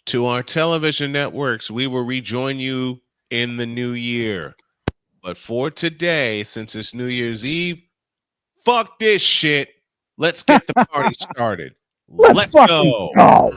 To our television networks, we will rejoin you in the new year. But for today, since it's New Year's Eve, fuck this shit. Let's get the party started. Let's fucking go.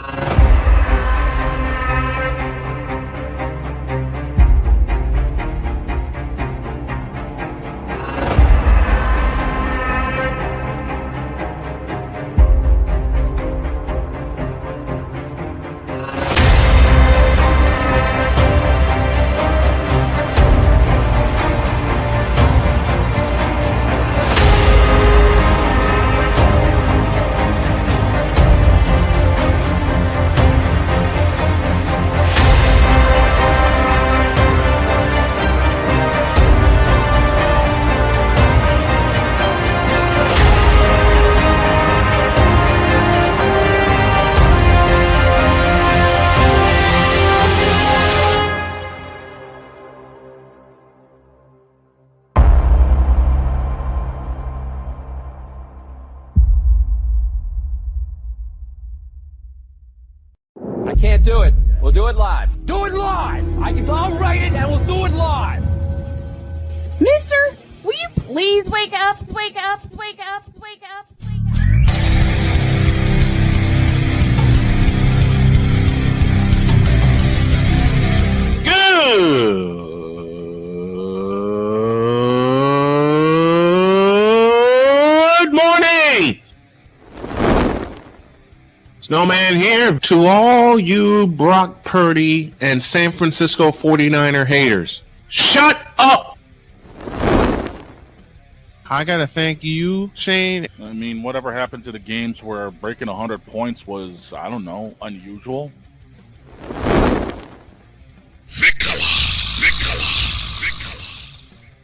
Can't do it. We'll do it live. Do it live! I'll write it and we'll do it live! Mister, will you please wake up, wake up, wake up, wake up, wake up? Good morning! Snowman here to all you Brock Purdy and San Francisco 49er haters. Shut up! I gotta thank you, Shane. I mean, whatever happened to the games where breaking 100 points was, I don't know, unusual?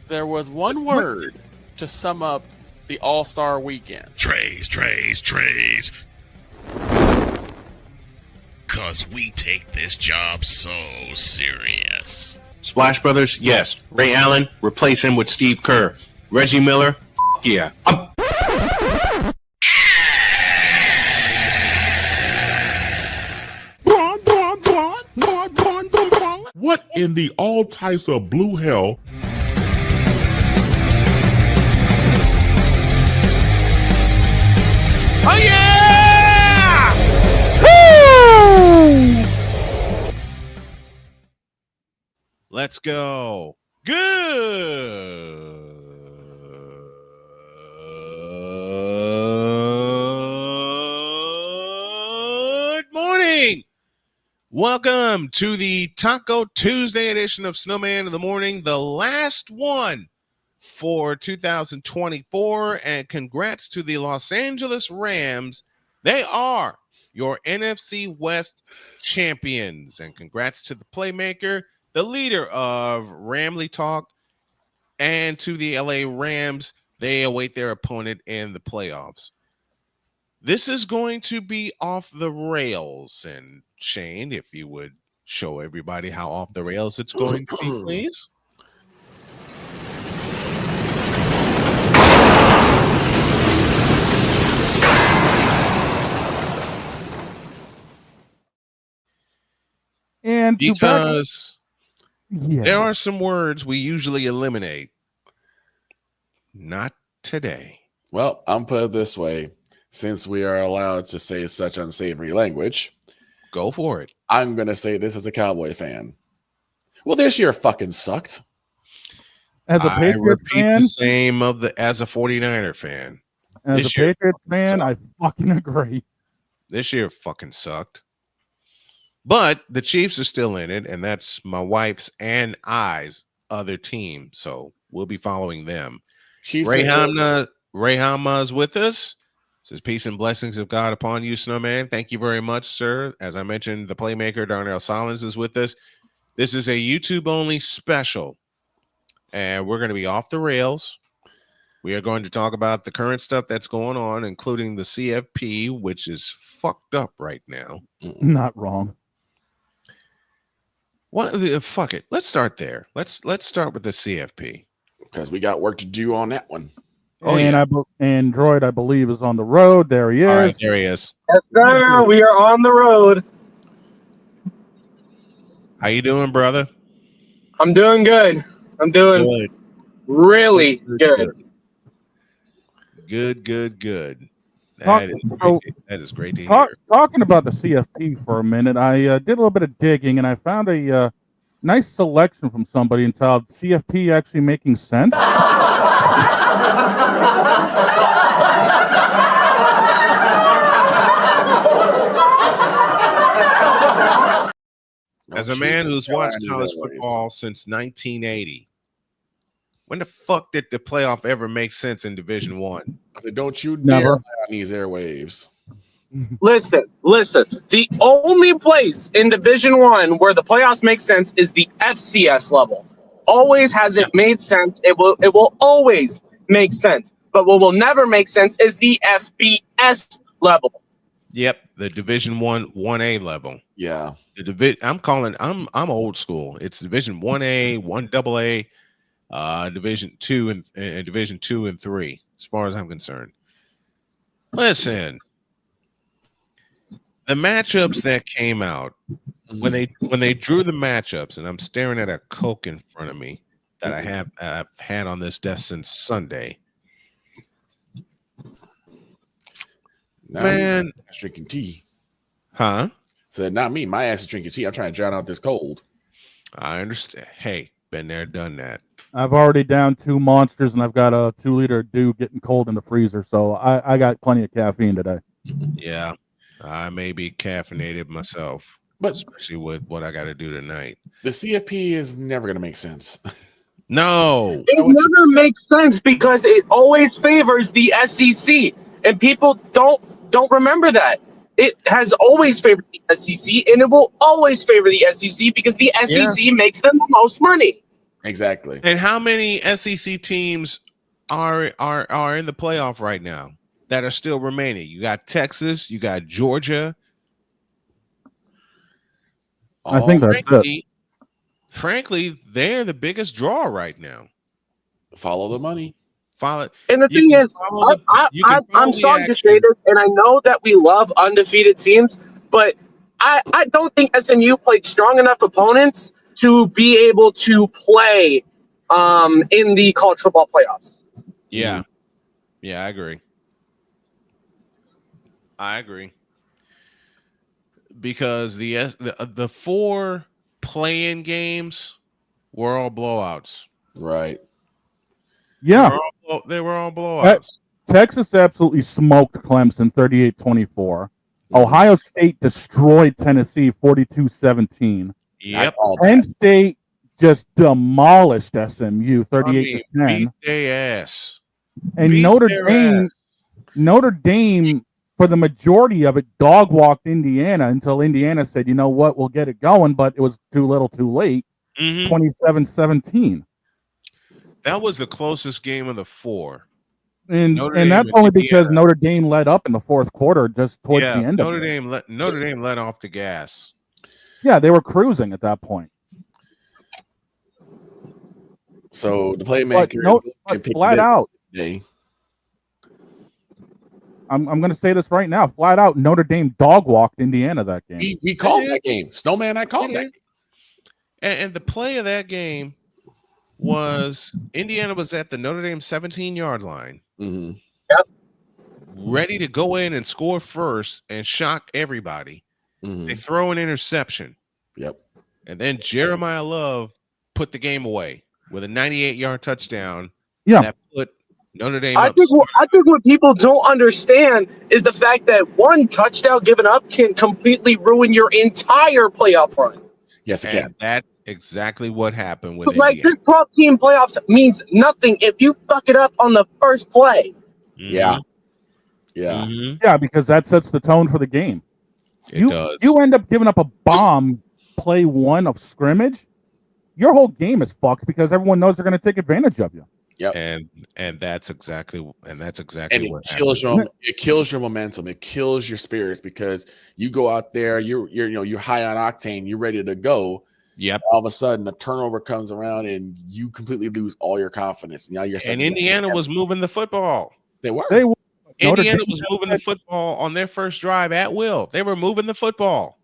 There was one word to sum up the All-Star weekend. Trays. Cause we take this job so serious. Splash Brothers, yes. Ray Allen, replace him with Steve Kerr. Reggie Miller, yeah. What in the all types of blue hell? Oh yeah! Woo! Let's go. Good morning. Welcome to the Taco Tuesday edition of Snowman in the Morning, the last one for 2024, and congrats to the Los Angeles Rams. They are your NFC West champions, and congrats to the playmaker, the leader of Ramley Talk, and to the LA Rams. They await their opponent in the playoffs. This is going to be off the rails, and Shane, if you would show everybody how off the rails it's going to be, please. And because there are some words we usually eliminate. Not today. Well, I'm put it this way. Since we are allowed to say such unsavory language, go for it. I'm going to say this as a Cowboy fan. Well, this year fucking sucked. As a Patriots fan, the same as a 49er fan. As a Patriots fan, I fucking agree. This year fucking sucked. But the Chiefs are still in it, and that's my wife's and I's other team. So we'll be following them. Ray Hamna is with us. Says peace and blessings of God upon you, Snowman. Thank you very much, sir. As I mentioned, the playmaker Darnell Solins is with us. This is a YouTube only special, and we're going to be off the rails. We are going to talk about the current stuff that's going on, including the CFP, which is fucked up right now. Not wrong. Well, fuck it. Let's start there. Let's start with the CFP because we got work to do on that one. Oh, and yeah. And Droid, I believe, is on the road. There he is. All right, there he is. Yes, sir. We are on the road. How you doing, brother? I'm doing good. I'm doing really good. Good. That is great to hear. Talking about the CFP for a minute, I did a little bit of digging and I found a nice selection from somebody entitled CFP Actually Making Sense. As a man who's watched college football since 1980, when the fuck did the playoff ever make sense in Division One? I said, don't you Never. dare lie on these airwaves. Listen. The only place in Division One where the playoffs make sense is the FCS level. Always hasn't made sense. It will always make sense. But what will never make sense is the FBS level. Yep, the Division 1A level. Yeah. I'm old school. It's Division 1A, 1AA, Division 2 and Division 2 and 3 as far as I'm concerned. Listen. The matchups that came out when they drew the matchups, and I'm staring at a Coke in front of me that I've had on this desk since Sunday. Man, drinking tea. Huh? Said not me. My ass is drinking tea. I'm trying to drown out this cold. I understand. Hey, been there, done that. I've already downed 2 monsters and I've got a 2-liter Dew getting cold in the freezer, so I got plenty of caffeine today. Yeah, I may be caffeinated myself, but especially with what I got to do tonight. The CFP is never going to make sense. No, it never makes sense because it always favors the SEC, and people don't remember that. It has always favored the SEC, and it will always favor the SEC because the SEC makes them the most money. Exactly. And how many SEC teams are in the playoff right now that are still remaining? You got Texas, you got Georgia. I think that's it. Frankly, they're the biggest draw right now. Follow the money. And the thing is, I'm sorry to say this, and I know that we love undefeated teams, but I don't think SMU played strong enough opponents to be able to play in the college football playoffs. Yeah. Yeah, I agree. Because the 4 play-in games were all blowouts. Right. Yeah. They were all blowouts. Texas absolutely smoked Clemson 38-24. Ohio State destroyed Tennessee 42-17. Yep. Penn State just demolished SMU 38-10. Beat their ass. And Notre Dame, for the majority of it, dog walked Indiana until Indiana said, you know what, we'll get it going, but it was too little too late. 27-17. That was the closest game of the 4. And that's only because Notre Dame led up in the fourth quarter just towards the end of it. Notre Dame let off the gas. Yeah, they were cruising at that point. So the playmaker flat out. I'm going to say this right now. Flat out, Notre Dame dog walked Indiana that game. We called that game. Snowman, I called that game. And the play of that game was Indiana was at the Notre Dame 17-yard line. Yep. Ready to go in and score first and shock everybody. They throw an interception. Yep. And then Jeremiah Love put the game away with a 98-yard touchdown. Yeah. That put Notre Dame I think what people don't understand is the fact that one touchdown given up can completely ruin your entire playoff run. Yes, it can. That's exactly what happened with Like Indiana. this 12-team playoffs means nothing if you fuck it up on the first play. Yeah. Yeah, because that sets the tone for the game. It does. You end up giving up a bomb play 1 of scrimmage, your whole game is fucked because everyone knows they're going to take advantage of you. Yep. And that's exactly what happened. It kills your momentum. It kills your spirits because you go out there, you're high on octane, you're ready to go. Yep. All of a sudden, a turnover comes around and you completely lose all your confidence. Now you're and Indiana was moving the football. They were. Indiana was moving the football on their first drive at will. They were moving the football.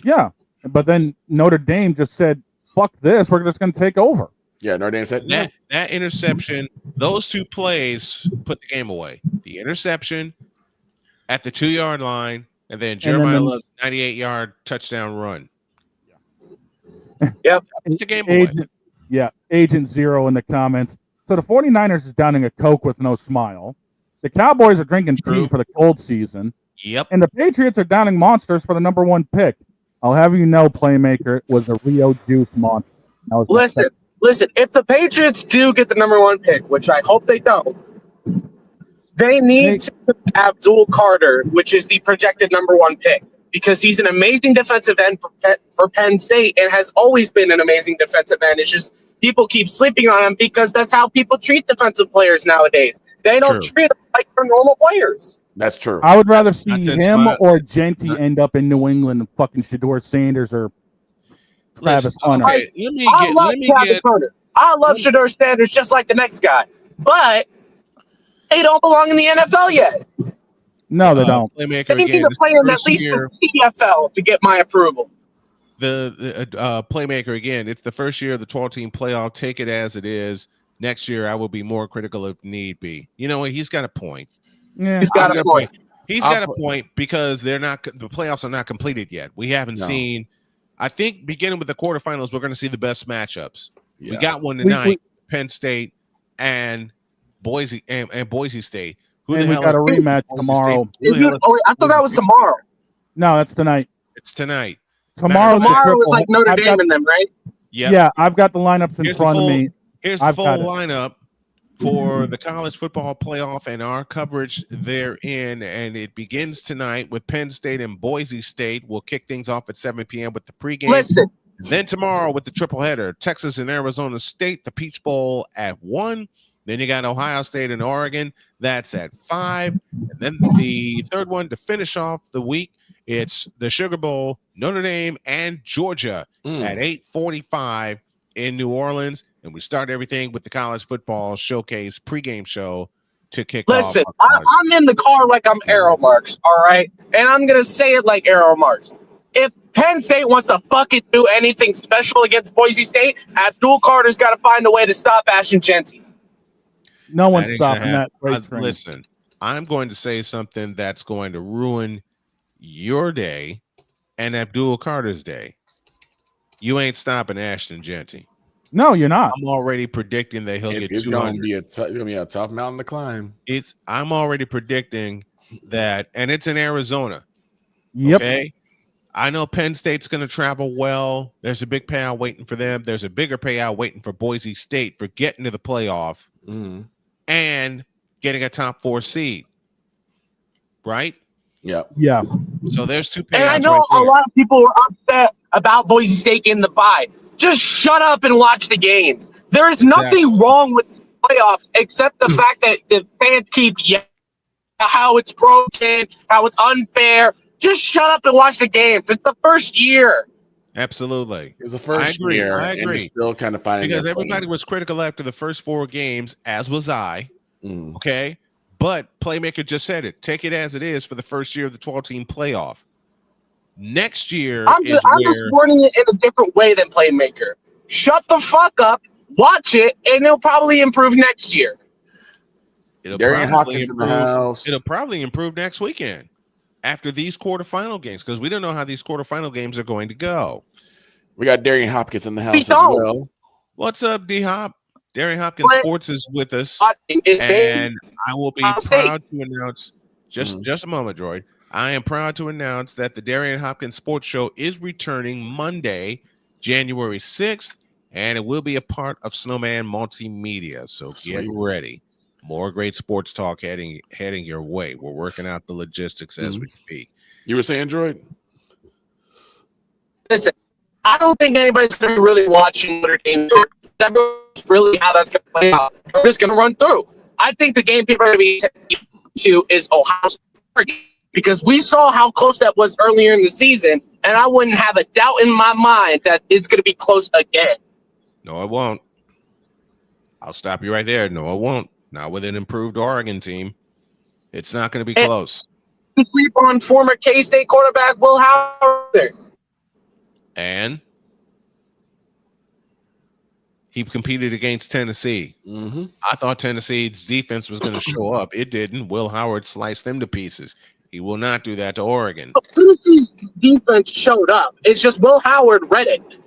Yeah. But then Notre Dame just said, "Fuck this! We're just going to take over." Yeah, Notre Dame said that interception. Those two plays put the game away. The interception at the 2-yard line, and then Jeremiah Love's 98-yard touchdown run. Yep. Put the game away. Agent Zero in the comments. So the 49ers is downing a Coke with no smile. The Cowboys are drinking tea for the cold season. Yep. And the Patriots are downing monsters for the number 1 pick. I'll have you know, Playmaker was a Rio Juice monster. Listen, if the Patriots do get the number 1 pick, which I hope they don't, they need to have Abdul Carter, which is the projected number 1 pick, because he's an amazing defensive end for Penn State and has always been an amazing defensive end. It's just people keep sleeping on him because that's how people treat defensive players nowadays. They don't treat them like they're normal players. That's true. I would rather see him or Genty end up in New England and fucking Shador Sanders or Travis Hunter. I love Shador Sanders just like the next guy, but they don't belong in the NFL yet. No, they don't. Playmaker They need again. to play in at least the CFL to get my approval. The Playmaker again. It's the first year of the 12-team playoff. Take it as it is. Next year, I will be more critical if need be. You know, he's got a point. Yeah, he's got a point. He's got a point because the playoffs are not completed yet. We haven't seen. I think beginning with the quarterfinals, we're going to see the best matchups. Yeah. We got one tonight, Penn State and Boise and Boise State. And we got a rematch tomorrow. I thought that was tomorrow. No, that's tonight. It's tonight. Tomorrow is like Notre Dame and them, right? Yeah, I've got the lineups in front of me. Here's the full lineup for the college football playoff and our coverage therein, and it begins tonight with Penn State and Boise State. We'll kick things off at 7 p.m. with the pregame. Listen. Then tomorrow with the triple-header, Texas and Arizona State, the Peach Bowl at 1. Then you got Ohio State and Oregon. That's at 5. And then the third one to finish off the week, it's the Sugar Bowl, Notre Dame and Georgia at 8:45 in New Orleans. And we start everything with the college football showcase pregame show to kick off. Listen, I'm in the car like I'm Arrow Marks, all right? And I'm going to say it like Arrow Marks. If Penn State wants to fucking do anything special against Boise State, Abdul Carter's got to find a way to stop Ashton Genty. No one's stopping that. Listen, I'm going to say something that's going to ruin your day and Abdul Carter's day. You ain't stopping Ashton Genty. No, you're not. I'm already predicting that he'll get 200. It's going to be a tough mountain to climb. I'm already predicting that, and it's in Arizona. Yep. Okay. I know Penn State's going to travel well. There's a big payout waiting for them. There's a bigger payout waiting for Boise State for getting to the playoff and getting a top 4 seed. Right? Yeah. Yeah. So there's 2 payouts. And I know a lot of people were upset about Boise State in the bye. Just shut up and watch the games. There's nothing wrong with the playoffs except the fact that the fans keep yelling how it's broken, how it's unfair. Just shut up and watch the games. It's the first year. Absolutely. It's the first year. I agree. And it's still kind of finding because everybody was critical after the first 4 games, as was I. Okay. But Playmaker just said it. Take it as it is for the first year of the 12-team playoff. Next year I'm just wording it in a different way than Playmaker. Shut the fuck up, watch it, and it'll probably improve next year. Darian Hopkins in the house. It'll probably improve next weekend after these quarterfinal games because we don't know how these quarterfinal games are going to go. We got Darian Hopkins in the house as well. What's up, D-Hop? Darian Hopkins Sports is with us, and I will be proud to announce just a moment, Droid. I am proud to announce that the Darian Hopkins Sports Show is returning Monday, January 6th, and it will be a part of Snowman Multimedia. So get ready. More great sports talk heading your way. We're working out the logistics as we speak. You were saying, Droid? Listen, I don't think anybody's going to be really watching Notre Dame. That's really how that's going to play out. They're just going to run through. I think the game people are going to be to is Ohio State. Because we saw how close that was earlier in the season, and I wouldn't have a doubt in my mind that it's going to be close again. No, it won't. I'll stop you right there. No, it won't. Not with an improved Oregon team. It's not going to be close. Sleep on former K-State quarterback Will Howard. And he competed against Tennessee. Mm-hmm. I thought Tennessee's defense was going to show up. It didn't. Will Howard sliced them to pieces. He will not do that to Oregon. Tennessee's defense showed up. It's just Will Howard read it.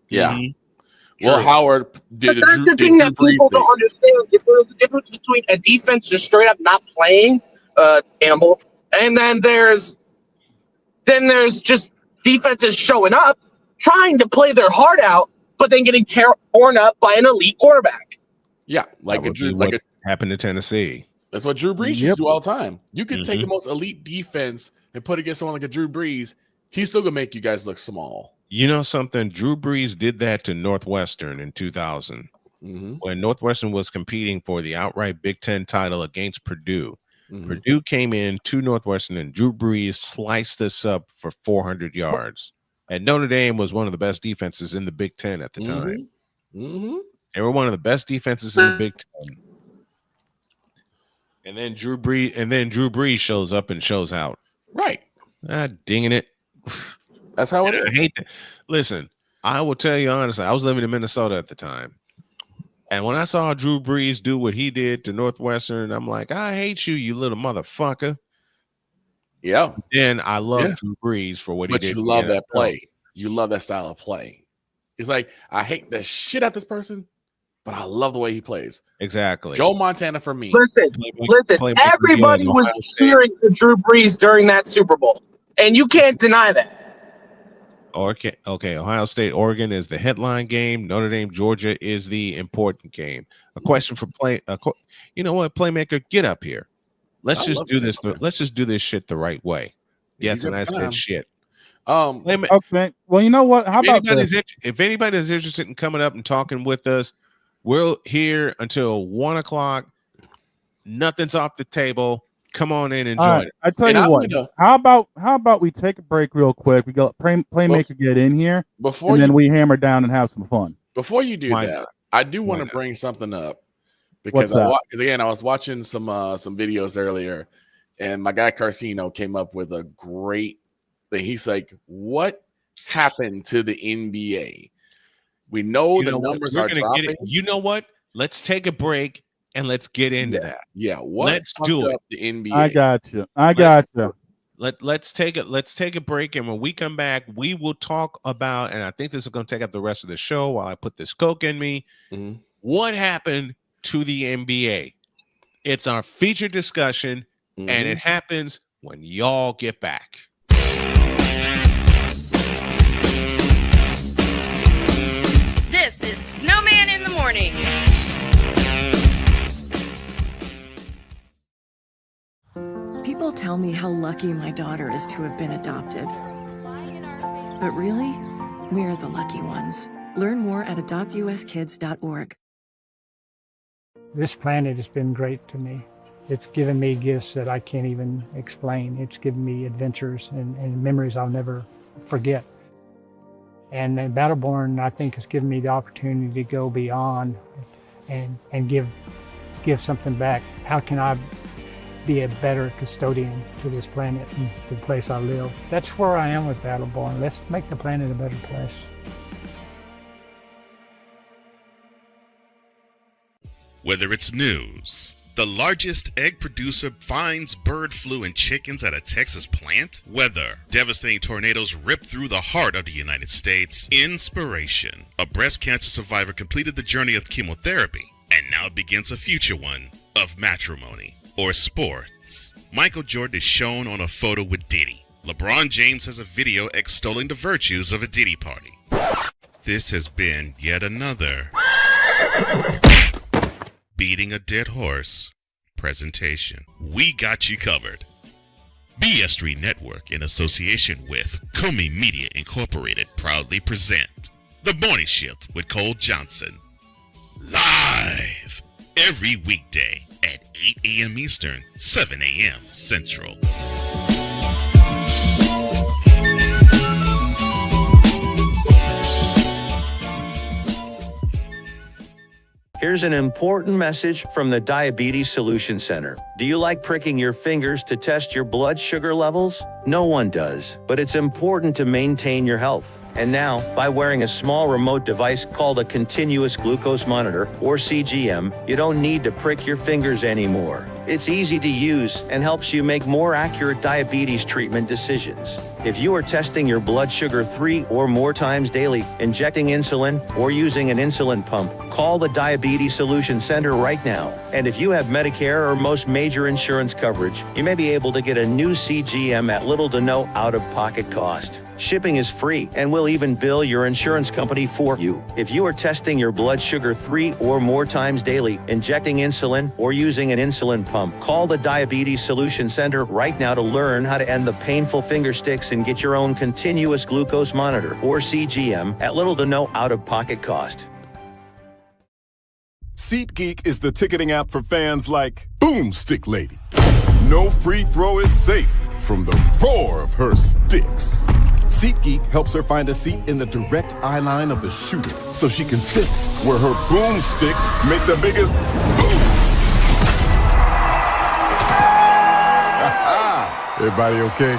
Yeah. Mm-hmm. Will Howard did That's the thing that people don't understand. If there's a difference between a defense just straight up not playing, Campbell, and then there's just defenses showing up, trying to play their heart out, but then getting torn up by an elite quarterback. Yeah, like happened to Tennessee. That's what Drew Brees used to do all the time. You could take the most elite defense and put it against someone like a Drew Brees. He's still gonna make you guys look small. You know something? Drew Brees did that to Northwestern in 2000 when Northwestern was competing for the outright Big Ten title against Purdue. Purdue came in to Northwestern and Drew Brees sliced us up for 400 yards. And Notre Dame was one of the best defenses in the Big Ten at the time. They were one of the best defenses in the Big Ten. And then Drew Brees shows up and shows out. Right. Dinging it. That's how it is. I hate that. Listen, I will tell you honestly, I was living in Minnesota at the time. And when I saw Drew Brees do what he did to Northwestern, I'm like, I hate you, you little motherfucker. Yeah. Then I love Drew Brees for what he did. But you love that play. You love that style of play. It's like, I hate the shit out this person, but I love the way he plays. Exactly. Joe Montana for me. Listen, everybody was cheering for Drew Brees during that Super Bowl, and you can't deny that. Okay. Ohio State, Oregon is the headline game. Notre Dame, Georgia is the important game. A question for you know what, Playmaker, get up here. Let's just do this. Let's just do this shit the right way. Yes, and I said shit. Okay. Well, you know what? How about this? If anybody's interested in coming up and talking with us, we're here until 1 o'clock. Nothing's off the table. Come on in and join. I tell you what. How about we take a break real quick? We go Playmaker get in here, and then we hammer down and have some fun. Before you do that, I do want to bring something up because again, I was watching some videos earlier, and my guy Carcino came up with a great thing. He's like, "What happened to the NBA? We know the numbers are dropping. You know what? Let's take a break." And let's get into that. Yeah, let's do it. The NBA. I got you. Let's take a break, and when we come back, we will talk about. And I think this is going to take up the rest of the show while I put this Coke in me. What happened to the NBA? It's our feature discussion, and it happens when y'all get back. This is Snowman in the Morning. People tell me how lucky my daughter is to have been adopted. But really, we're the lucky ones. Learn more at adoptuskids.org. This planet has been great to me. It's given me gifts that I can't even explain. It's given me adventures and memories I'll never forget. And Battleborn, I think, has given me the opportunity to go beyond and give something back. How can I be a better custodian to this planet and the place I live? That's where I am with Battleborn. Let's make the planet a better place. Whether it's news, the largest egg producer finds bird flu in chickens at a Texas plant, weather, devastating tornadoes rip through the heart of the United States, inspiration, a breast cancer survivor completed the journey of chemotherapy and now begins a future one of matrimony or sports. Michael Jordan is shown on a photo with Diddy. LeBron James has a video extolling the virtues of a Diddy party. This has been yet another Beating a Dead Horse presentation. We got you covered. BS3 Network, in association with Comey Media Incorporated, proudly present The Morning Shift with Cole Johnson. Live every weekday at 8 a.m. Eastern, 7 a.m. Central. Here's Here's an important message from the Diabetes Solution Center. Do you like pricking your fingers to test your blood sugar levels? No one does, but it's important to maintain your health. And now, by wearing a small remote device called a continuous glucose monitor, or CGM, you don't need to prick your fingers anymore. It's easy to use and helps you make more accurate diabetes treatment decisions. If you are testing your blood sugar 3 or more times daily, injecting insulin, or using an insulin pump, call the Diabetes Solution Center right now. And if you have Medicare or most major insurance coverage, you may be able to get a new CGM at little to no out-of-pocket cost. Shipping is free, and we'll even bill your insurance company for you. If you are testing your blood sugar 3 or more times daily, injecting insulin, or using an insulin pump, call the Diabetes Solution Center right now to learn how to end the painful finger sticks and get your own continuous glucose monitor, or CGM, at little to no out-of-pocket cost. SeatGeek is the ticketing app for fans like Boomstick Lady. No free throw is safe from the roar of her sticks. SeatGeek helps her find a seat in the direct eye line of the shooter so she can sit where her boomsticks make the biggest boom. Everybody okay?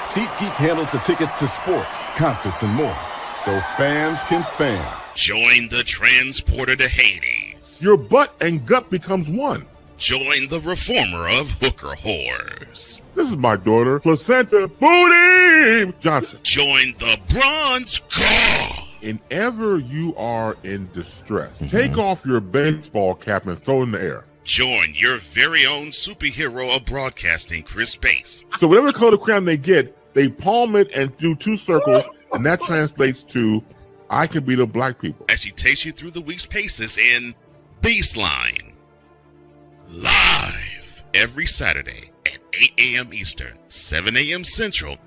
SeatGeek handles the tickets to sports, concerts, and more, so fans can fan. Join the transporter to Hades. Your butt and gut becomes one. Join the reformer of hooker whores. This is my daughter, Placenta Booty Johnson. Join the bronze car. Whenever you are in distress, take off your baseball cap and throw it in the air. Join your very own superhero of broadcasting, Chris Bass. So whatever color crayon they get, they palm it and do 2 circles, and that translates to, I can beat up black people. As she takes you through the week's paces in Baseline. Live every Saturday at 8 a.m. Eastern, 7 a.m. Central,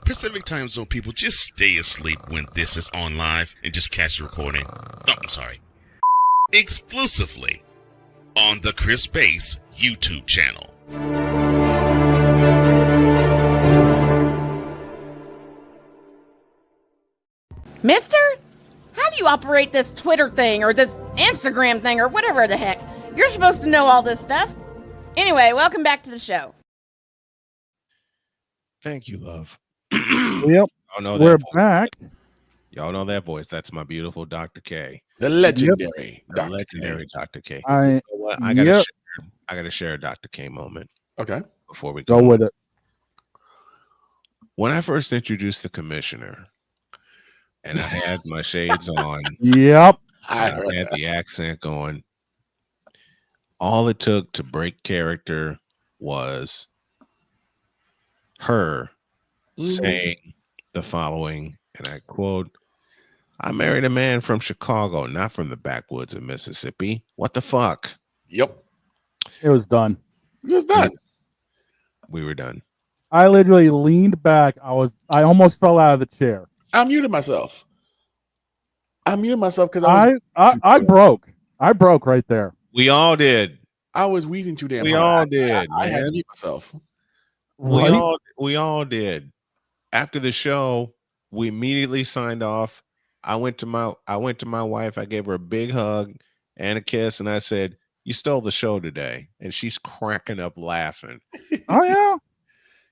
Pacific Time Zone people, just stay asleep when this is on live and just catch the recording. Oh, I'm sorry. Exclusively on the Chris Bass YouTube channel. Mister, how do you operate this Twitter thing or this Instagram thing or whatever the heck? You're supposed to know all this stuff. Anyway, welcome back to the show. Thank you, love. Yep. We're back. Y'all know that voice. That's my beautiful Dr. K. The legendary Dr. K. I gotta share a Dr. K moment. Okay. Before we go with it. When I first introduced the commissioner and I had my shades on. Yep. I had the accent going. All it took to break character was her saying the following, and I quote, I married a man from Chicago, not from the backwoods of Mississippi. What the fuck? Yep. It was done. It was done. We were done. I literally leaned back. I almost fell out of the chair. I muted myself. Because I broke. I broke right there. We all did. I was wheezing too damn we hard. all did. I had to mute myself. We all did. After the show, we immediately signed off. I went to my wife. I gave her a big hug and a kiss, and I said, "You stole the show today," and she's cracking up laughing. Oh yeah.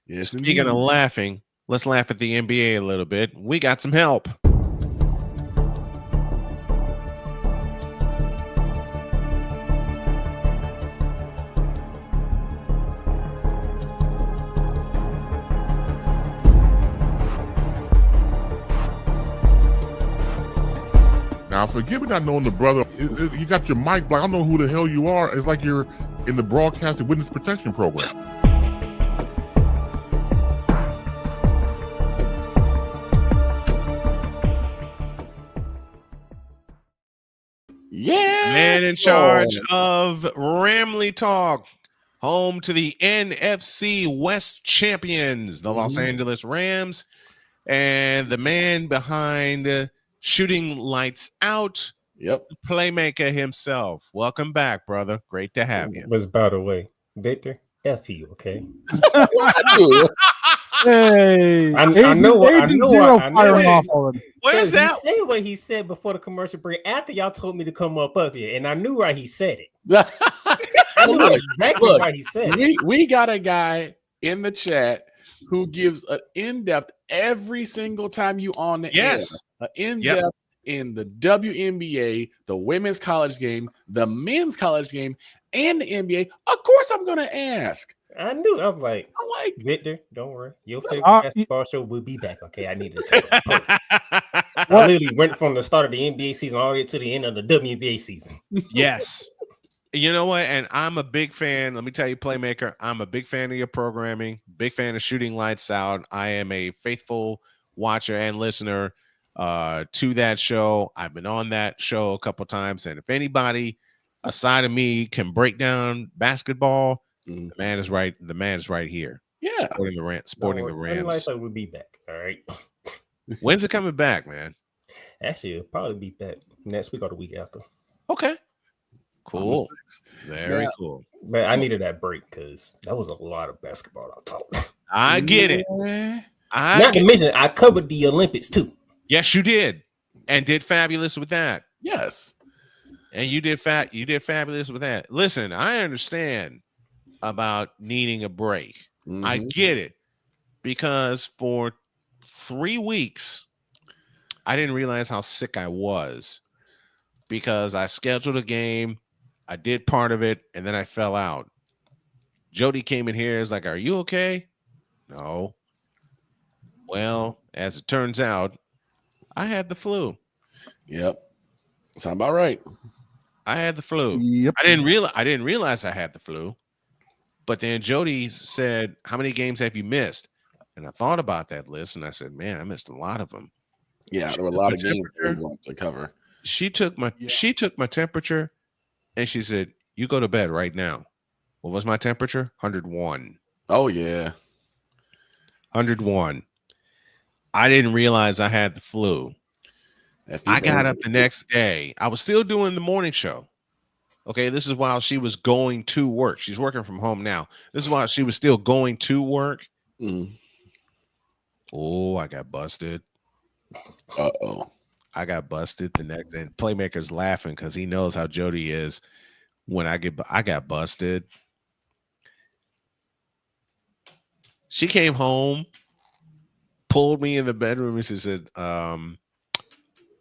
Yes. Speaking of laughing, let's laugh at the NBA a little bit. We got some help. Now, forgive me not knowing the brother. You got your mic black. I don't know who the hell you are. It's like you're in the broadcasting witness protection program. Yeah. Man in charge of Ramley Talk, home to the NFC West champions, the Los Angeles Rams, and the man behind Shooting Lights Out, playmaker himself. Welcome back, brother. Great to have you. Was by the way, Victor, F you, okay? Hey, I Agent, know what I Agent know. Zero I know firing what off he- already. Where's He that? said what he said before the commercial break. After y'all told me to come up here, and I knew why he said it. I knew exactly why he said it. We got a guy in the chat who gives an in-depth every single time you on the air. An in-depth in the WNBA, the women's college game, the men's college game, and the NBA. Of course, I'm gonna ask. I knew. I'm like, Victor, don't worry. Your favorite basketball show will be back. Okay, I needed to take a break. I literally went from the start of the NBA season all the way to the end of the WNBA season. Yes. You know what? And I'm a big fan. Let me tell you, Playmaker, I'm a big fan of your programming, big fan of Shooting Lights Out. I am a faithful watcher and listener to that show. I've been on that show a couple times. And if anybody aside of me can break down basketball, the man is right. The man is right here. Yeah. Sporting the Rams. Lights Out will be back. All right. When's it coming back, man? Actually, it'll probably be back next week or the week after. Okay. Cool. Very cool. But I needed that break because that was a lot of basketball I taught. I get it. Not to mention, I covered the Olympics too. Yes, you did, and did fabulous with that. Yes, and you did fabulous with that. Listen, I understand about needing a break. I get it, because for 3 weeks, I didn't realize how sick I was because I scheduled a game. I did part of it, and then I fell out. Jody came in here, is like, "Are you okay?" No. Well, as it turns out, I had the flu. Yep. Sound about right. I had the flu. Yep. I didn't realize I had the flu. But then Jody said, "How many games have you missed?" And I thought about that list, and I said, "Man, I missed a lot of them." Yeah, there were a lot of games we wanted to cover. She took my temperature, and she said, "You go to bed right now." What was my temperature? 101. Oh yeah, 101. I didn't realize I had the flu. I got up the next day. I was still doing the morning show. Okay, this is while she was going to work. She's working from home now. This is while she was still going to work. Oh, I got busted. Uh-oh. I got busted the next day. Playmaker's laughing because he knows how Jody is when I got busted. She came home, pulled me in the bedroom, and she said, "Why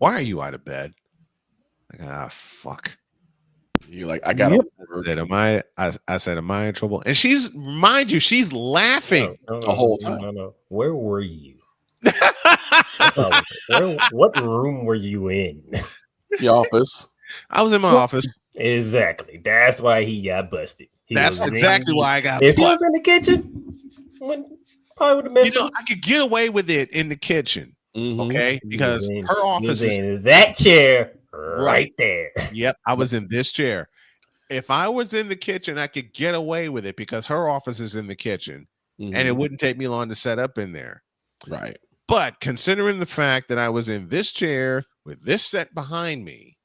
are you out of bed?" Like, fuck. You like, I got I said, am I in trouble? And she's, mind you, she's laughing the whole time. No. Where were you? What room were you in? The office. I was in my office. Exactly. That's why he got busted. That's exactly why I got busted. If he busted. was in the kitchen, probably would have messed up. I could get away with it in the kitchen. Okay, because her office is in that chair right there. Yep, I was in this chair. If I was in the kitchen, I could get away with it because her office is in the kitchen, and it wouldn't take me long to set up in there. Right. But considering the fact that I was in this chair with this set behind me,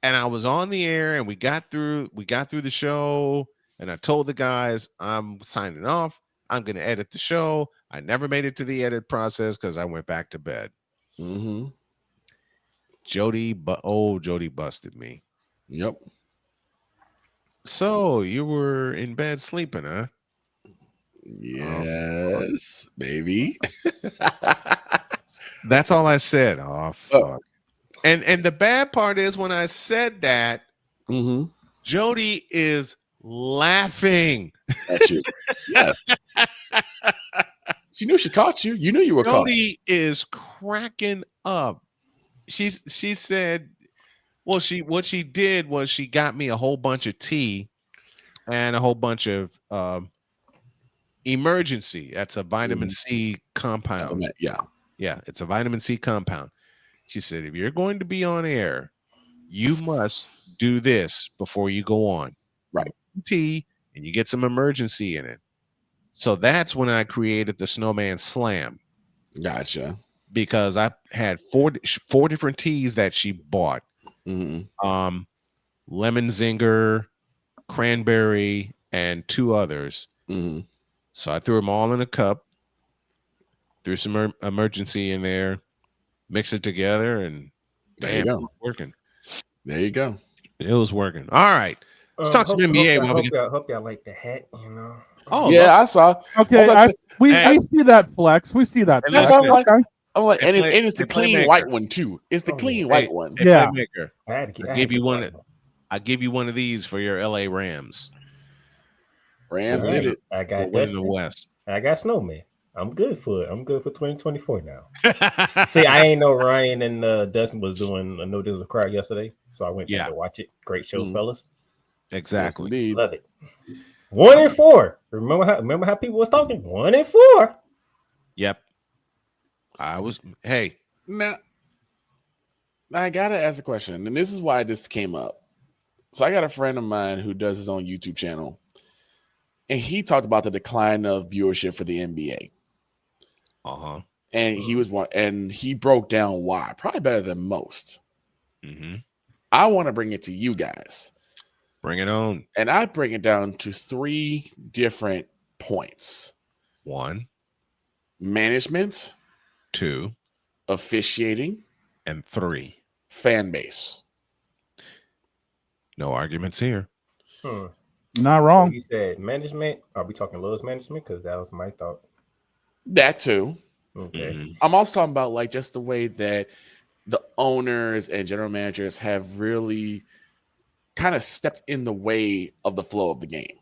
and I was on the air, and we got through the show, and I told the guys I'm signing off. I'm going to edit the show. I never made it to the edit process because I went back to bed. Jody busted me. Yep. So you were in bed sleeping, huh? Yes, baby. That's all I said. Oh, fuck. And the bad part is when I said that, Jody is laughing at you. Yes. She knew she caught you. You knew you were caught. Jody is cracking up. She said, well, what she did was she got me a whole bunch of tea and a whole bunch of emergency. That's a vitamin C compound. Yeah, it's a vitamin C compound. She said, if you're going to be on air, you must do this before you go on. Right. Tea, and you get some emergency in it. So that's when I created the Snowman Slam. Gotcha. Because I had four different teas that she bought. Lemon Zinger, cranberry, and two others. So I threw them all in a cup, threw some emergency in there, mix it together, and there you go. Working. There you go. It was working. All right. Let's talk some NBA. Hope y'all like the hat, you know. Oh yeah, I saw. Okay, we see that flex. We see that flex. I'm like, and it's the clean white one too. It's the clean white one. Yeah. I give you one. I give you one of these for your LA Rams. Rams did it. I got in the West. I got Snowman. I'm good for it. I'm good for 2024 now. See, I ain't know Ryan and Dustin was doing a No Dizzle crowd yesterday, so I went back to watch it. Great show, fellas. Exactly. Yes, love it. 1-4. Remember how people was talking? 1-4. Yep. Hey. Now, I gotta ask a question, and this is why this came up. So I got a friend of mine who does his own YouTube channel, and he talked about the decline of viewership for the NBA. And he broke down why, probably better than most. I want to bring it to you guys. Bring it on. And I bring it down to 3 different points. 1, management. 2, officiating. And 3, fan base. No arguments here. Not wrong. You said management. Are we talking Lowe's management? Because that was my thought. That too. Okay. I'm also talking about like just the way that the owners and general managers have really kind of stepped in the way of the flow of the game.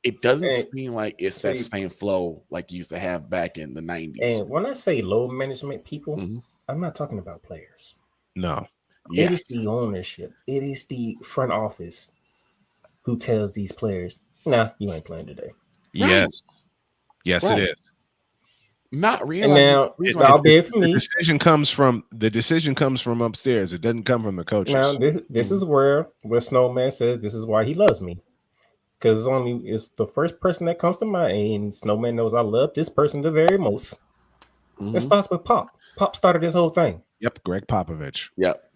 It doesn't seem like it's that same flow like you used to have back in the 90s. And when I say low management people, I'm not talking about players. No. It is the ownership. It is the front office who tells these players, nah, you ain't playing today. Yes. Yes, it is. Not realizing now, the decision comes from upstairs. It doesn't come from the coaches. Now, this is where Snowman says this is why he loves me. Because it's the first person that comes to mind, and Snowman knows I love this person the very most. It starts with Pop. Pop started this whole thing. Yep, Greg Popovich. Yep.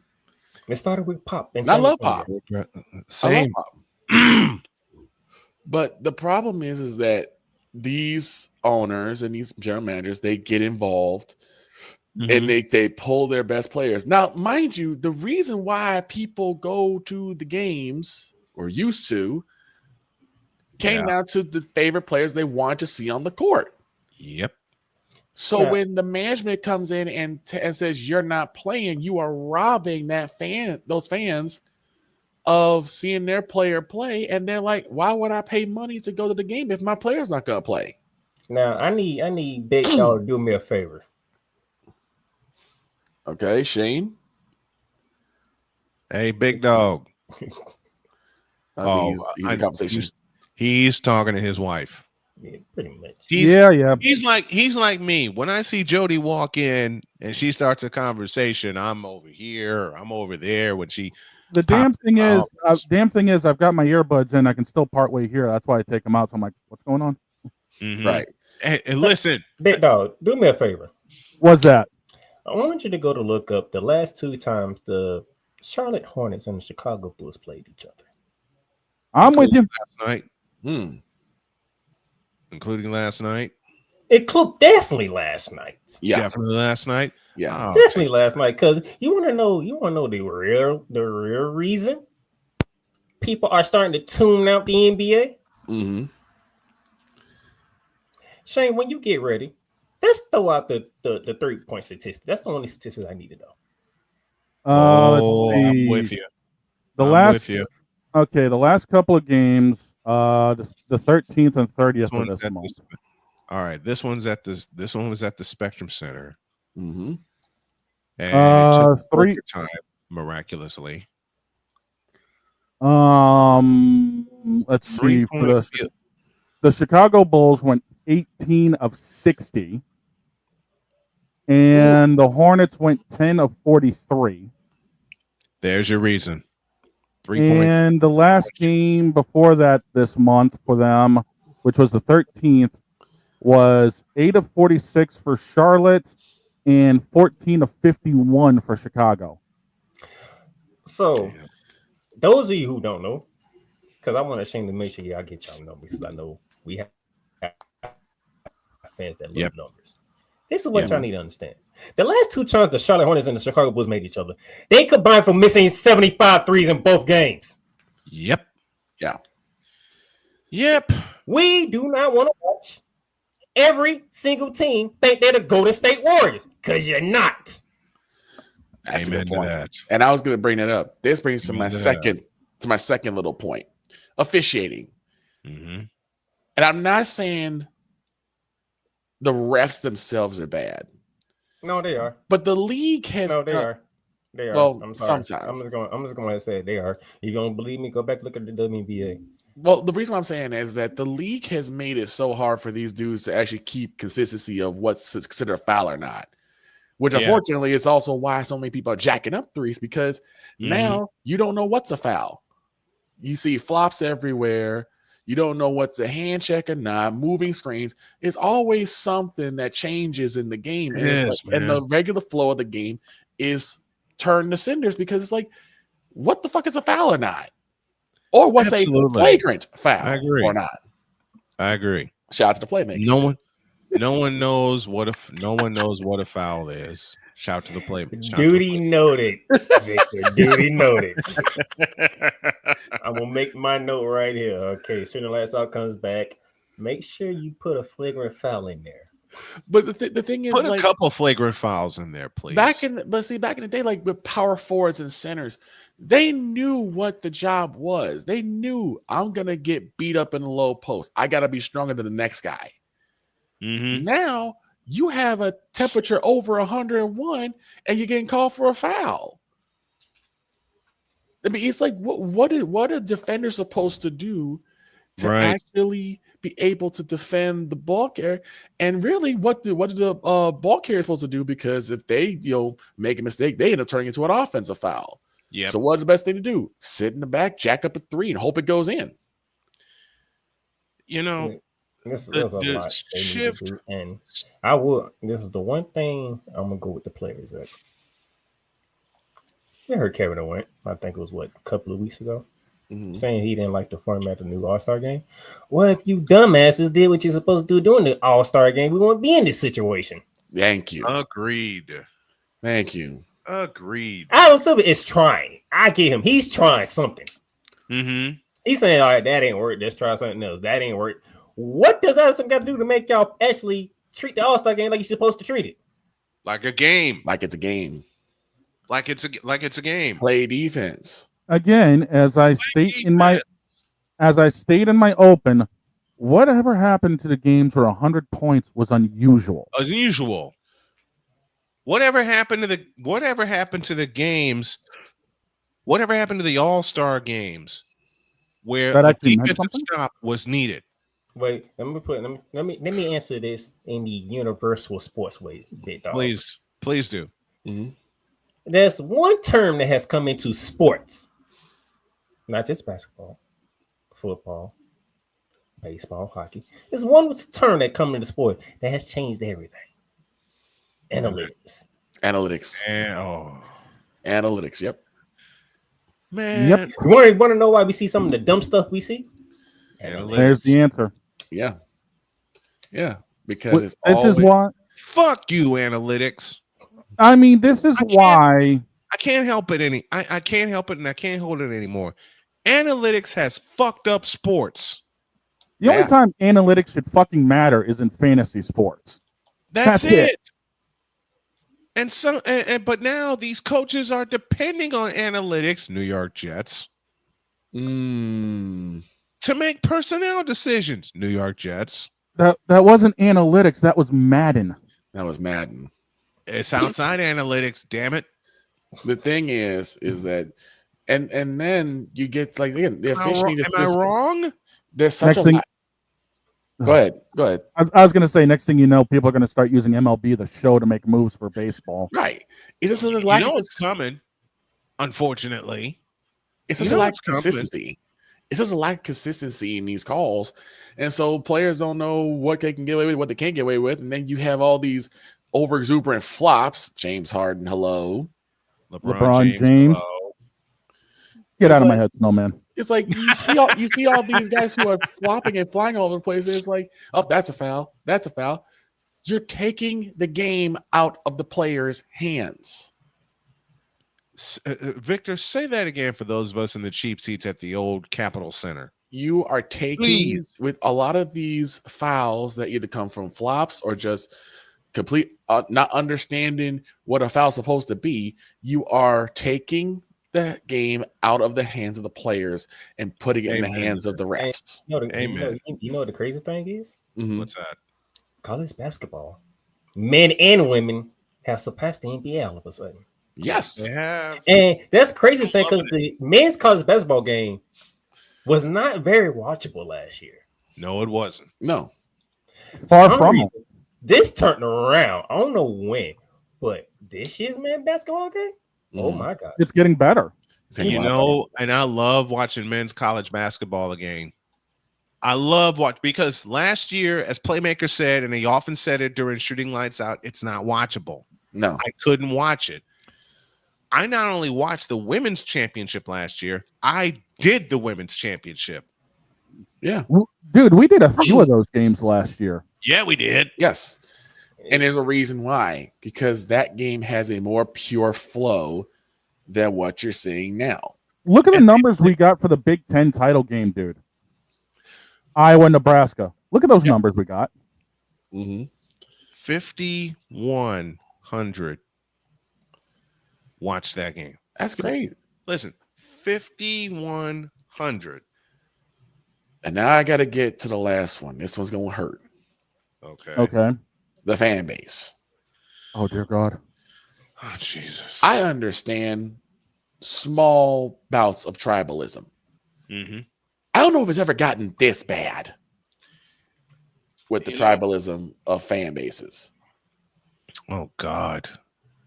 It started with Pop. And I love Pop. Same. I love Pop. But the problem is that these owners and these general managers, they get involved and they pull their best players. Now, mind you, the reason why people go to the games or used to came down to the favorite players they want to see on the court. Yep. So when the management comes in and says you're not playing, you are robbing those fans of seeing their player play, and they're like, "Why would I pay money to go to the game if my player's not gonna play?" Now I need Big Dog to do me a favor. Okay, Shane. Hey, Big Dog. He's in conversation. He's talking to his wife. Yeah, pretty much. He's like me. When I see Jody walk in and she starts a conversation, I'm over here, or I'm over there. When she the damn thing is, I've got my earbuds in. I can still partway hear. That's why I take them out. So I'm like, what's going on? Right. And listen, Big Dog, do me a favor. What's that? I want you to go to look up the last 2 times the Charlotte Hornets and the Chicago Bulls played each other. I'm with you. Last night. Including last night. Definitely last night. Yeah, definitely last night. Yeah, definitely last night. Because you want to know the real reason people are starting to tune out the NBA. Shane, when you get ready, let's throw out the 3-point statistic. That's the only statistic I need to know. I'm with you. Okay, the last couple of games, the 13th and 30th of this month. All right, this one was at the Spectrum Center. And 3 time miraculously. Let's see. For the Chicago Bulls went 18 of 60, and the Hornets went 10 of 43. There's your reason. 3 And the last game before that this month for them, which was the 13th, was 8 of 46 for Charlotte and 14 of 51 for Chicago. So, those of you who don't know, because I want Shane to make sure y'all get y'all numbers, because I know we have fans that love numbers. This is what y'all need to understand. The last two times the Charlotte Hornets and the Chicago Bulls made each other, they combined for missing 75 threes in both games. Yep. Yeah. Yep. We do not want to watch every single team think they're the Golden State Warriors, because you're not. That's a good point. And I was going to bring that up. This brings to my second little point. Officiating. Mm-hmm. And I'm not saying the refs themselves are bad. No, they are. But the league has they are. They are. Well, I'm sorry. sometimes. I'm just going to say they are. You don't believe me? Go back and look at the WNBA. Well, the reason why I'm saying is that the league has made it so hard for these dudes to actually keep consistency of what's considered a foul or not. Which unfortunately is also why so many people are jacking up threes, because now you don't know what's a foul. You see flops everywhere. You don't know what's a hand check or not, moving screens. It's always something that changes in the game. And the regular flow of the game is turned to cinders, because it's like, what the fuck is a foul or not? Or what's a flagrant foul or not? I agree. Shout out to the playmaker. No one knows what a foul is. Shout to the playmaker. Duty noted, Victor. Duty noted. I'm gonna make my note right here. Okay, as soon as the last out comes back, make sure you put a flagrant foul in there. But the thing is, put like, a couple flagrant fouls in there, please. Back in the day, like with power forwards and centers, they knew what the job was. They knew, I'm gonna get beat up in the low post. I gotta be stronger than the next guy. Mm-hmm. Now you have a temperature over 101 and you're getting called for a foul. I mean, it's like, what are defenders supposed to do to actually be able to defend the ball carrier? And really, what do the ball carrier supposed to do? Because if they make a mistake, they end up turning into an offensive foul. Yeah. So what's the best thing to do? Sit in the back, jack up a three, and hope it goes in. This is a lot they need to do, and I will. This is the one thing I'm gonna go with the players. You heard Kevin Durant. I think it was a couple of weeks ago, saying he didn't like the format of the new All-Star game. Well, if you dumbasses did what you're supposed to do during the All-Star game, we won't be in this situation. Thank you. Agreed. Thank you. Agreed. Adam Silver is trying. I get him. He's trying something. Mm-hmm. He's saying, all right, that ain't work. Let's try something else. That ain't work. What does Anderson got to do to make y'all actually treat the All-Star game like you're supposed to treat it? Like a game. Like it's a game. Like it's a game. Play defense. Again, as I state in my open, whatever happened to the games where 100 points was unusual. Whatever happened to the games? Whatever happened to the All-Star games where a defensive stop was needed? Wait, let me answer this in the universal sports way, big dog. Please do. Mm-hmm. There's one term that has come into sports, not just basketball, football, baseball, hockey. There's one term that come into sport that has changed everything. Analytics. Analytics. Yep. Man. Yep. You want to know why we see some of the dumb stuff we see? Analytics. There's the answer. Yeah. Because this is why. Fuck you, analytics. I mean, this is why I can't help it I can't help it, and I can't hold it anymore. Analytics has fucked up sports. The only time analytics should fucking matter is in fantasy sports. That's it. And but now these coaches are depending on analytics, New York Jets, to make personnel decisions, New York Jets. That wasn't analytics. That was Madden. It's outside analytics. Damn it. The thing is that, and then you get like again the officiating. Am I wrong? There's such a lot. Go ahead. I was going to say, next thing you know, people are going to start using MLB The Show to make moves for baseball. Right. It's just it's coming. Unfortunately, it's just a lack of consistency. It's just a lack of consistency in these calls, and so players don't know what they can get away with, what they can't get away with, and then you have all these over exuberant flops. James Harden, hello. LeBron James. Hello. Get out of my head, Snowman. It's like you see all these guys who are flopping and flying all over the place. It's like, oh, that's a foul. That's a foul. You're taking the game out of the players' hands. Victor, say that again for those of us in the cheap seats at the old Capitol Center. You are taking with a lot of these fouls that either come from flops or just complete not understanding what a foul is supposed to be. You are taking the game out of the hands of the players and putting it in the hands of the refs. You know what the crazy thing is? What's that? College basketball, men and women have surpassed the NBA all of a sudden. Yes, and that's crazy saying because the men's college basketball game was not very watchable last year. No, it wasn't. No, far from it. This turned around. I don't know when, but this year's men's basketball game. Oh my god, it's getting better. You know, and I love watching men's college basketball again. I love because last year, as Playmaker said, and he often said it during Shooting Lights Out, it's not watchable. No, I couldn't watch it. I not only watched the women's championship last year, I did the women's championship. Yeah, dude, we did a few of those games last year. Yeah, we did. Yes, and there's a reason why, because that game has a more pure flow than what you're seeing now. Look at the numbers we got for the Big Ten title game, dude. Iowa, Nebraska. Look at those numbers we got. 5,100 watch that game. That's great. Listen, 5,100. And now I got to get to the last one. This one's going to hurt. Okay. The fan base. Oh, dear God. Oh, Jesus. I understand small bouts of tribalism. I don't know if it's ever gotten this bad with the tribalism of fan bases. Oh, God.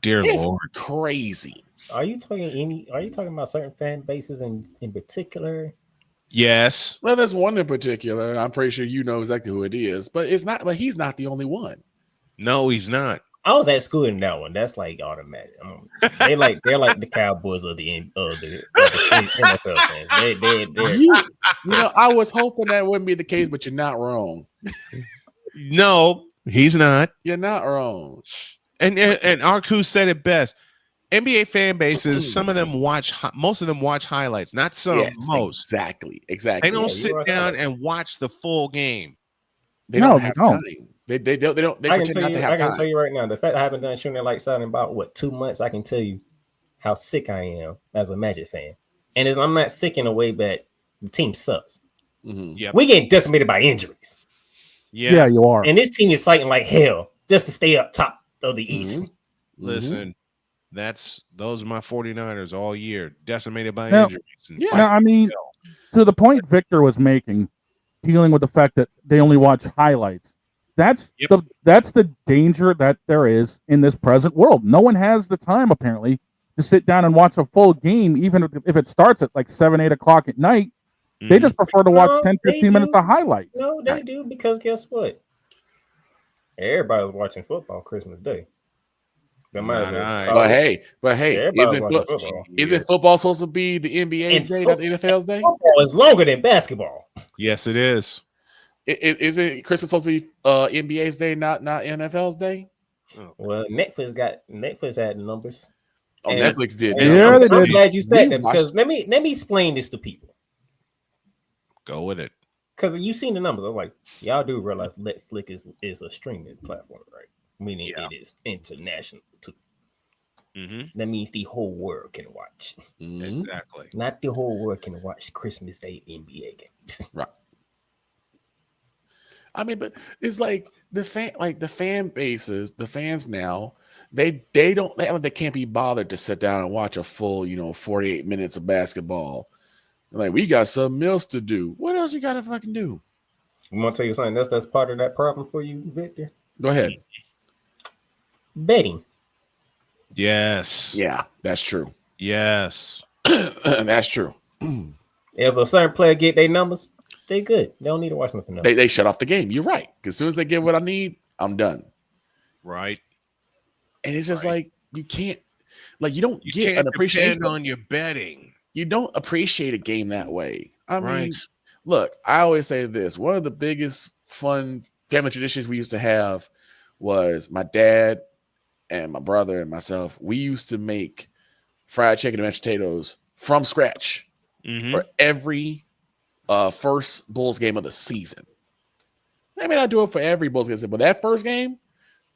Dear It's Lord. Crazy. Are you talking about certain fan bases in particular? Yes. Well, there's one in particular. I'm pretty sure you know exactly who it is, but it's not. But he's not the only one. No, he's not. I was at school in that one. That's like automatic. They're like the Cowboys of the NFL fans. You know, I was hoping that wouldn't be the case, but you're not wrong. No, he's not. You're not wrong. And Arku said it best. NBA fan bases, most of them watch highlights, not some, most. Exactly. They don't sit down and watch the full game. They don't have time. They don't. They pretend not to have I can time. tell you right now, the fact I haven't done Shooting Lights Out in about 2 months, I can tell you how sick I am as a Magic fan. And I'm not sick in a way that the team sucks. Yep. We get decimated by injuries. Yeah, you are. And this team is fighting like hell just to stay up top of the East. Listen, those are my 49ers all year, decimated by Now, injuries. Now, I mean, to the point Victor was making, dealing with the fact that they only watch highlights. That's the danger that there is in this present world. No one has the time, apparently, to sit down and watch a full game, even if it starts at like 7, 8 o'clock at night. They just prefer to watch 10, 15 minutes of highlights. No, they do, because guess what? Everybody's watching football Christmas Day. But hey, isn't football supposed to be the NBA's day, not the NFL's day? Football is longer than basketball. Yes, it is. Isn't Christmas supposed to be NBA's day, not NFL's day? Well, Netflix had the numbers. Oh, and Netflix did. Yeah, they did. I'm glad you said that, because let me explain this to people. Go with it. Because you've seen the numbers. I'm like, y'all do realize Netflix is a streaming platform, right? Meaning it is international too. That means the whole world can watch. Exactly. Not the whole world can watch Christmas Day NBA games. Right. I mean, but it's like the fan bases, the fans now, they can't be bothered to sit down and watch a full, 48 minutes of basketball. Like, we got something else to do. What else you gotta fucking do? I'm gonna tell you something. That's part of that problem for you, Victor. Go ahead. Betting. Yes. Yeah, that's true. Yes. That's true. If a certain player get their numbers, they good. They don't need to watch nothing else. They shut off the game. You're right. As soon as they get what I need, I'm done. Right. And it's just like, you can't, like, you get an appreciation on your betting. You don't appreciate a game that way. I mean, look, I always say this. One of the biggest fun family traditions we used to have was my dad and my brother and myself. We used to make fried chicken and mashed potatoes from scratch for every first Bulls game of the season. I may not do it for every Bulls game, but that first game,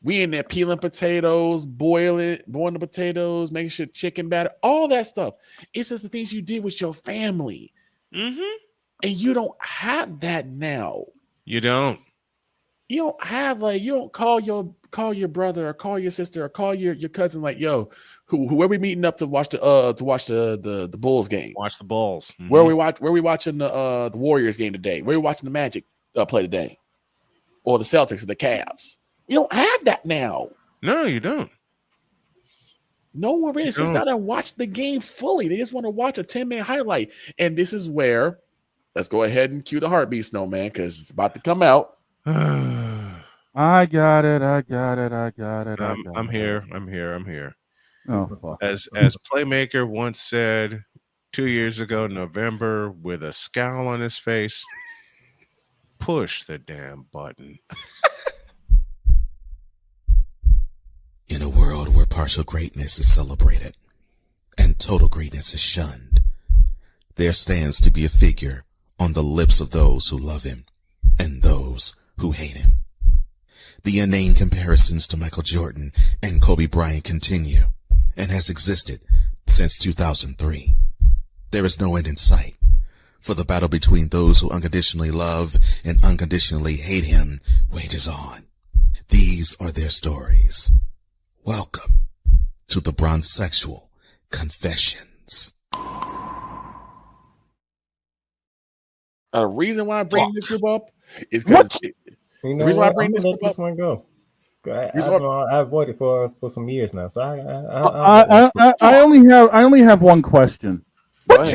we in there peeling potatoes, boiling the potatoes, making sure chicken batter, all that stuff. It's just the things you did with your family. And you don't have that now. You don't. You don't have you don't call your brother or call your sister or call your cousin like, yo, who are we meeting up to watch the Bulls game? Watch the Bulls. Where we watching the Warriors game today? Where are we watching the Magic play today? Or the Celtics or the Cavs? You don't have that now. No, you don't. No one really sits down and watch the game fully. They just want to watch a 10-minute highlight. And this is where, let's go ahead and cue the heartbeat, Snowman, because it's about to come out. I got it. I'm here. Oh, fuck. As Playmaker once said 2 years ago, November, with a scowl on his face, push the damn button. In a world where partial greatness is celebrated and total greatness is shunned, there stands to be a figure on the lips of those who love him and those who hate him. The inane comparisons to Michael Jordan and Kobe Bryant continue and has existed since 2003. There is no end in sight, for the battle between those who unconditionally love and unconditionally hate him wages on. These are their stories. Welcome to the Bronzexual Confessions. The reason why I bring this group up is because the reason why I bring this group up. One go. I avoided for some years now, so I only have one question. What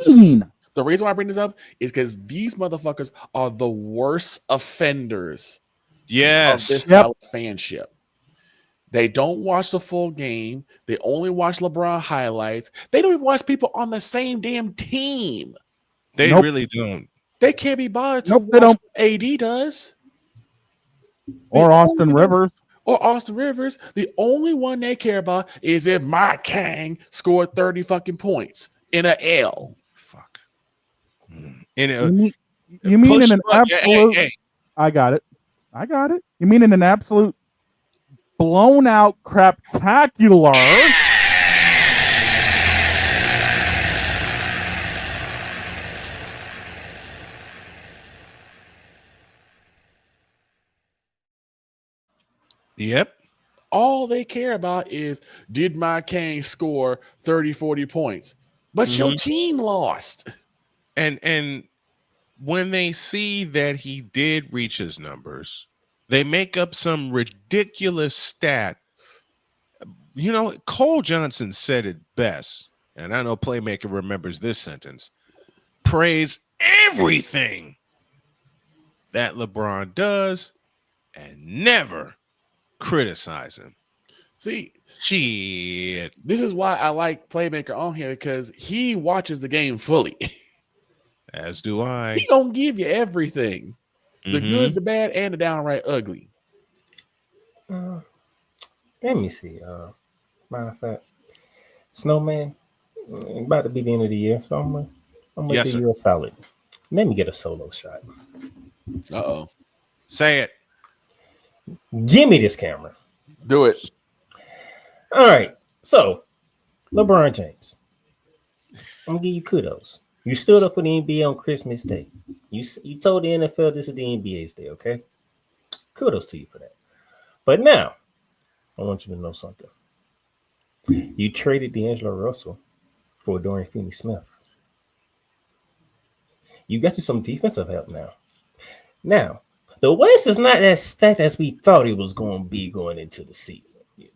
you mean? The reason why I bring this up is because these motherfuckers are the worst offenders. Yes, of this style of fanship. They don't watch the full game. They only watch LeBron highlights. They don't even watch people on the same damn team. They really don't. They can't be bothered to watch what AD does. Or Austin Rivers. Or Austin Rivers. The only one they care about is if my Kang scored 30 fucking points in an L. Fuck. You mean in an absolute... Hey. I got it. You mean in an absolute blown out craptacular... Yep. All they care about is, did my Kang score 30, 40 points? But your team lost. And when they see that he did reach his numbers, they make up some ridiculous stat. You know, Cole Johnson said it best, and I know Playmaker remembers this sentence. Praise everything that LeBron does and never criticize him. See, shit. This is why I like Playmaker on here, because he watches the game fully. As do I. He gonna give you everything. The good, the bad, and the downright ugly. Let me see. Matter of fact, Snowman, about to be the end of the year, so I'm gonna give you a solid. Let me get a solo shot. Uh-oh. Say it. Give me this camera. Do it. All right. So, LeBron James, I'm gonna give you kudos. You stood up for the NBA on Christmas Day. You told the NFL this is the NBA's day, okay? Kudos to you for that. But now, I want you to know something. You traded D'Angelo Russell for Dorian Finney-Smith. You got you some defensive help now. Now, the West is not as stacked as we thought it was going to be going into the season. You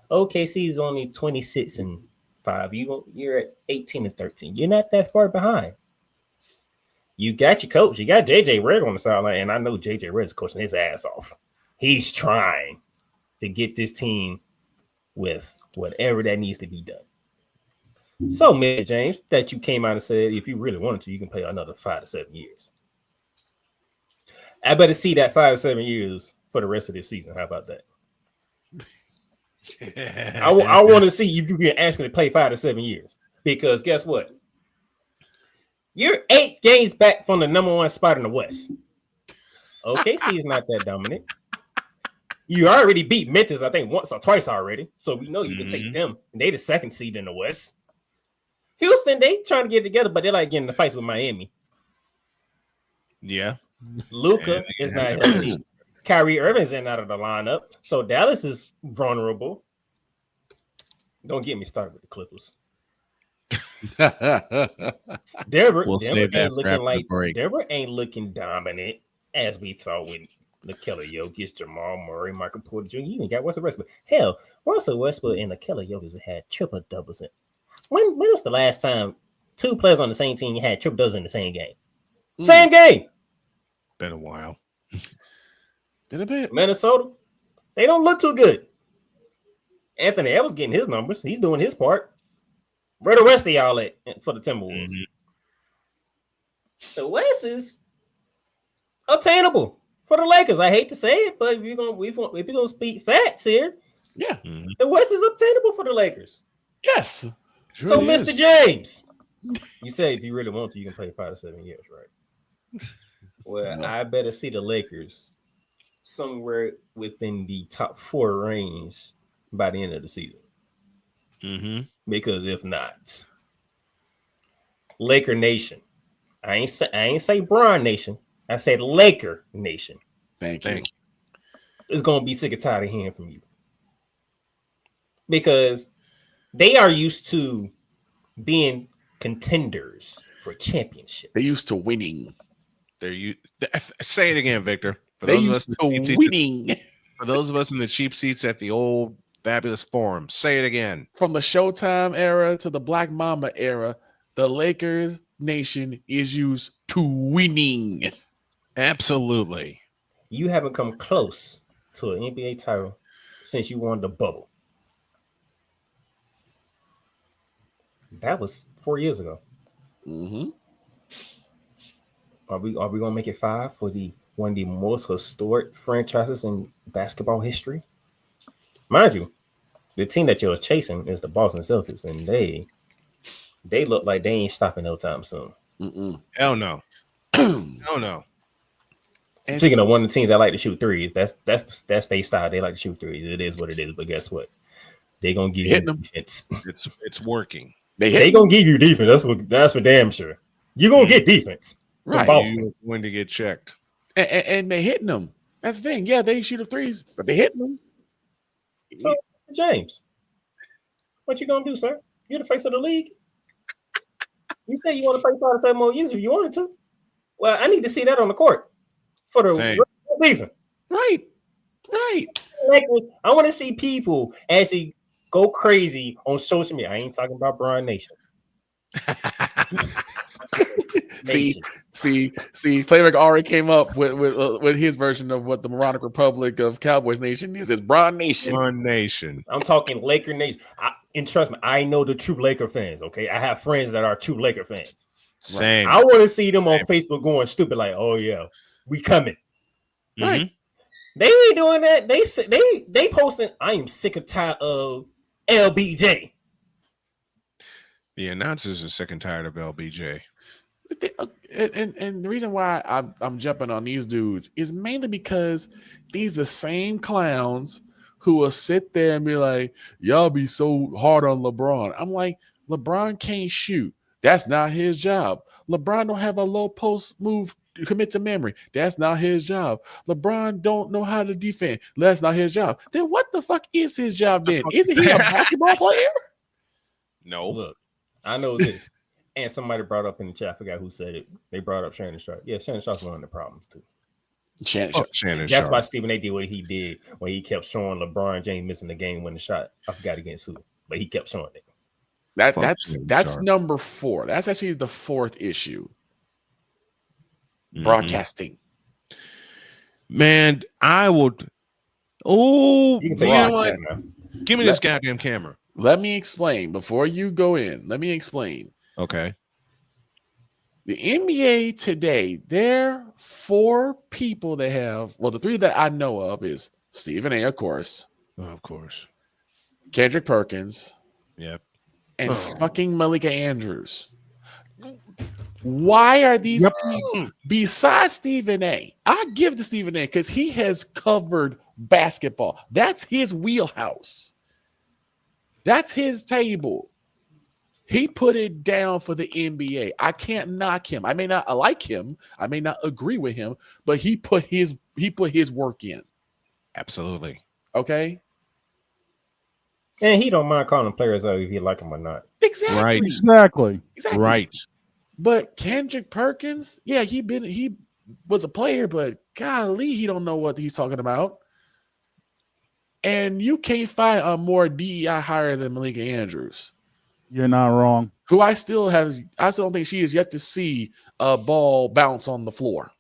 know, OKC is only 26-5. You're at 18-13. You're not that far behind. You got your coach. You got JJ Redick on the sideline, and I know JJ Redick's coaching his ass off. He's trying to get this team with whatever that needs to be done. So, Mr. James, that you came out and said if you really wanted to, you can pay another 5 to 7 years. I better see that 5 to 7 years for the rest of this season. How about that? I want to see if you can actually play 5 to 7 years, because guess what? You're 8 games back from the number 1 spot in the West. OKC is not that dominant. You already beat Memphis, I think, once or twice already, so we know you can take them. They the 2nd seed in the West. Houston, they trying to get together, but they're like getting the fights with Miami. Yeah. Luka is not healthy. Kyrie Irving's in out of the lineup, so Dallas is vulnerable. Don't get me started with the Clippers. Denver ain't looking dominant as we thought with Nikola Jokic, Jamal Murray, Michael Porter Jr. You even got Russell Westbrook. Hell, Russell Westbrook and Nikola Jokic had triple doubles. When was the last time 2 players on the same team had triple doubles in the same game? Same game. Been a while. Been a bit. Minnesota, they don't look too good. Anthony Edwards getting his numbers. He's doing his part. Where the rest of y'all at for the Timberwolves? The West is obtainable for the Lakers. I hate to say it, but if you're gonna speak facts here, the West is obtainable for the Lakers. Yes. So, Mr. James, you say if you really want to, you can play 5 to 7 years, right? Well, I better see the Lakers somewhere within the top 4 range by the end of the season. Because if not, Laker Nation. I ain't say Bron Nation. I said Laker Nation. Thank you. It's gonna be sick and tired of hearing from you, because they are used to being contenders for championships. They're used to winning. Say it again, Victor. For They're those used of us to winning. For those of us in the cheap seats at the old fabulous forum, say it again. From the Showtime era to the Black Mamba era, the Lakers Nation is used to winning. Absolutely. You haven't come close to an NBA title since you won the bubble. That was 4 years ago. Are we gonna make it 5 for one of the most historic franchises in basketball history? Mind you, the team that you're chasing is the Boston Celtics, and they look like they ain't stopping no time soon. Hell no. Hell no. Speaking of one of the teams that like to shoot threes, that's their style. They like to shoot threes. It is what it is. But guess what? They gonna give you defense. It's working. They gonna give you defense. That's for damn sure. You gonna get defense, right? You going to get checked, and they hitting them. That's the thing. Yeah, they shoot up threes, but they hitting them. So, James, what you gonna do, sir? You're the face of the league. You say you want to play 5 to 7 more years if you wanted to. Well, I need to see that on the court for the season. Right. Like, I want to see people actually go crazy on social media. I ain't talking about Bron Nation. See, Playboy already came up with his version of what the Moronic Republic of Cowboys Nation is. It's Bron Nation. Bron Nation. I'm talking Laker Nation. And trust me, I know the true Laker fans. Okay, I have friends that are true Laker fans. Same. I want to see them on Facebook going stupid, like, "Oh yeah, we coming." Right. They ain't doing that. They posting. I am sick and tired of LBJ. The announcers are sick and tired of LBJ. And the reason why I'm jumping on these dudes is mainly because these the same clowns who will sit there and be like, y'all be so hard on LeBron. I'm like, LeBron can't shoot. That's not his job. LeBron don't have a low post move commit to memory. That's not his job. LeBron don't know how to defend. That's not his job. Then what the fuck is his job then? Isn't he a basketball player? No. Look, I know this. And somebody brought up in the chat, I forgot who said it. They brought up Shannon Sharp. Yeah, Shannon Sharp's one of the problems too. That's why Stephen A did what he did when he kept showing LeBron James missing the game winning shot. I forgot against who, but he kept showing it. That's number 4. That's actually the 4th issue. Broadcasting. Man, I would. Oh, you can take what? Give me this goddamn camera. Let me explain before you go in. Let me explain. Okay. The NBA today, there are 4 people that have, well, the 3 that I know of is Stephen A, of course. Oh, of course. Kendrick Perkins. Yep. And fucking Malika Andrews. Why are these people, besides Stephen A? I give to Stephen A because he has covered basketball. That's his wheelhouse. That's his table. He put it down for the NBA. I can't knock him. I may not like him. I may not agree with him, but he put his work in. Absolutely. Okay. And he don't mind calling players out if you like them or not. Exactly. Right. Exactly. Right. But Kendrick Perkins, yeah, he was a player, but golly, he don't know what he's talking about. And you can't find a more DEI higher than Malika Andrews. You're not wrong. Who I still don't think she has yet to see a ball bounce on the floor.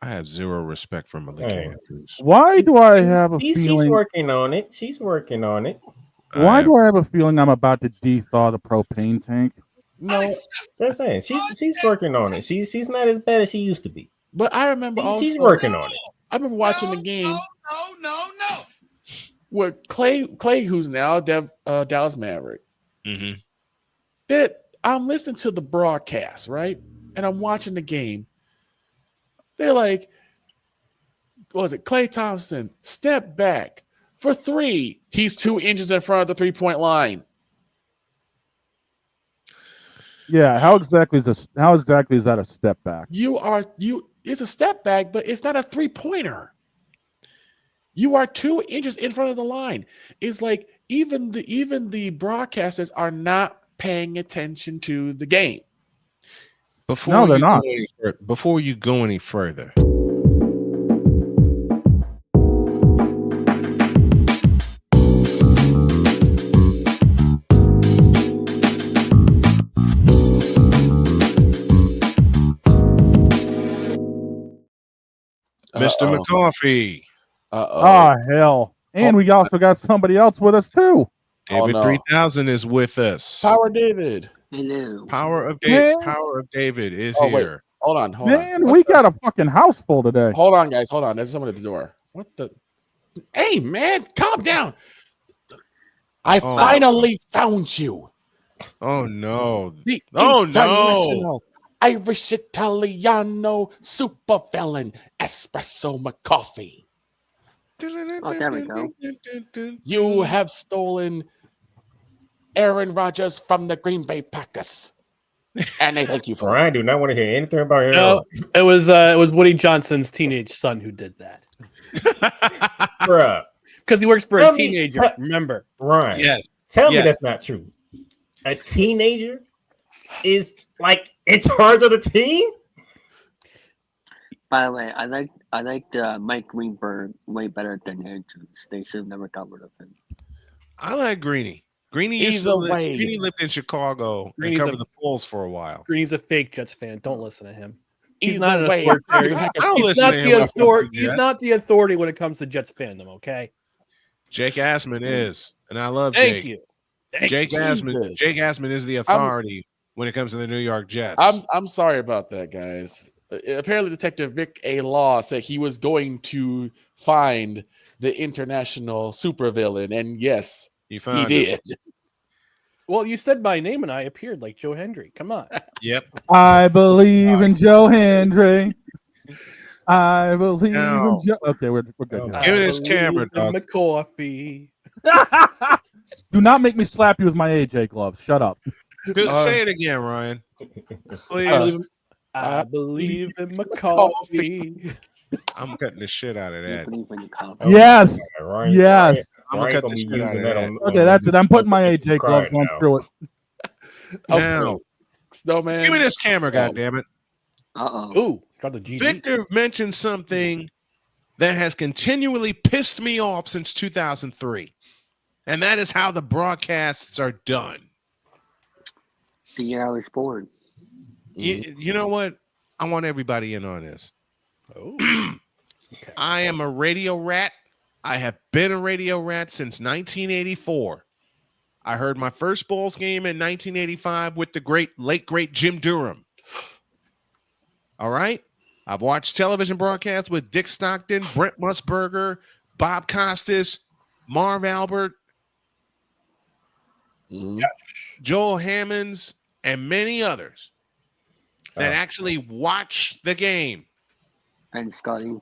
I have zero respect for Malika Andrews. Why do I have a feeling? She's working on it. She's working on it. Why do I have a feeling I'm about to de-thaw the propane tank? No, that's saying she's working on it. She's not as bad as she used to be. But I remember she's working on it. I remember watching the game. No. With Clay, who's now Dallas Maverick. Mm-hmm. That I'm listening to the broadcast, right? And I'm watching the game. They're like, what was it? Klay Thompson, step back for 3. He's 2 inches in front of the 3-point line. Yeah, how exactly is that a step back? It's a step back, but it's not a 3-pointer. You are 2 inches in front of the line. It's like even the broadcasters are not paying attention to the game. No, they're not. Before you go any further. Mr. McCoffee. Oh, hell. And we also got somebody else with us, too. David 3000 is with us. Power David. Hello. Power of David is Wait. here. Hold on. Man, we got a fucking house full today. Hold on, guys. Hold on. There's someone at the door. What the? Hey, man, calm down. I finally found you. Oh, no. The no. international Irish Italiano super villain, Espresso McCoffee. Oh, there we go. You have stolen Aaron Rodgers from the Green Bay Packers. And I thank you for I do not want to hear anything about Aaron Rodgers. It was Woody Johnson's teenage son who did that. Bruh. Because he works for a teenager, remember? Ryan. Yes. Tell me that's not true. A teenager is like in charge of the team? By the way, I liked Mike Greenberg way better than Andrews. They should have never got rid of him. I like Greeny. Greeny lived in Chicago and covered the Bulls for a while. Greeny's a fake Jets fan. Don't listen to him. He's Either not an way, authority. I don't listen to him. He's not the authority when it comes to Jets fandom, okay? Jake Assman is, and I love Thank Jake. you. Jake Assman is the authority when it comes to the New York Jets. I'm sorry about that, guys. Apparently, Detective Vic A. Law said he was going to find the international supervillain, and yes, he did. Well, you said my name, and I appeared like Joe Hendry. Come on. Yep. I believe in Joe Hendry. I believe in Joe. Okay, we're good. Give me this camera, dog. McCoffee. Do not make me slap you with my AJ gloves. Shut up. Say it again, Ryan. Please. I believe in McCoffee. I'm cutting the shit out of that. Yes. Ryan, Yes. I'm gonna cut the shit out of that. Okay, that's it. I'm putting my AJ gloves on. Screw it. Now, Snowman. give me this camera, goddammit. Ooh, got the GG. Victor mentioned something that has continually pissed me off since 2003, and that is how the broadcasts are done. The year I was born. You know what? I want everybody in on this. Oh. I am a radio rat. I have been a radio rat since 1984. I heard my first Bulls game in 1985 with the late great Jim Durham. All right. I've watched television broadcasts with Dick Stockton, Brent Musburger, Bob Costas, Marv Albert, Joel Hammonds, and many others that actually watch the game. And Scotty.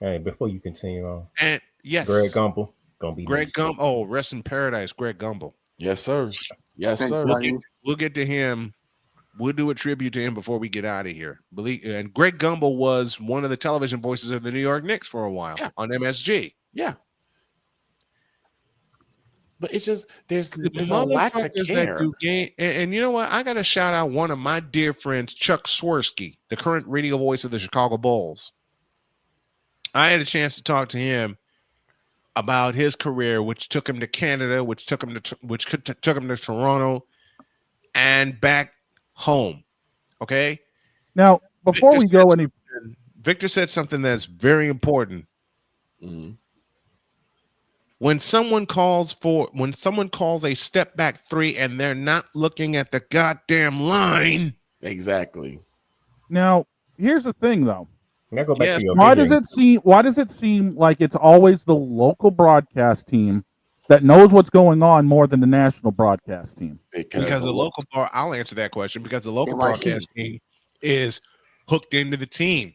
Hey, before you continue on. And yes. Greg Gumbel. Gonna be Greg Gumbel. Oh, rest in paradise, Greg Gumbel. Yes, sir. Yes, sir. We'll get to him. We'll do a tribute to him before we get out of here. And Greg Gumbel was one of the television voices of the New York Knicks for a while on MSG. Yeah. But it's just there's a lack of care. And you know what? I got to shout out one of my dear friends, Chuck Swirsky, the current radio voice of the Chicago Bulls. I had a chance to talk to him about his career, which took him to Canada, which took him to Toronto, and back home. Okay. Now, before we go any, Victor said something that's very important. When someone calls a step back three and they're not looking at the goddamn line. Exactly. Now, here's the thing, though. Now go back to your Why does it seem like it's always the local broadcast team that knows what's going on more than the national broadcast team? Because the local I'll answer that question because the local broadcast team is hooked into the team.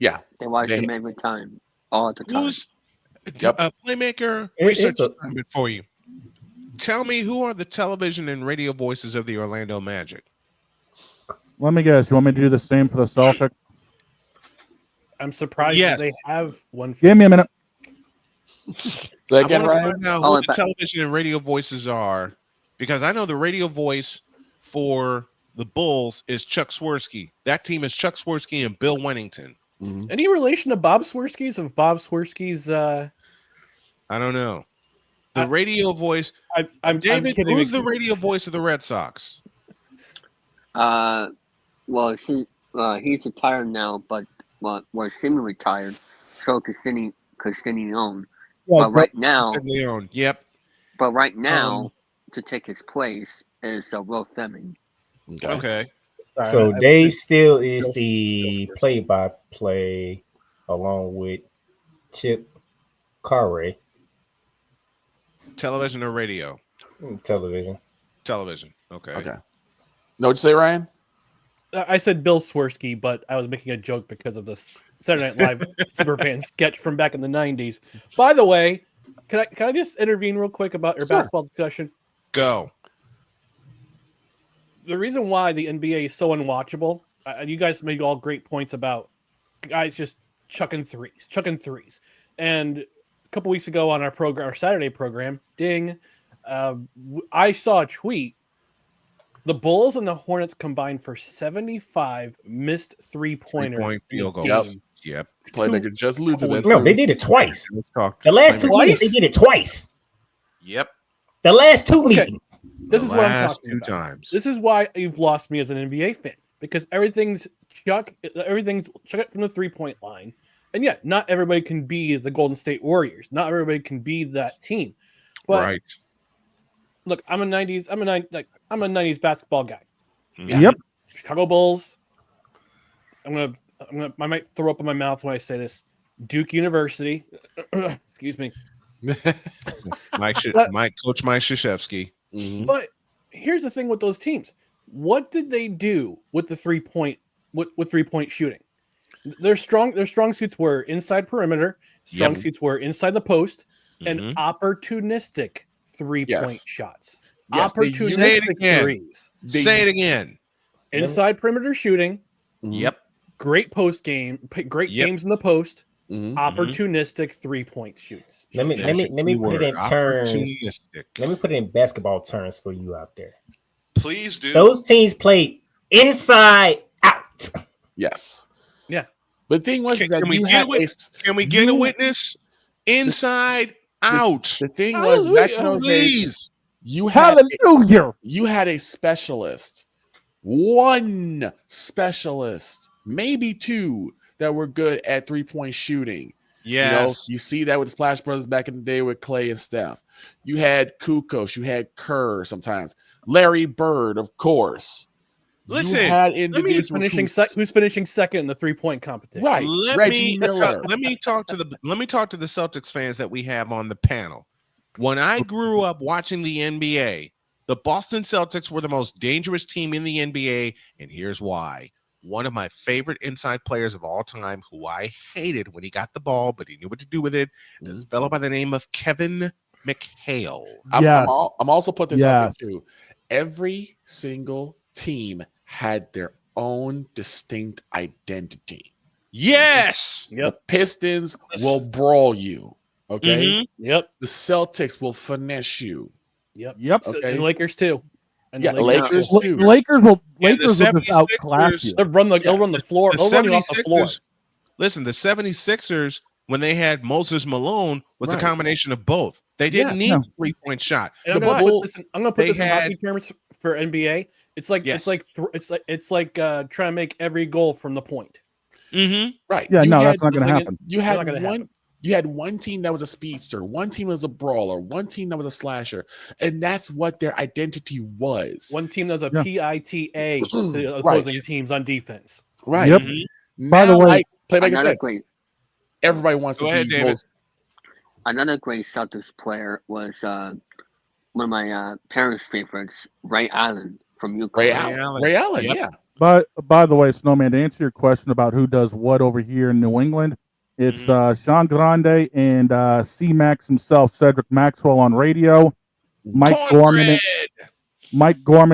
Yeah. They watch them every time, all the time. Who's a playmaker research assignment for you? Tell me, who are the television and radio voices of the Orlando Magic? Let me guess. You want me to do the same for the Celtic? I'm surprised that they have one. Give me a minute. So again, Ryan, find out who the television and radio voices are, because I know the radio voice for the Bulls is Chuck Swirsky. That team is Chuck Swirsky and Bill Wennington. Any relation to Bob Swirsky's? Of Bob Swirsky's? I don't know. The radio voice. I'm David. kidding. Who's the radio voice of the Red Sox? Well, he's retired now, but semi-retired. So Castiglione. But right now, yep. But right now, to take his place is Will Fleming. Okay. So Dave still is the play-by-play along with Chip Carre. Television or radio? Television. Okay. Okay. No, what'd you say, Ryan? I said Bill Swirsky, but I was making a joke because of this Saturday Night Live Superman sketch from back in the 90s. By the way, can I just intervene real quick about your basketball discussion? Go. The reason why the NBA is so unwatchable, you guys made all great points about guys just chucking threes. And a couple weeks ago on our Saturday program, I saw a tweet. The Bulls and the Hornets combined for 75 missed three-pointers. Three-point field goals. Yep. Playmaker just alluded to that. No, they did it twice. The last 2 meetings, they did it twice. Yep. The last two meetings. This is what I'm talking two about. times. This is why you've lost me as an NBA fan, because everything's chuck it from the three-point line. And yeah, not everybody can be the Golden State Warriors. Not everybody can be that team. But right. Look, I'm a 90s basketball guy. Yep. Chicago Bulls. I might throw up in my mouth when I say this. Duke University. Excuse me. Coach Mike Krzyzewski. But here's the thing with those teams. What did they do with the three-point shooting? Their strong suits were inside perimeter, suits were inside the post, and opportunistic three-point shots. Opportunistic threes. Say it again. Inside perimeter shooting. Yep. Great post game. Great games in the post. Opportunistic three-point shoots. Let me put it in terms. Let me put it in basketball terms for you out there. Please do. Those teams played inside out. Yes. Yeah. But the thing was can we get a witness? Inside out. The thing was back in those days, you had a specialist, one specialist, maybe two that were good at three-point shooting. Yes. You see that with the Splash Brothers back in the day with Clay and Steph. You had Kukoc, you had Kerr sometimes, Larry Bird, of course. Listen, you had who's finishing second in the 3-point competition? Right. Reggie Miller. Let me talk to the Celtics fans that we have on the panel. When I grew up watching the NBA, the Boston Celtics were the most dangerous team in the NBA, and here's why. One of my favorite inside players of all time, who I hated when he got the ball, but he knew what to do with it, is a fellow by the name of Kevin McHale. I'm also put this out there too. Every single team had their own distinct identity. Yes. The Pistons will brawl you. Okay. Mm-hmm. Yep. The Celtics will finesse you. Yep. Okay. And the Lakers too. And the Lakers too. Lakers will just outclass you. They'll run the floor. They'll run you off the floor. Listen, the 76ers, when they had Moses Malone, was a combination of both. They didn't need a 3-point shot. And I'm gonna put this in hockey terms for NBA. It's like it's like trying to make every goal from the point. Mm-hmm. Right. Yeah, that's not going to happen. You had one team that was a speedster, one team was a brawler, one team that was a slasher, and that's what their identity was. One team that was a PITA to the opposing teams on defense. Right. Yep. By the way, playmaker said, everybody wants to be David. Another great Celtics player was one of my parents' favorites, Ray Allen from UConn. Ray Allen, yeah. But by the way, Snowman, to answer your question about who does what over here in New England, it's Sean Grande and C-Max himself, Cedric Maxwell on radio. Mike Gorman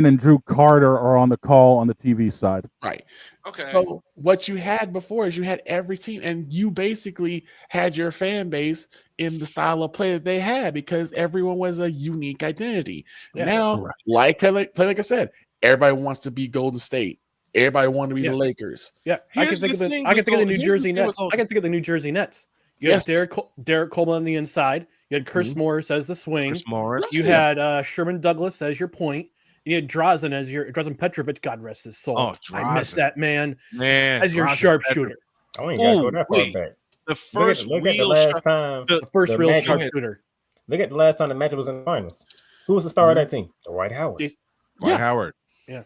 and Drew Carter are on the call on the TV side. Right. Okay. So what you had before is you had every team, and you basically had your fan base in the style of play that they had because everyone was a unique identity. Yeah, now, like I said, everybody wants to be Golden State. Everybody wanted to be the Lakers. Yeah, I can think of the New Jersey Nets. I can think of the New Jersey Nets. You had Derek Coleman on the inside. You had Chris Morris as the swing. You had Sherman Douglas as your point. You had Drazen Petrovic. God rest his soul. Oh, I miss that man. As your Drazen sharpshooter. I ain't got to go that far back. The first look at the last time. The first real sharpshooter. Look at the last time the match was in the finals. Who was the star of that team? Dwight Howard. Howard. Yeah.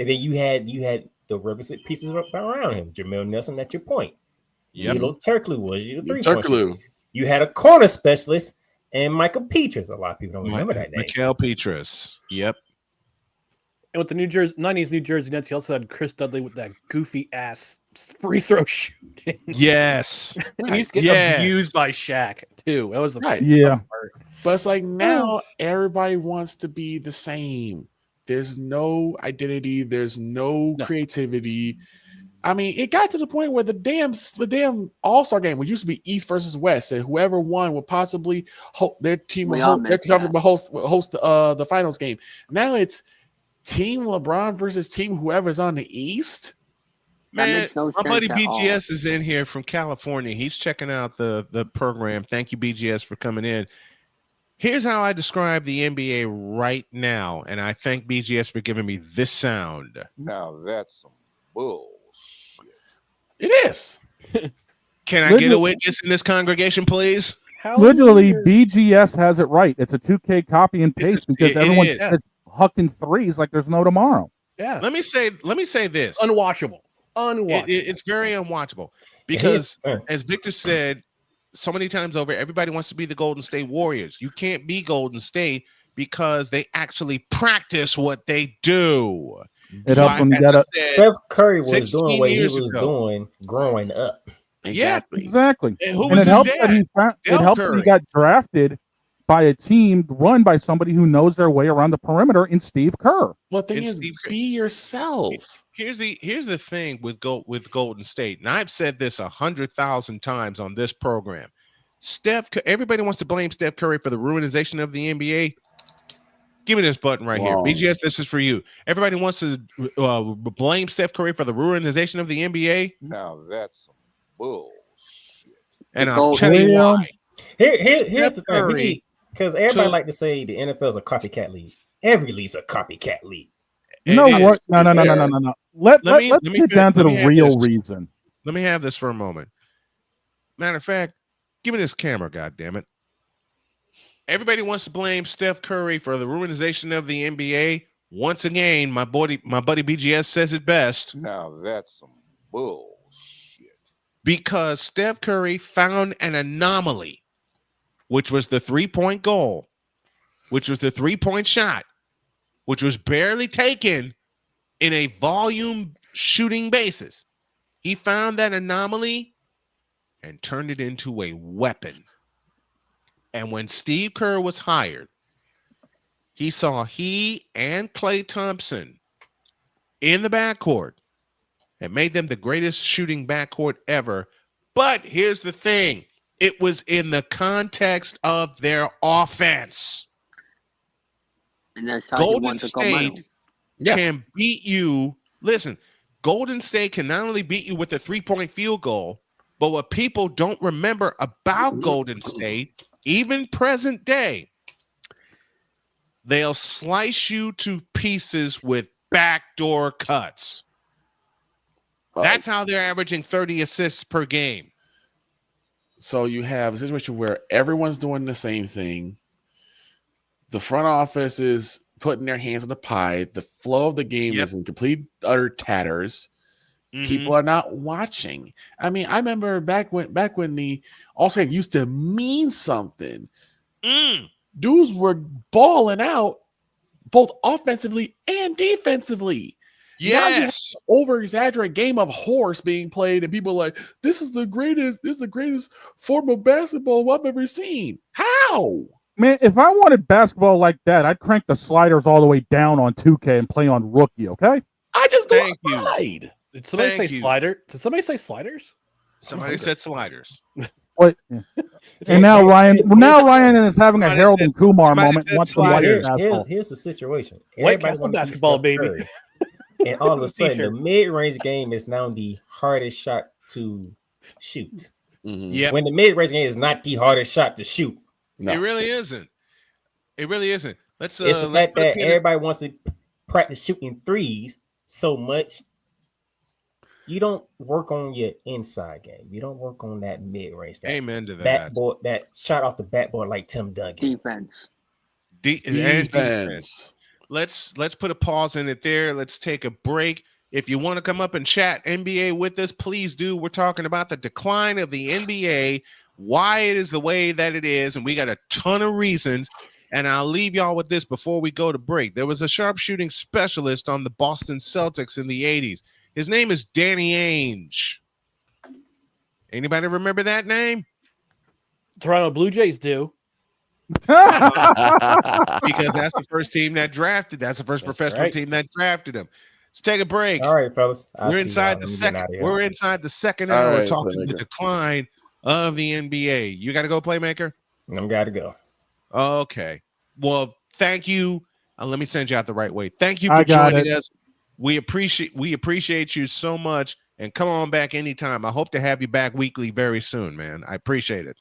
And then you had the requisite pieces around him. Jamel Nelson at your point. Elo Turkoglu was your 3-point. You had a corner specialist and Michael Petras. A lot of people don't remember that name. Mikael Petras. Yep. And with the 90s New Jersey Nets, he also had Chris Dudley with that goofy ass free throw shooting. Yes. And he used to get abused by Shaq too. That was the part. But it's like now everybody wants to be the same. There's no identity. There's no creativity. I mean, it got to the point where the damn All-Star game, which used to be East versus West, and whoever won would possibly their team would host the finals game. Now it's Team LeBron versus Team whoever's on the East. Man, my buddy BGS is in here from California. He's checking out the program. Thank you, BGS, for coming in. Here's how I describe the NBA right now, and I thank BGS for giving me this sound. Now that's some bullshit. It is. Can I get a witness in this congregation, please? Literally, BGS has it right. It's a 2K copy and paste because everyone's just hucking threes like there's no tomorrow. Yeah. Let me say this. Unwatchable. It's very unwatchable because, as Victor said so many times over, everybody wants to be the Golden State Warriors. You can't be Golden State because they actually practice what they do. It helps when you got Steph Curry was doing what he was doing growing up. Exactly. And it helped that he got drafted by a team run by somebody who knows their way around the perimeter in Steve Kerr. Well, the thing is, be yourself. Here's the thing with Golden State, and I've said this 100,000 times on this program. Everybody wants to blame Steph Curry for the ruinization of the NBA. Give me this button right here. BGS, this is for you. Everybody wants to blame Steph Curry for the ruinization of the NBA. Now that's some bullshit. And I'll tell you why. Here's the thing. Because everybody like to say the NFL is a copycat league. Every league's a copycat league. You know what? No. Let's get down to the real reason. Let me have this for a moment. Matter of fact, give me this camera, goddammit. Everybody wants to blame Steph Curry for the ruinization of the NBA. Once again, my buddy BGS says it best. Now that's some bullshit. Because Steph Curry found an anomaly, which was the 3-point goal, which was the 3-point shot, which was barely taken in a volume shooting basis. He found that anomaly and turned it into a weapon. And when Steve Kerr was hired, he saw he and Klay Thompson in the backcourt and made them the greatest shooting backcourt ever. But here's the thing. It was in the context of their offense. And that's how Golden State can beat you. Listen, Golden State can not only beat you with a 3-point field goal, but what people don't remember about Golden State, even present day, they'll slice you to pieces with backdoor cuts. That's how they're averaging 30 assists per game. So you have a situation where everyone's doing the same thing. The front office is putting their hands on the pie. The flow of the game is in complete utter tatters. People are not watching. I mean, I remember back when the All-Star game used to mean something. Dudes were balling out both offensively and defensively. Yes. Over exaggerate game of horse being played, and people are like, this is the greatest form of basketball I've ever seen. How? Man, if I wanted basketball like that, I'd crank the sliders all the way down on 2K and play on rookie, okay? I just go outside. Did somebody say slider? Did somebody say sliders? Somebody said sliders. What? And now Ryan is having a Harold and Kumar moment. Wants to watch basketball. Here's the situation. White Castle basketball, baby. And all of a sudden, the mid-range game is now the hardest shot to shoot. Yep. When the mid-range game is not the hardest shot to shoot. No. It really isn't. It really isn't. It's the fact that everybody wants to practice shooting threes so much. You don't work on your inside game. You don't work on that mid-range. Amen to that. Backboard, that shot off the backboard like Tim Duncan. Defense. Defense. Let's put a pause in it there. Let's take a break. If you want to come up and chat NBA with us, please do. We're talking about the decline of the NBA, why it is the way that it is, and we got a ton of reasons. And I'll leave y'all with this before we go to break. There was a sharpshooting specialist on the Boston Celtics in the 80s. His name is Danny Ainge. Anybody remember that name? Toronto Blue Jays do. Because that's the first team that drafted. That's the first professional team that drafted him. Let's take a break. All right, fellas. We're inside the second hour talking the decline of the NBA. You got to go, Playmaker? I got to go. Okay. Well, thank you. Let me send you out the right way. Thank you for joining us. We appreciate you so much. And come on back anytime. I hope to have you back weekly very soon, man. I appreciate it.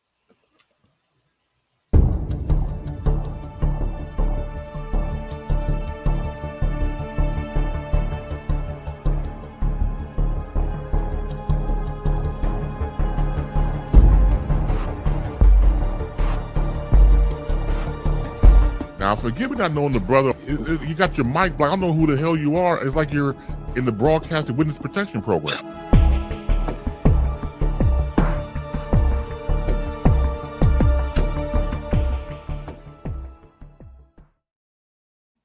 Now, forgive me not knowing the brother. You got your mic blocked. I don't know who the hell you are. It's like you're in the broadcasted witness protection program.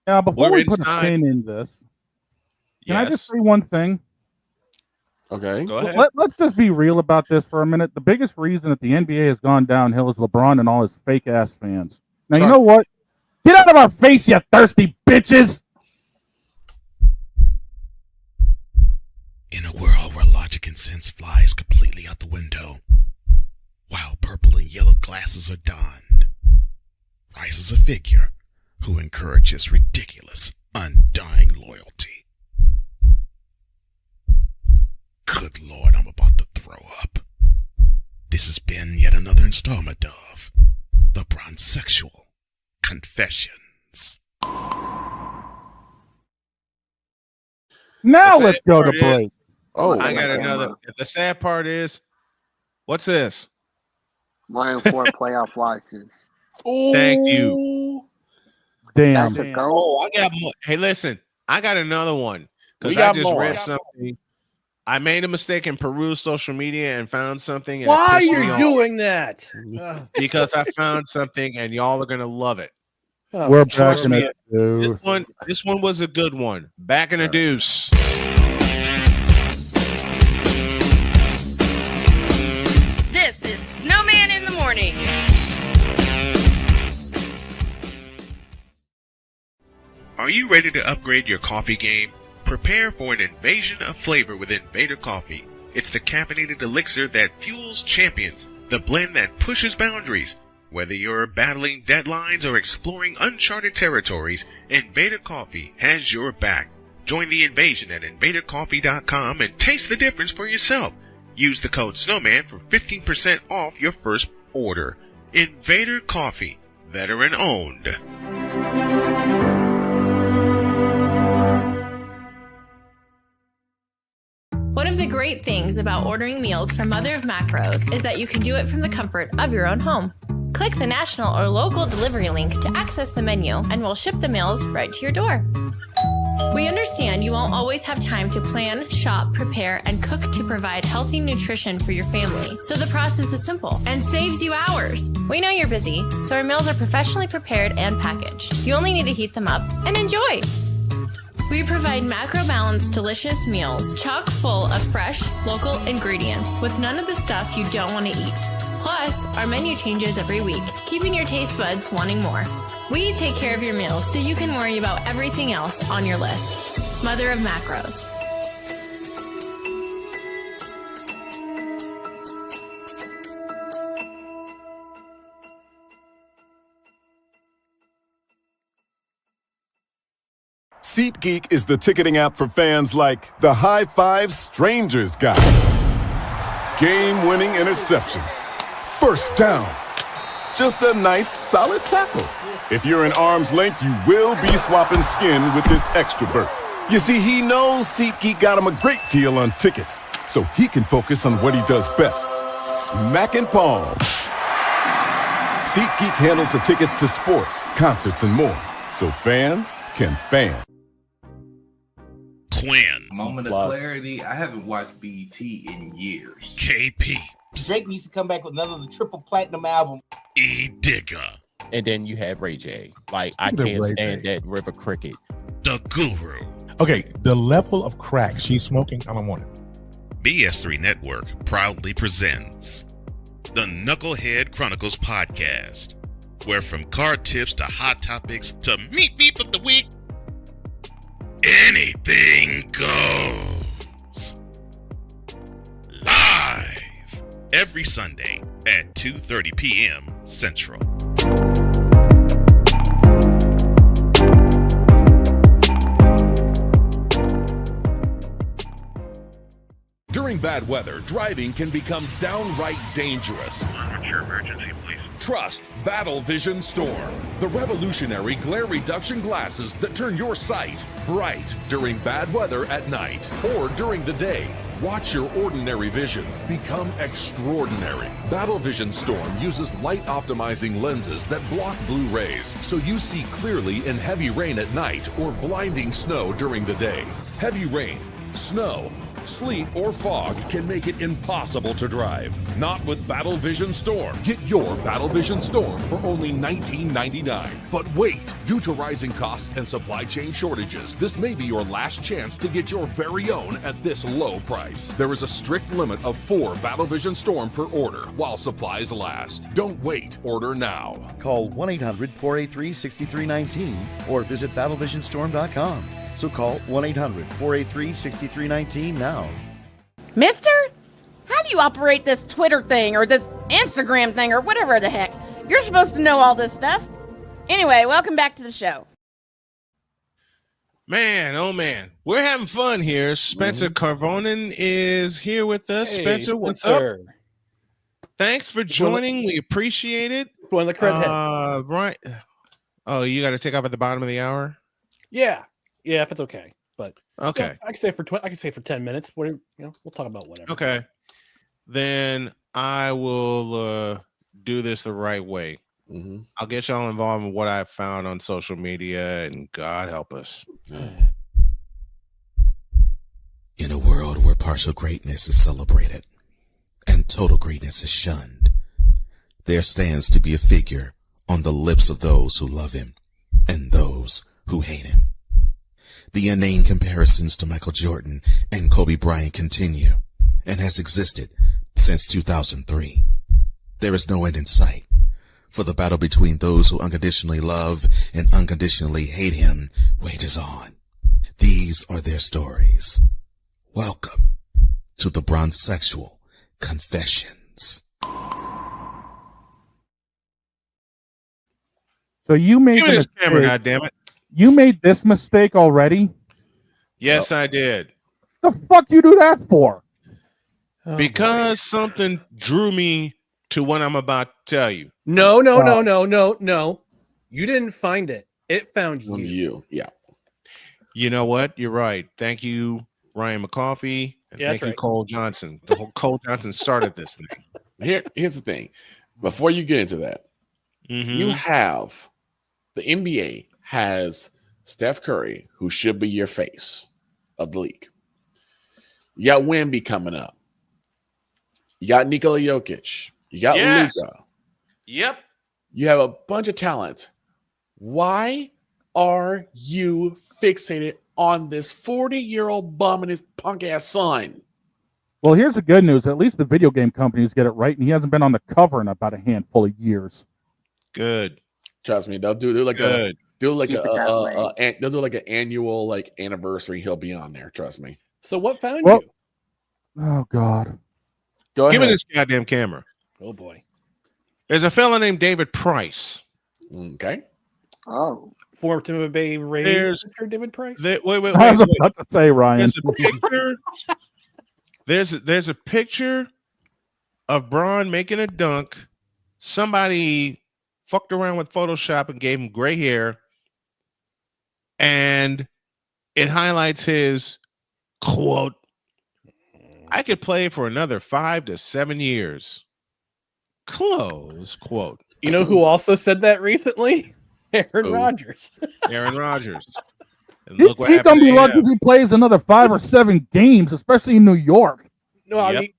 Now, before we put a pin in this, can I just say one thing? Okay. Go ahead. Let's just be real about this for a minute. The biggest reason that the NBA has gone downhill is LeBron and all his fake-ass fans. Now, you know what? Get out of our face, you thirsty bitches! In a world where logic and sense flies completely out the window, while purple and yellow glasses are donned, rises a figure who encourages ridiculous, undying loyalty. Good Lord, I'm about to throw up. This has been yet another installment of The Bronsexual Confessions. Now let's go to break. I got another. The sad part is, what's this? 1-4 playoff losses. Thank you. Damn. Oh, I got more. Hey, listen, I got another one because We I got just more. read something. I made a mistake and perused social media and found something. And Why it pissed are me you off doing that? because I found something and y'all are gonna love it. We're back Trust in me. the This one was a good one. Back in the deuce. This is Snowman in the Morning. Are you ready to upgrade your coffee game? Prepare for an invasion of flavor with Invader Coffee. It's the caffeinated elixir that fuels champions, the blend that pushes boundaries. Whether you're battling deadlines or exploring uncharted territories, Invader Coffee has your back. Join the invasion at invadercoffee.com and taste the difference for yourself. Use the code SNOWMAN for 15% off your first order. Invader Coffee, veteran owned. One of the great things about ordering meals from Mother of Macros is that you can do it from the comfort of your own home. Click the national or local delivery link to access the menu, and we'll ship the meals right to your door. We understand you won't always have time to plan, shop, prepare, and cook to provide healthy nutrition for your family, so the process is simple and saves you hours. We know you're busy, so our meals are professionally prepared and packaged. You only need to heat them up and enjoy. We provide macro-balanced, delicious meals, chock full of fresh, local ingredients with none of the stuff you don't want to eat. Plus, our menu changes every week, keeping your taste buds wanting more. We take care of your meals so you can worry about everything else on your list. Mother of Macros. SeatGeek is the ticketing app for fans like the High Five Strangers guy. Game-winning interception. First down. Just a nice, solid tackle. If you're in arm's length, you will be swapping skin with this extrovert. You see, he knows SeatGeek got him a great deal on tickets, so he can focus on what he does best, smacking palms. SeatGeek handles the tickets to sports, concerts, and more, so fans can fan. Quinn. Moment of clarity. I haven't watched BET in years. KP. Drake needs to come back with another triple platinum album. E Digger. And then you have Ray J. Like, I can't stand that River Cricket. The Guru. Okay, the level of crack she's smoking, I don't want it. BS3 Network proudly presents the Knucklehead Chronicles podcast, where from card tips to hot topics to meep of the week, anything goes. Live every Sunday at 2:30 p.m. Central. During bad weather, driving can become downright dangerous. What's your emergency, please? Trust Battle Vision Storm, the revolutionary glare reduction glasses that turn your sight bright during bad weather at night or during the day. Watch your ordinary vision become extraordinary. Battle Vision Storm uses light optimizing lenses that block blue rays, so you see clearly in heavy rain at night or blinding snow during the day. Heavy rain, snow, sleet, or fog can make it impossible to drive. Not with Battle Vision Storm. Get your Battle Vision Storm for only $19.99. But wait, due to rising costs and supply chain shortages, this may be your last chance to get your very own at this low price. There is a strict limit of 4 Battle Vision Storm per order while supplies last. Don't wait, order now. Call 1-800-483-6319 or visit battlevisionstorm.com. So call 1-800-483-6319 now. Mister? How do you operate this Twitter thing or this Instagram thing or whatever the heck? You're supposed to know all this stuff. Anyway, welcome back to the show. Man, oh man. We're having fun here. Spencer Carvonen is here with us. Hey, Spencer, what's up? Thanks for joining. We appreciate it. One of the credit right. Oh, you got to take off at the bottom of the hour? Yeah. Yeah, if it's okay. But okay. Yeah, I can say for 10 minutes. We'll talk about whatever. Okay. Then I will do this the right way. I'll get y'all involved in what I found on social media, and God help us. In a world where partial greatness is celebrated and total greatness is shunned, there stands to be a figure on the lips of those who love him and those who hate him. The inane comparisons to Michael Jordan and Kobe Bryant continue and has existed since 2003. There is no end in sight, for the battle between those who unconditionally love and unconditionally hate him wages on. These are their stories. Welcome to the Bronzexual Confessions. So you made Give me this camera, goddammit. You made this mistake already? Yes, I did. The fuck you do that for? Because something drew me to what I'm about to tell you. No. You didn't find it. It found you. Yeah. You know what? You're right. Thank you, Ryan McCoffey. And thank you, Cole Johnson. The whole Cole Johnson started this thing. Here's the thing. Before you get into that, you have the NBA has Steph Curry, who should be your face of the league. You got Wemby coming up. You got Nikola Jokic. You got Luka. Yep. You have a bunch of talent. Why are you fixated on this 40-year-old bum and his punk-ass son? Well, here's the good news. At least the video game companies get it right, and he hasn't been on the cover in about a handful of years. Good. Trust me, they'll do like an annual like anniversary. He'll be on there. Trust me. So what found you? Oh God. Go ahead. Give me this goddamn camera. Oh boy. There's a fella named David Price. Okay. Oh. Former Tampa Bay Rays pitcher David Price. I was about to say, Ryan. There's a picture. there's a picture of Braun making a dunk. Somebody fucked around with Photoshop and gave him gray hair. And it highlights his quote, "I could play for another 5 to 7 years." Close quote. You know who also said that recently? Aaron Rodgers. Aaron Rodgers. And He's going to be lucky if he plays another 5 or 7 games, especially in New York. No, I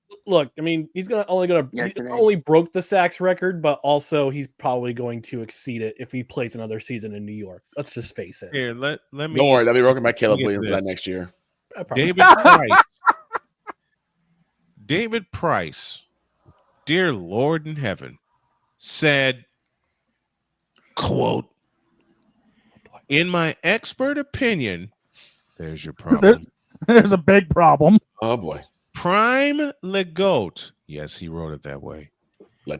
mean, he's only broke the sacks record, but also he's probably going to exceed it if he plays another season in New York. Let's just face it. Here, let me. Don't worry, that'll be broken by Caleb Williams that next year. David Price. David Price, dear Lord in heaven, said, quote, "In my expert opinion," there's your problem. There's a big problem. Oh boy. Prime Legoat, yes, he wrote it that way,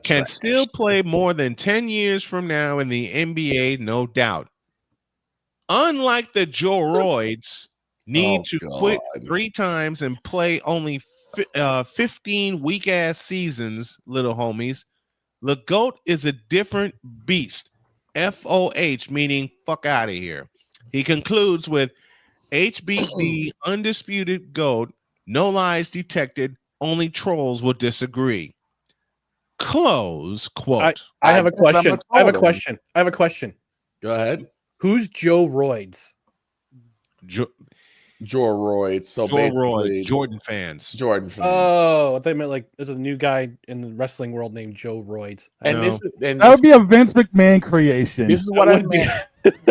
can still play more than 10 years from now in the NBA, no doubt. Unlike the Joe Royds, need to quit 3 times and play only 15 weak-ass seasons, little homies. Legoat is a different beast. FOH, meaning fuck out of here. He concludes with HBD, undisputed GOAT, no lies detected, only trolls will disagree. Close quote. I have a question. I have a question. Go ahead. Who's Joe Royds? Joe Royds. So Joe Royds, Jordan fans. Oh, I thought you meant like there's a new guy in the wrestling world named Joe Royds. That would be a Vince McMahon creation. This is what I meant.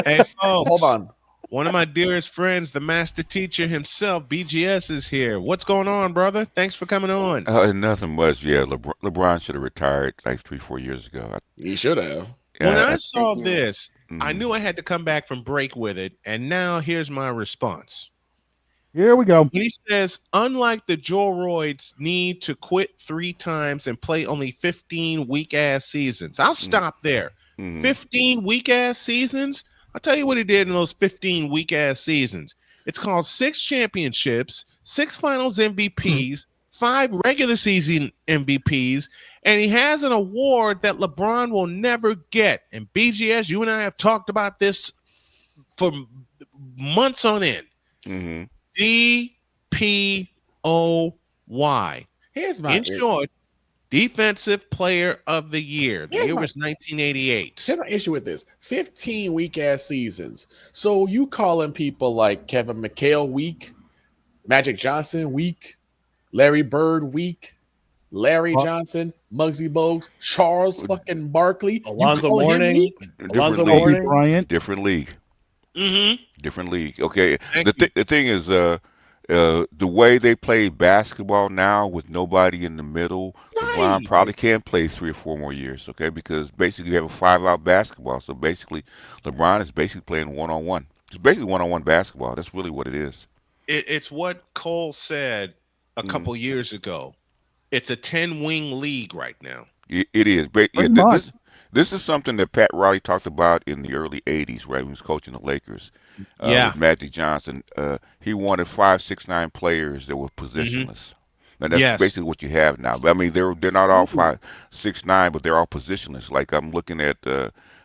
Hey, folks, hold on. One of my dearest friends, the master teacher himself, BGS, is here. What's going on, brother? Thanks for coming on. Nothing much. Yeah, LeBron should have retired like 3-4 years ago. He should have. Yeah, when I saw this, I knew I had to come back from break with it, and now here's my response. Here we go. He says, unlike the Joe Royds need to quit 3 times and play only 15 weak-ass seasons. I'll stop there. 15 weak-ass seasons? I'll tell you what he did in those 15 weak-ass seasons. It's called 6 championships, 6 finals MVPs, 5 regular season MVPs, and he has an award that LeBron will never get. And BGS, you and I have talked about this for months on end. DPOY. Here's my in short, Defensive Player of the Year. The year was 1988. Here's my issue with this: 15 weak ass seasons. So you calling people like Kevin McHale weak, Magic Johnson weak, Larry Bird weak, Larry Johnson, Muggsy Bogues, Charles fucking Barkley, Alonzo Mourning, Different league. Bryant. Different league. Mm-hmm. Different league. Okay. The thing is, the way they play basketball now with nobody in the middle, LeBron probably can play 3 or 4 more years, okay? Because basically you have a 5-out basketball. So basically, LeBron is basically playing one-on-one. It's basically one-on-one basketball. That's really what it is. It's what Cole said a couple years ago. It's a 10-wing league right now. It is. This is something that Pat Riley talked about in the early 80s, right? When he was coaching the Lakers. With Magic Johnson. He wanted 5, 6, 9 players that were positionless. And that's basically what you have now. I mean, they're not all 5, 6, 9, but they're all positionless. Like I'm looking at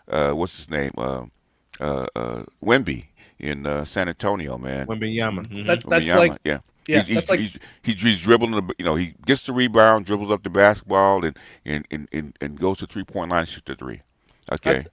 what's his name, Wemby in San Antonio, man. Wembanyama. That's like He's dribbling. He gets the rebound, dribbles up the basketball, and goes to 3-point line, shoots the 3. Okay,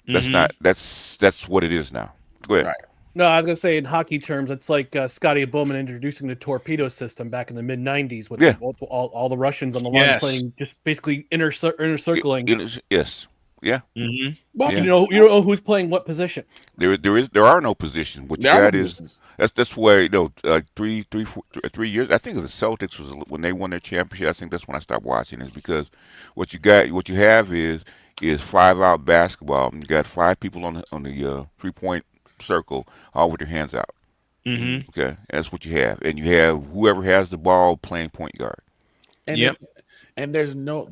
that's what it is now. Go ahead. Right. No, I was gonna say in hockey terms, it's like Scotty Bowman introducing the torpedo system back in the mid '90s with all the Russians on the line playing just basically inner circling. Yes. Yeah. Mm-hmm. Well, you know who's playing what position. There are no positions. What you got is that's where like 3 years. I think the Celtics was when they won their championship. I think that's when I stopped watching, is because what you have is 5-out basketball. You got 5 people on the 3-point circle, all with their hands out. Mm-hmm. Okay, that's what you have, and you have whoever has the ball playing point guard. And there's no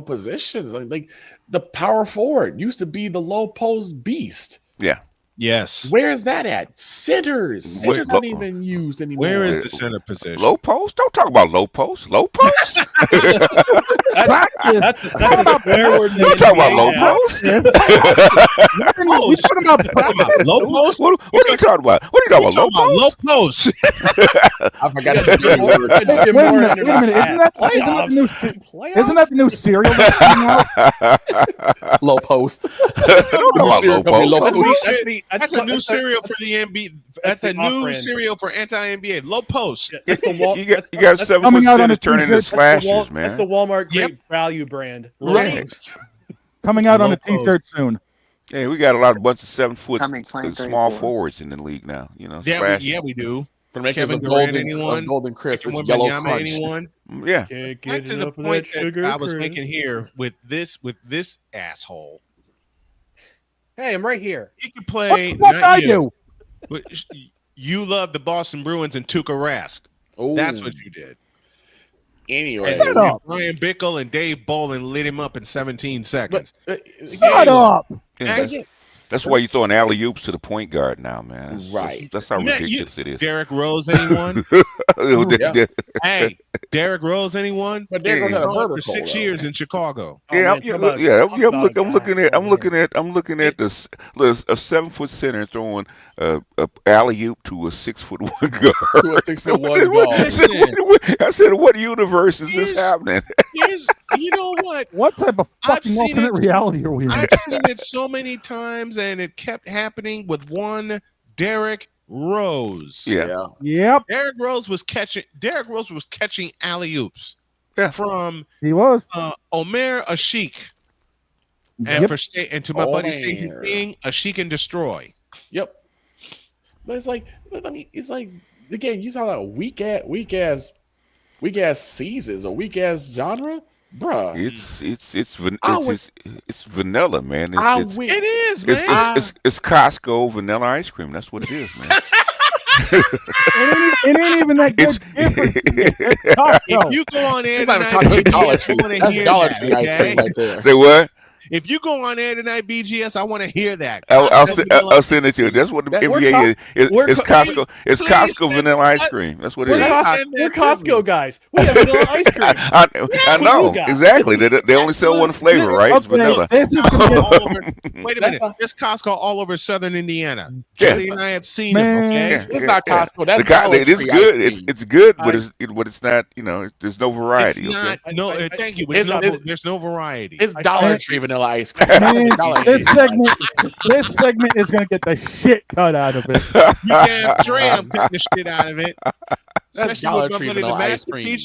positions like the power forward used to be the low post beast. Yeah. Yes. Where is that at? Centers aren't even used anymore. Where is the center position? Low post? Don't talk about low post. Low post? That's a swear word. Don't talk about low post. We're talking about low post. What are you talking about? What are you talking about? Low post? I forgot to say Wait a minute. Isn't that the new cereal that's coming out? Low post. Don't talk about low post. That's a new cereal for the NBA. That's a new cereal for anti-NBA. Low post. You got 7 foot center turning into slashers, man. That's the Walmart great value brand. Right. Coming out on a T-shirt soon. Yeah, we got a bunch of 7 foot small forwards in the league now. We do. Kevin Durant, Golden Crisp, Yellow Crunch. Anyone? Yeah. Back to the point that I was making here with this asshole. Hey, I'm right here. He could play. What the fuck I do? You love the Boston Bruins and Tuukka Rask. Ooh. That's what you did. Anyway, shut up. Brian Bickle and Dave Bolin lit him up in 17 seconds. Shut up. That's why you throwing alley-oops to the point guard now, man. That's how ridiculous it is. Derrick Rose, anyone? Hey, Derrick Rose, anyone? But Derrick Rose had a for 6 years in Chicago. I'm looking at this a 7 foot center throwing a alley-oop to a 6 foot 1 guard. To a 6 foot 1 guard. I said, what universe is this happening? You know what? What type of fucking alternate reality are we in? I've seen it so many times, and it kept happening with one Derrick Rose. Yeah. Yep. Derrick Rose was catching alley-oops from Omer Ashik. And to my buddy Stacey King, Ashik and Destroy. Yep. But it's like again, you saw that weak ass seasons or weak ass genre. Bruh, it's vanilla, man. It is, man. It's Costco vanilla ice cream. That's what it is, man. It ain't even that good different. If you go on there, that's Dollar Tree ice cream right there. Say what? If you go on air tonight, BGS, I want to hear that. I'll send it to you. That's what the NBA is. It's Costco. It's Costco vanilla ice cream. That's what it is. We're Costco guys. We have vanilla ice cream. I know exactly. They only sell one flavor, right? It's vanilla. This is all over. Wait a minute. There's Costco all over Southern Indiana. Kelly and I have seen them. Okay, it's not Costco. That's it is good. It's good, but it's not. There's no variety. It's not. No, thank you. There's no variety. It's Dollar Tree vanilla ice cream. Man, this segment is going to get the shit cut out of it. You damn tram cut the shit out of it. That's Dollar Tree vanilla ice cream.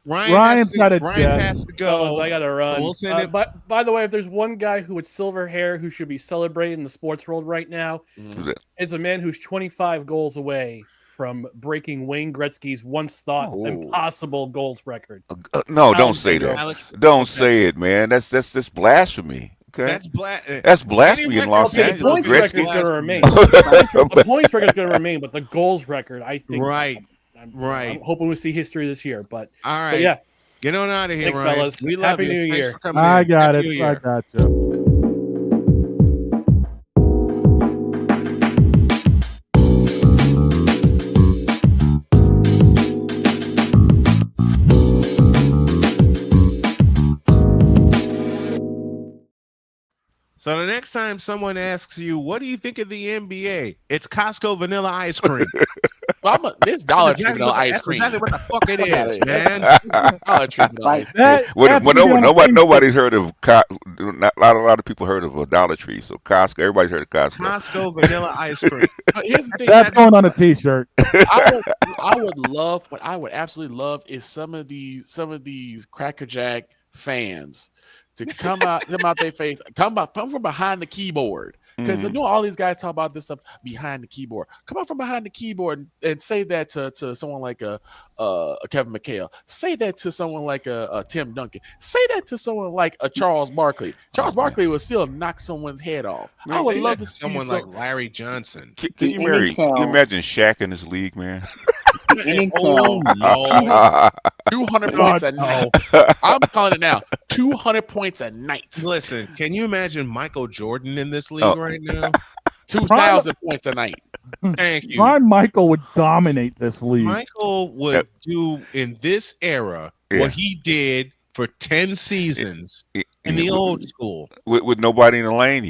Ryan's got a Ryan has to go. I got to run. So we'll send it. But by the way, if there's one guy who with silver hair who should be celebrated in the sports world right now, it's a man who's 25 goals away from breaking Wayne Gretzky's once thought impossible goals record. No, don't say that. Don't say it, man. That's blasphemy. Okay, that's blasphemy in Los Angeles. The points record is going to remain. The points record is going to remain, but the goals record, I think. Right. I'm hoping we see history this year. But all right, but yeah. Get on out of here, thanks, Ryan. fellas. We love Happy you. New Thanks Year. for coming I in. got Happy it. New Year. I got you. So the next time someone asks you, what do you think of the NBA? It's Costco vanilla ice cream. This Dollar Tree vanilla ice cream. That's exactly what the fuck it is, man. Dollar Tree vanilla ice cream. Nobody's heard of a lot of people heard of a Dollar Tree. So Costco, everybody's heard of Costco. Costco vanilla ice cream. Here's the thing, that's going on a T-shirt. I would love. What I would absolutely love is some of these Cracker Jack fans to come out their face, come from behind the keyboard. Because I know all these guys talk about this stuff behind the keyboard. Come out from behind the keyboard and say that to someone like a Kevin McHale. Say that to someone like a Tim Duncan. Say that to someone like a Charles Barkley. Charles Barkley would still knock someone's head off. I would love to see someone like Larry Johnson. Can you imagine Shaq in this league, man? 200 points a night. I'm calling it now. 200 points a night. Listen, can you imagine Michael Jordan in this league right now? 2,000 points a night. Thank you. Ron Michael would dominate this league. Michael would do in this era what he did for 10 seasons in the old school. With nobody in the lane,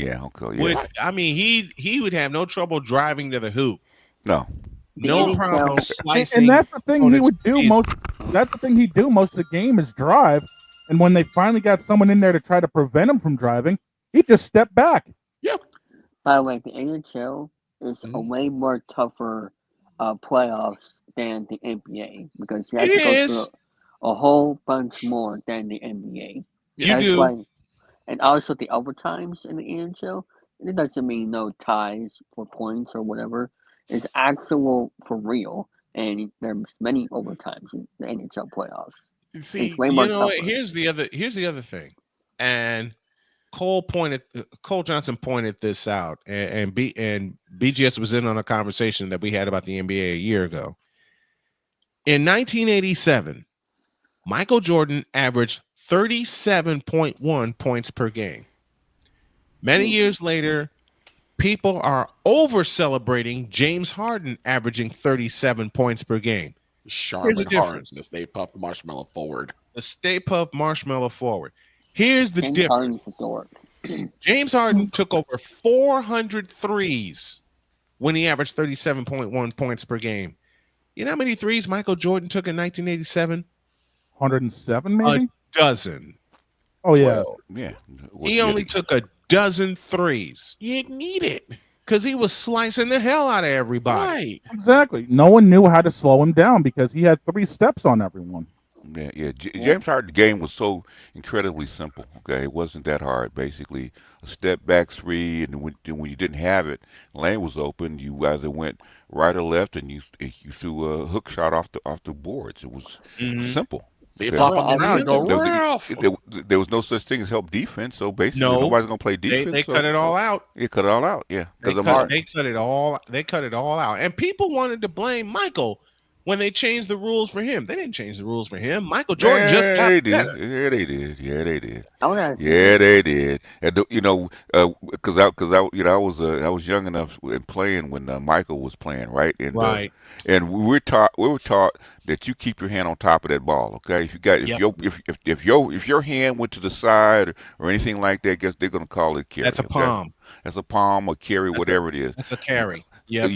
I mean, he would have no trouble driving to the hoop. No. No problem slicing. And that's the thing he would do most. That's the thing he'd do most of the game is drive. And when they finally got someone in there to try to prevent him from driving, he'd just step back. Yep. By the way, the NHL is a way more tougher playoffs than the NBA because you have to go through a whole bunch more than the NBA. You do. And also the overtimes in the NHL, it doesn't mean no ties for points or whatever. It's actual for real, and there's many overtimes in the NHL playoffs. See, it's way more tougher. Here's the other thing, and Cole Johnson pointed this out, and BGS was in on a conversation that we had about the NBA a year ago. In 1987, Michael Jordan averaged 37.1 points per game. Many years later, people are over celebrating James Harden averaging 37 points per game. Charlotte Harden, the Stay Puft Marshmallow forward. The Stay Puft Marshmallow forward. Here's the difference. James Harden took over 400 threes when he averaged 37.1 points per game. You know how many threes Michael Jordan took in 1987? 107, maybe? A dozen. Oh, yeah. He only took a dozen threes. You didn't need it. Because he was slicing the hell out of everybody. Right. Exactly. No one knew how to slow him down because he had 3 steps on everyone. Yeah. James Harden's game was so incredibly simple. Okay, it wasn't that hard. Basically, a step back three, and when you didn't have it, lane was open. You either went right or left, and you threw a hook shot off the boards. It was simple. They flop on the ground, go there was no such thing as help defense, so basically nobody's gonna play defense. They cut it all out. They cut it all out. Yeah, they cut it all out, and people wanted to blame Michael when they changed the rules for him. They didn't change the rules for him. Michael Jordan just got better. Yeah, they did. Yeah, they did. I Yeah, they did. And because I was young enough and playing when Michael was playing, right? Right. And we were taught that you keep your hand on top of that ball. Okay, if your hand went to the side or anything like that, guess they're gonna call it carry. That's a palm. That's a palm or carry, whatever it is. That's a carry. Yeah.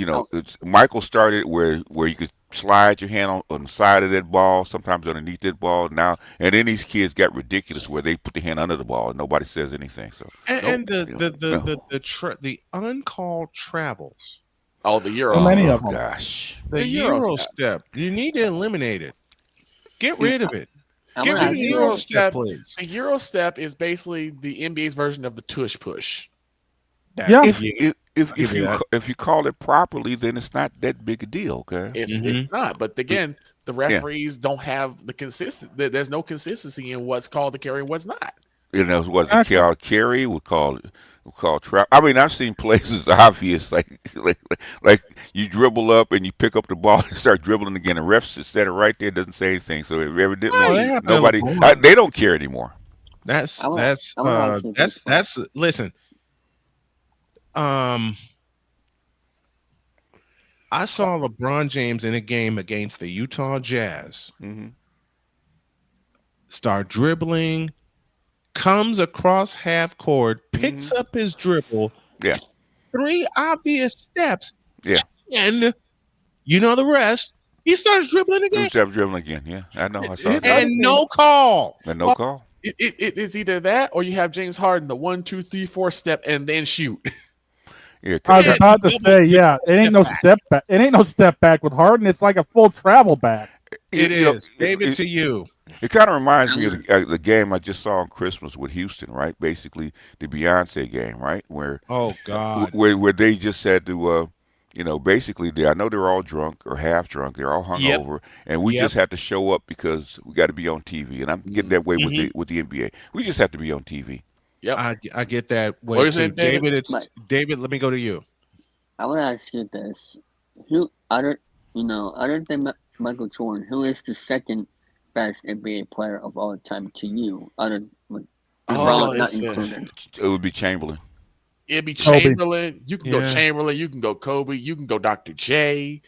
Michael started where you could slide your hand on the side of that ball, sometimes underneath that ball. Now and then these kids got ridiculous where they put their hand under the ball and nobody says anything. So the uncalled travels. Oh, the Euro. So many of them. Gosh, the Euro step. You need to eliminate it. Get rid of it. Get rid of the Euro step, please. The Euro step is basically the NBA's version of the tush push. Yeah. If you call it properly, then it's not that big a deal. Okay, it's not. But again, the referees don't have the consistency. There's no consistency in what's called the carry and what's not. You know, what's called carry? We call trap. I mean, I've seen places obvious like you dribble up and you pick up the ball and start dribbling again. The refs instead of right there doesn't say anything. So evidently nobody they don't care anymore. Listen. I saw LeBron James in a game against the Utah Jazz. Start dribbling, comes across half court, picks up his dribble. Yeah. 3 obvious steps. Yeah. And you know the rest. He starts dribbling again. He starts dribbling again. Yeah, I know. I saw that. And no call. And no call. It's either that or you have James Harden, the 1, 2, 3, 4 step and then shoot. Yeah, I was about to say, it ain't no step back. It ain't no step back with Harden. It's like a full travel back. It is. David, to you. It kind of reminds me of the game I just saw on Christmas with Houston, right? Basically, the Beyonce game, right? Where where they just said to, basically, I know they're all drunk or half drunk, they're all hungover, and we just have to show up because we got to be on TV. And I'm getting that way with the NBA. We just have to be on TV. Yep. I get that way too. David, David, let me go to you. I want to ask you this: other than Michael Jordan, who is the second best NBA player of all time to you? Other than LeBron, not included. It would be Chamberlain. It'd be Chamberlain. You can go Chamberlain. You can go Kobe. You can go Dr. J.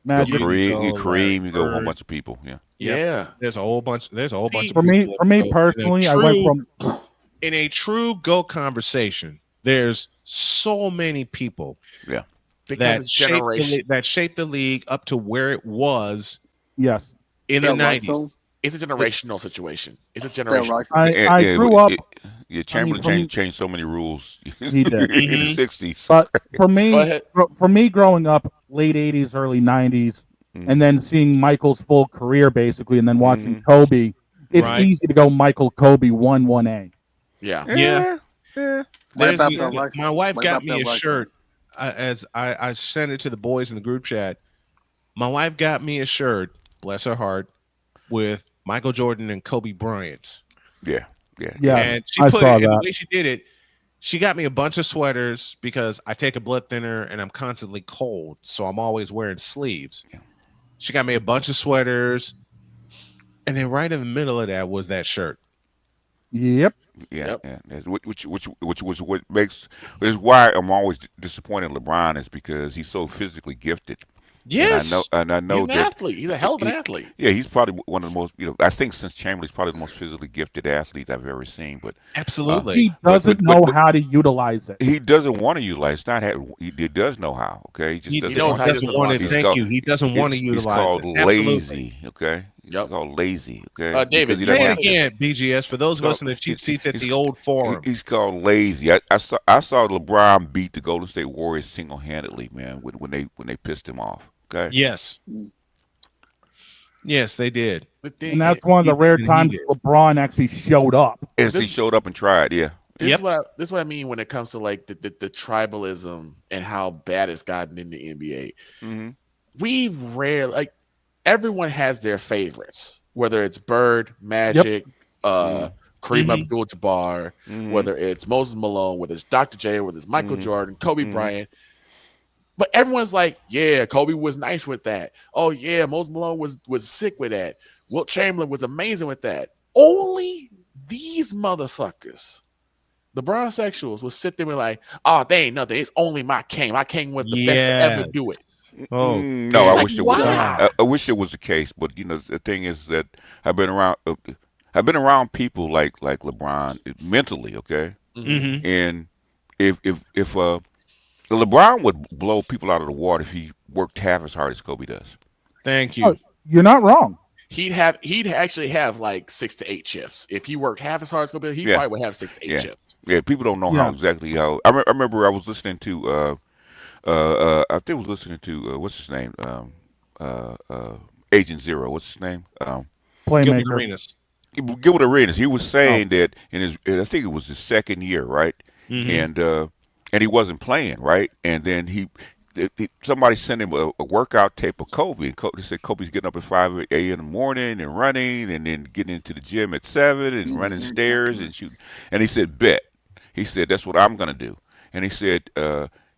Kareem. You go a whole bunch of people. Yeah. There's a whole bunch. For me personally, I went from. In a true GOAT conversation, there's so many people that shaped the league up to where it was. Yes. In the 90s. It's a generational situation. It's a generational. I grew up. Chamberlain changed so many rules. He did in the 60s. But for me, growing up, late 80s, early 90s, and then seeing Michael's full career basically, and then watching Kobe, it's easy to go Michael, Kobe, 1-1A. Yeah. My wife got me a shirt as I sent it to the boys in the group chat. My wife got me a shirt, bless her heart, with Michael Jordan and Kobe Bryant. Yeah. And I saw that. The way she did it, she got me a bunch of sweaters because I take a blood thinner and I'm constantly cold, so I'm always wearing sleeves. She got me a bunch of sweaters, and then right in the middle of that was that shirt. Yep. Yeah. Which is why I'm always disappointed in LeBron is because he's so physically gifted. Yes, and I know he's an athlete. He's a hell of an athlete. Yeah, he's probably one of the most. I think since Chamberlain, he's probably the most physically gifted athlete I've ever seen. But absolutely, he doesn't know how to utilize it. He doesn't want to utilize. It's not. He does know how. Okay, he doesn't want to. Thank you. He doesn't want to utilize. He's called lazy. Okay. He's called lazy. Okay. David, say it again, BGS, for those of us in the cheap seats at the old forum. He's called lazy. I saw LeBron beat the Golden State Warriors single-handedly, man, when they pissed him off. Okay. Yes, they did. And that's one of the rare times LeBron actually showed up. He showed up and tried, yeah. This is what I mean when it comes to like the tribalism and how bad it's gotten in the NBA. Mm-hmm. We've rarely everyone has their favorites, whether it's Bird, Magic, Kareem Abdul-Jabbar, whether it's Moses Malone, whether it's Dr. J, whether it's Michael Jordan, Kobe Bryant. But everyone's like, yeah, Kobe was nice with that. Oh yeah, Moses Malone was sick with that. Wilt Chamberlain was amazing with that. Only these motherfuckers, the bronsexuals, will sit there and be like, oh, they ain't nothing. It's only my king. My king was the best to ever do it. Oh no, I like, wish it was. I wish it was the case, but the thing is that I've been around people like LeBron mentally, okay, and if LeBron would blow people out of the water if he worked half as hard as Kobe does. Thank you. You're not wrong. He'd actually have like 6 to 8 chips if he worked half as hard as Kobe. He probably would have 6 to 8 chips. Yeah, people don't know how exactly how. I remember I was listening to I think I was listening to what's his name, Agent Zero. What's his name? Playmaker. Gilbert Arenas. He was saying that in his, I think it was his second year, right? And he wasn't playing, right? And then somebody sent him a workout tape of Kobe, and they said Kobe's getting up at 5 a.m. in the morning and running, and then getting into the gym at 7 and running stairs and shooting. And he said, "Bet." He said, "That's what I'm gonna do." And he said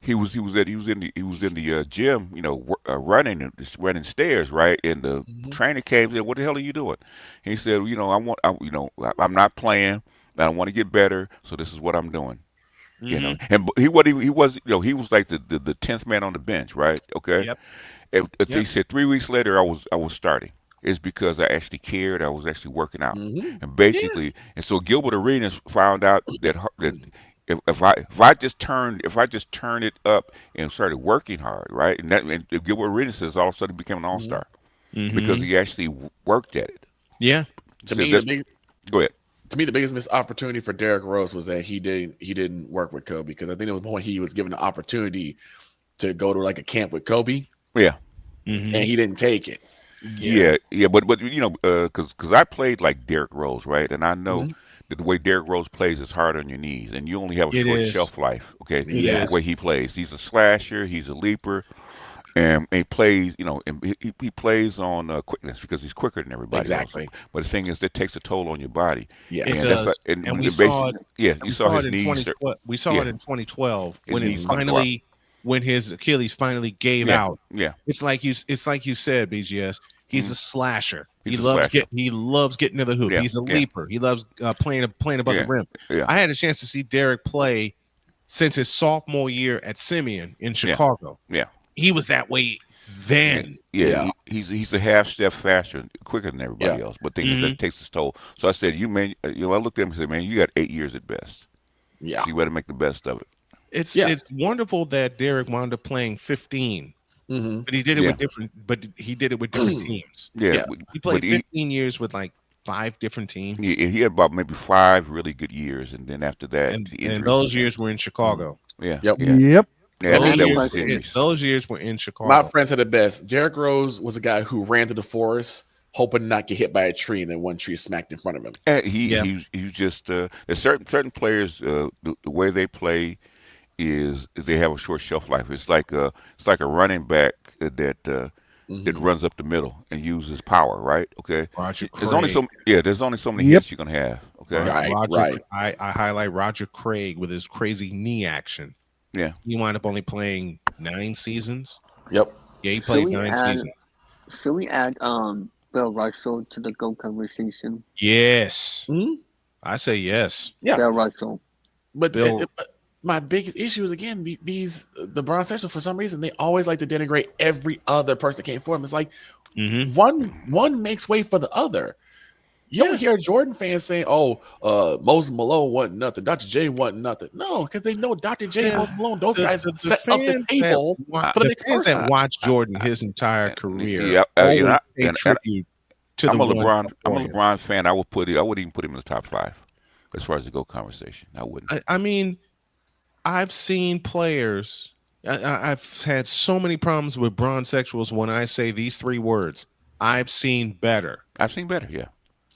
he was in the gym, running stairs, right? And the trainer came and said, "What the hell are you doing?" And he said, "I'm not playing. I want to get better, so this is what I'm doing." And he was like the 10th man on the bench, right? Okay. He said 3 weeks later I was starting. It's because I actually cared. I was actually working out, and basically, and so Gilbert Arenas found out that if I just turned it up and started working hard, right? And Gilbert Arenas says all of a sudden became an all-star because he actually worked at it. Yeah. Go ahead. To me, the biggest missed opportunity for Derrick Rose was that he didn't work with Kobe, because I think at one point he was given an opportunity to go to like a camp with Kobe. Yeah. And he didn't take it. Yeah. But because I played like Derrick Rose, right? And I know that the way Derrick Rose plays is hard on your knees, and you only have a short shelf life. Okay, the way he plays, he's a slasher, he's a leaper. And he plays, and he plays on quickness because he's quicker than everybody else. But the thing is, that takes a toll on your body. Yeah, and we saw it. Yeah, you saw his knees. We saw it in 2012 when his Achilles finally gave out. Yeah, it's like you said, BGS. He's a slasher. He loves getting to the hoop. He's a leaper. He loves playing above the rim. Yeah. I had a chance to see Derrick play since his sophomore year at Simeon in Chicago. Yeah. He was that way then. Yeah. He's a half step faster, quicker than everybody else. But things that takes its toll. So I said, I looked at him and said, "Man, you got 8 years at best. Yeah, so you better make the best of it." It's wonderful that Derrick wound up playing 15, but he did it with different. But he did it with different teams. Yeah, he played 15 years with like 5 different teams. Yeah, he had about maybe 5 really good years, and then after that, and those years were in Chicago. Yeah. Yep. Yeah, those years were in Chicago. My friend said it best. Derrick Rose was a guy who ran to the forest hoping not to get hit by a tree, and then one tree smacked in front of him. He just there's certain players the way they play is they have a short shelf life. It's like a running back that runs up the middle and uses power, right? Okay. There's only so many hits you're gonna have. Okay. Right. I highlight Roger Craig with his crazy knee action. Yeah. He wound up only playing 9 seasons. Yep. Yeah, he played 9 seasons. Should we add Bill Russell to the GOAT conversation? Yes. I say yes. Yeah. Bill Russell. But my biggest issue is, again, the bronsexuals, for some reason, they always like to denigrate every other person that came for him. It's like one makes way for the other. You don't hear Jordan fans saying, "Oh, Moses Malone wasn't nothing. Dr. J wasn't nothing." No, because they know Dr. J and Moses Malone, those guys set up the table for the next person. That watched Jordan his entire career. Yeah, I'm a LeBron fan. I wouldn't even put him in the top 5 as far as the GOAT conversation. I wouldn't. I mean, I've seen players. I've had so many problems with bronsexuals when I say these 3 words. I've seen better. I've seen better. Yeah.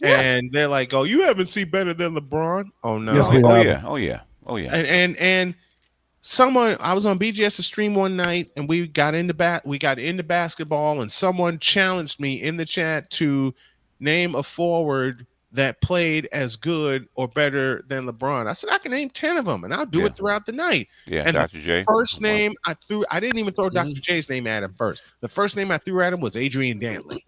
And they're like, "Oh, you haven't seen better than LeBron." Oh no! Yes, we have. Oh yeah. And someone, I was on BGS's stream one night, and we got into basketball, and someone challenged me in the chat to name a forward that played as good or better than LeBron. I said, I can name 10 of them, and I'll do it throughout the night. Yeah, and Dr. J. First name I didn't even throw Dr. J's name at him first. The first name I threw at him was Adrian Dantley.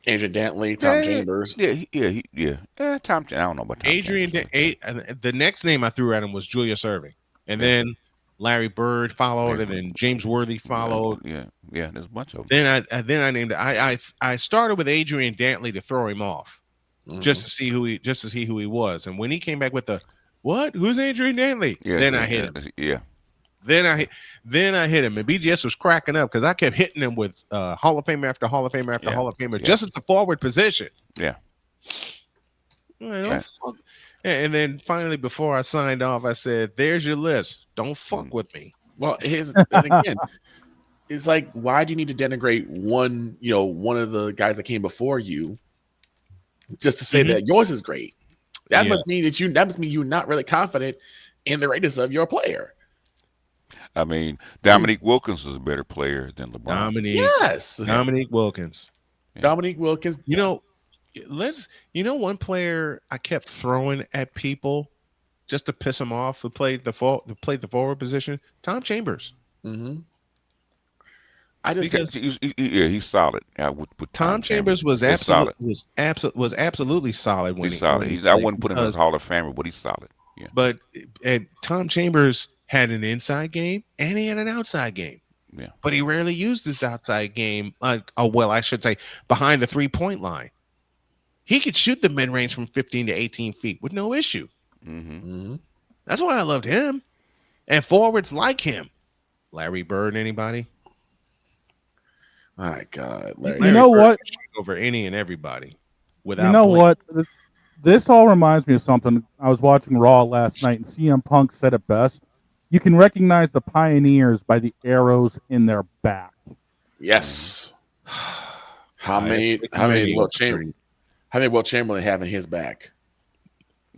Adrian Dantley, Tom Chambers. Tom. I don't know about Tom Adrian. The next name I threw at him was Julius Erving, and then Larry Bird followed, and then James Worthy followed. Yeah, there's a bunch of them. Then I named it. I started with Adrian Dantley to throw him off, just to see who he was. And when he came back with the what? Who's Adrian Dantley? Then I hit him. Yeah. Then I hit him, and BGS was cracking up because I kept hitting him with Hall of Famer after Hall of Famer after Hall of Famer, just at the forward position. Yeah. And then finally, before I signed off, I said, "There's your list. Don't fuck with me." Well, again, it's like, why do you need to denigrate one of the guys that came before you, just to say that yours is great? That must mean you're not really confident in the greatness of your player. I mean, Dominique Wilkins was a better player than LeBron. Dominique Wilkins. Yeah. Dominique Wilkins. One player I kept throwing at people just to piss them off who played the forward position. Tom Chambers. Mm-hmm. He's solid. With Tom Chambers was absolutely solid when he's solid. I wouldn't put him as Hall of Famer, but he's solid. Yeah. But Tom Chambers had an inside game and he had an outside game. Yeah. But he rarely used his outside game. I should say behind the 3-point line. He could shoot the mid-range from 15 to 18 feet with no issue. Mm-hmm. That's why I loved him. And forwards like him. Larry Bird, anybody? My God. Larry Bird what? Over any and everybody. What? This all reminds me of something. I was watching Raw last night, and CM Punk said it best. You can recognize the pioneers by the arrows in their back. Yes. How many Will Chamberlain have in his back?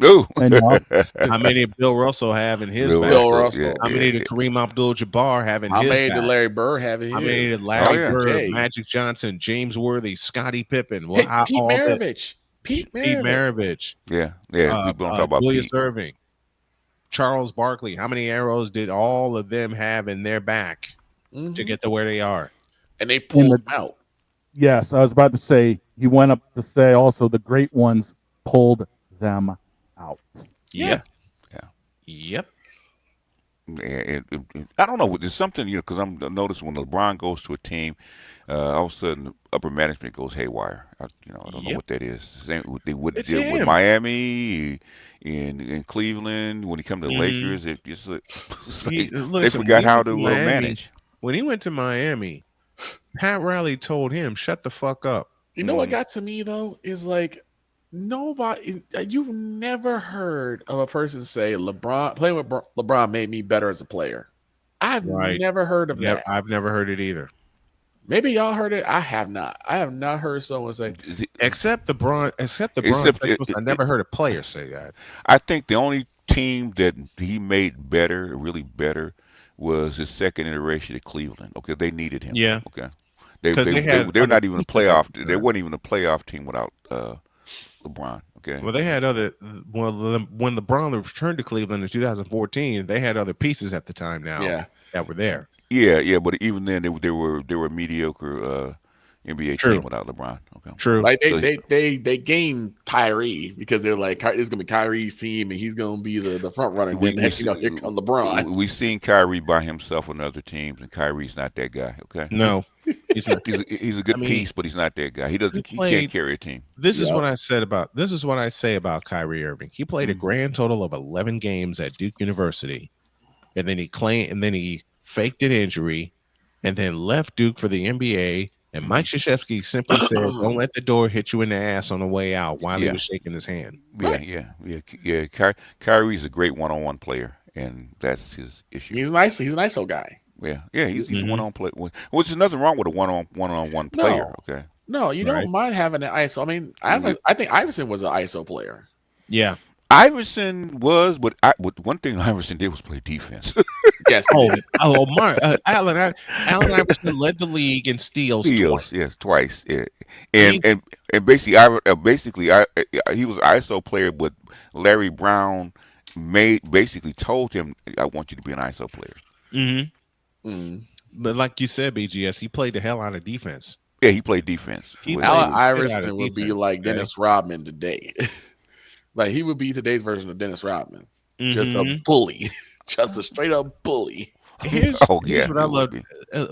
Ooh. How many did Bill Russell have in his back? Bill Russell. How many did Kareem Abdul-Jabbar have in his back? How many did Larry Bird have in his? How many did Larry Bird, Magic Johnson, James Worthy, Scottie Pippen? Pete Maravich. Pete Maravich. Yeah. People don't talk about Julius Pete. Erving. Charles Barkley. How many arrows did all of them have in their back to get to where they are? And they pulled them out. Yes, I was about to say, he went up to say also the great ones pulled them out. Yeah. Yep. I don't know. There's something, because I'm noticing when LeBron goes to a team, all of a sudden upper management goes haywire. I don't know what that is. Same they would deal with Miami, in Cleveland. When he come to the Lakers, it just they forgot how to manage. When he went to Miami, Pat Riley told him, "Shut the fuck up." You know what got to me though is like nobody. You've never heard of a person say playing with LeBron made me better as a player. I've never heard of that. I've never heard it either. Maybe y'all heard it. I have not. I have not heard someone say except LeBron. I never heard a player say that. I think the only team that he made better, really better, was his second iteration at Cleveland. Okay, they needed him. Yeah. Okay. They're not even a playoff. They weren't even a playoff team without LeBron. Okay. Well, they had when LeBron returned to Cleveland in 2014, they had other pieces at the time that were there. Yeah, but even then they were a mediocre NBA team without LeBron. Okay. True. Like they gained Kyrie because they're like, it's gonna be Kyrie's team and he's gonna be the front runner. Then next here comes LeBron. We've seen Kyrie by himself on other teams, and Kyrie's not that guy. Okay. No. He's a good piece, but he's not that guy. He can't carry a team. This is what I say about Kyrie Irving. He played a grand total of 11 games at Duke University, and then he faked an injury, and then left Duke for the NBA. And Mike Krzyzewski simply said, "Don't let the door hit you in the ass on the way out," while he was shaking his hand. Yeah. Kyrie's a great one-on-one player, and that's his issue. He's nice. He's an ISO guy. Yeah. He's a one-on player. Which is nothing wrong with a one-on-one player. Okay. No, you don't mind having an ISO. I mean, I think Iverson was an ISO player. Yeah. Iverson was, but one thing Iverson did was play defense. Yes. Mark, Allen Iverson led the league in steals twice. Yes, twice. Yeah. And basically, he was an ISO player, but Larry Brown basically told him, "I want you to be an ISO player." But like you said, BGS, he played the hell out of defense. Yeah, he played defense. Allen Iverson would be like Dennis Rodman today. Like he would be today's version of Dennis Rodman. Just a bully. Just a straight up bully. Here's what I loved.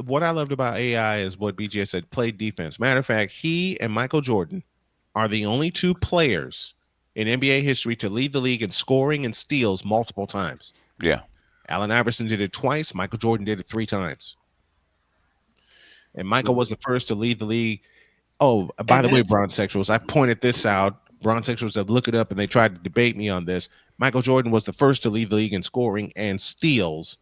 What I loved about AI is what BGS said, played defense. Matter of fact, he and Michael Jordan are the only two players in NBA history to lead the league in scoring and steals multiple times. Yeah. Allen Iverson did it twice. Michael Jordan did it 3 times. And Michael was the first to lead the league. Oh, by the way, Bronzexuals, I pointed this out. Bronzexuals have looked it up and they tried to debate me on this. Michael Jordan was the first to lead the league in scoring and steals.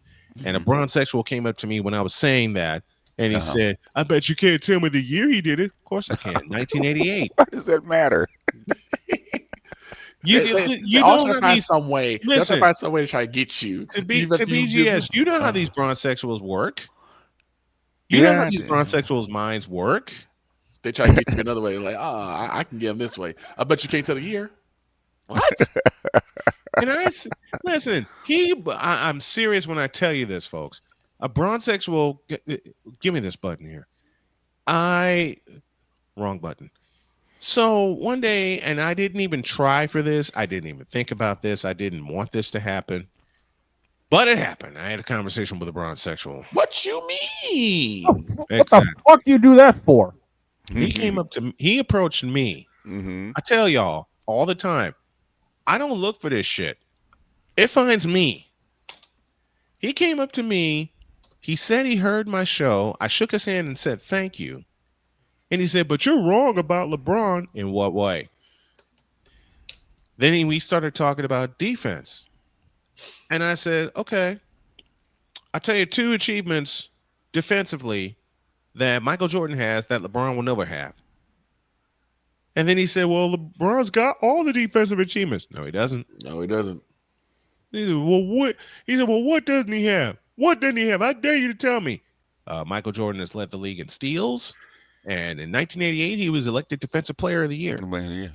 And a Bronzexual came up to me when I was saying that, and he said, "I bet you can't tell me the year he did it." Of course I can. 1988. Why does that matter? You know find some way. Listen, find some way to try to get you to BGS. You know how these Bronzexuals work. You know how these Bronzexuals' minds work. They try to get you another way. Like, I can get them this way. I bet you can't tell the year. What? And listen, I'm serious when I tell you this, folks. A Bronzexual, give me this button here. Wrong button. So one day, and I didn't even try for this. I didn't even think about this. I didn't want this to happen. But it happened. I had a conversation with a Bronzexual. What you mean? What the fuck do you do that for? He came up to me. He approached me. I tell y'all all the time, I don't look for this shit. It finds me. He came up to me. He said he heard my show. I shook his hand and said, "Thank you." And he said, "But you're wrong about LeBron." In what way? Then we started talking about defense. And I said, "Okay, I'll tell you 2 achievements defensively that Michael Jordan has that LeBron will never have." And then he said, "Well, LeBron's got all the defensive achievements." No, he doesn't. No, he doesn't. He said, "Well, what?" He said, "Well, what doesn't he have? What doesn't he have? I dare you to tell me." Michael Jordan has led the league in steals, and in 1988, he was elected Defensive Player of the Year.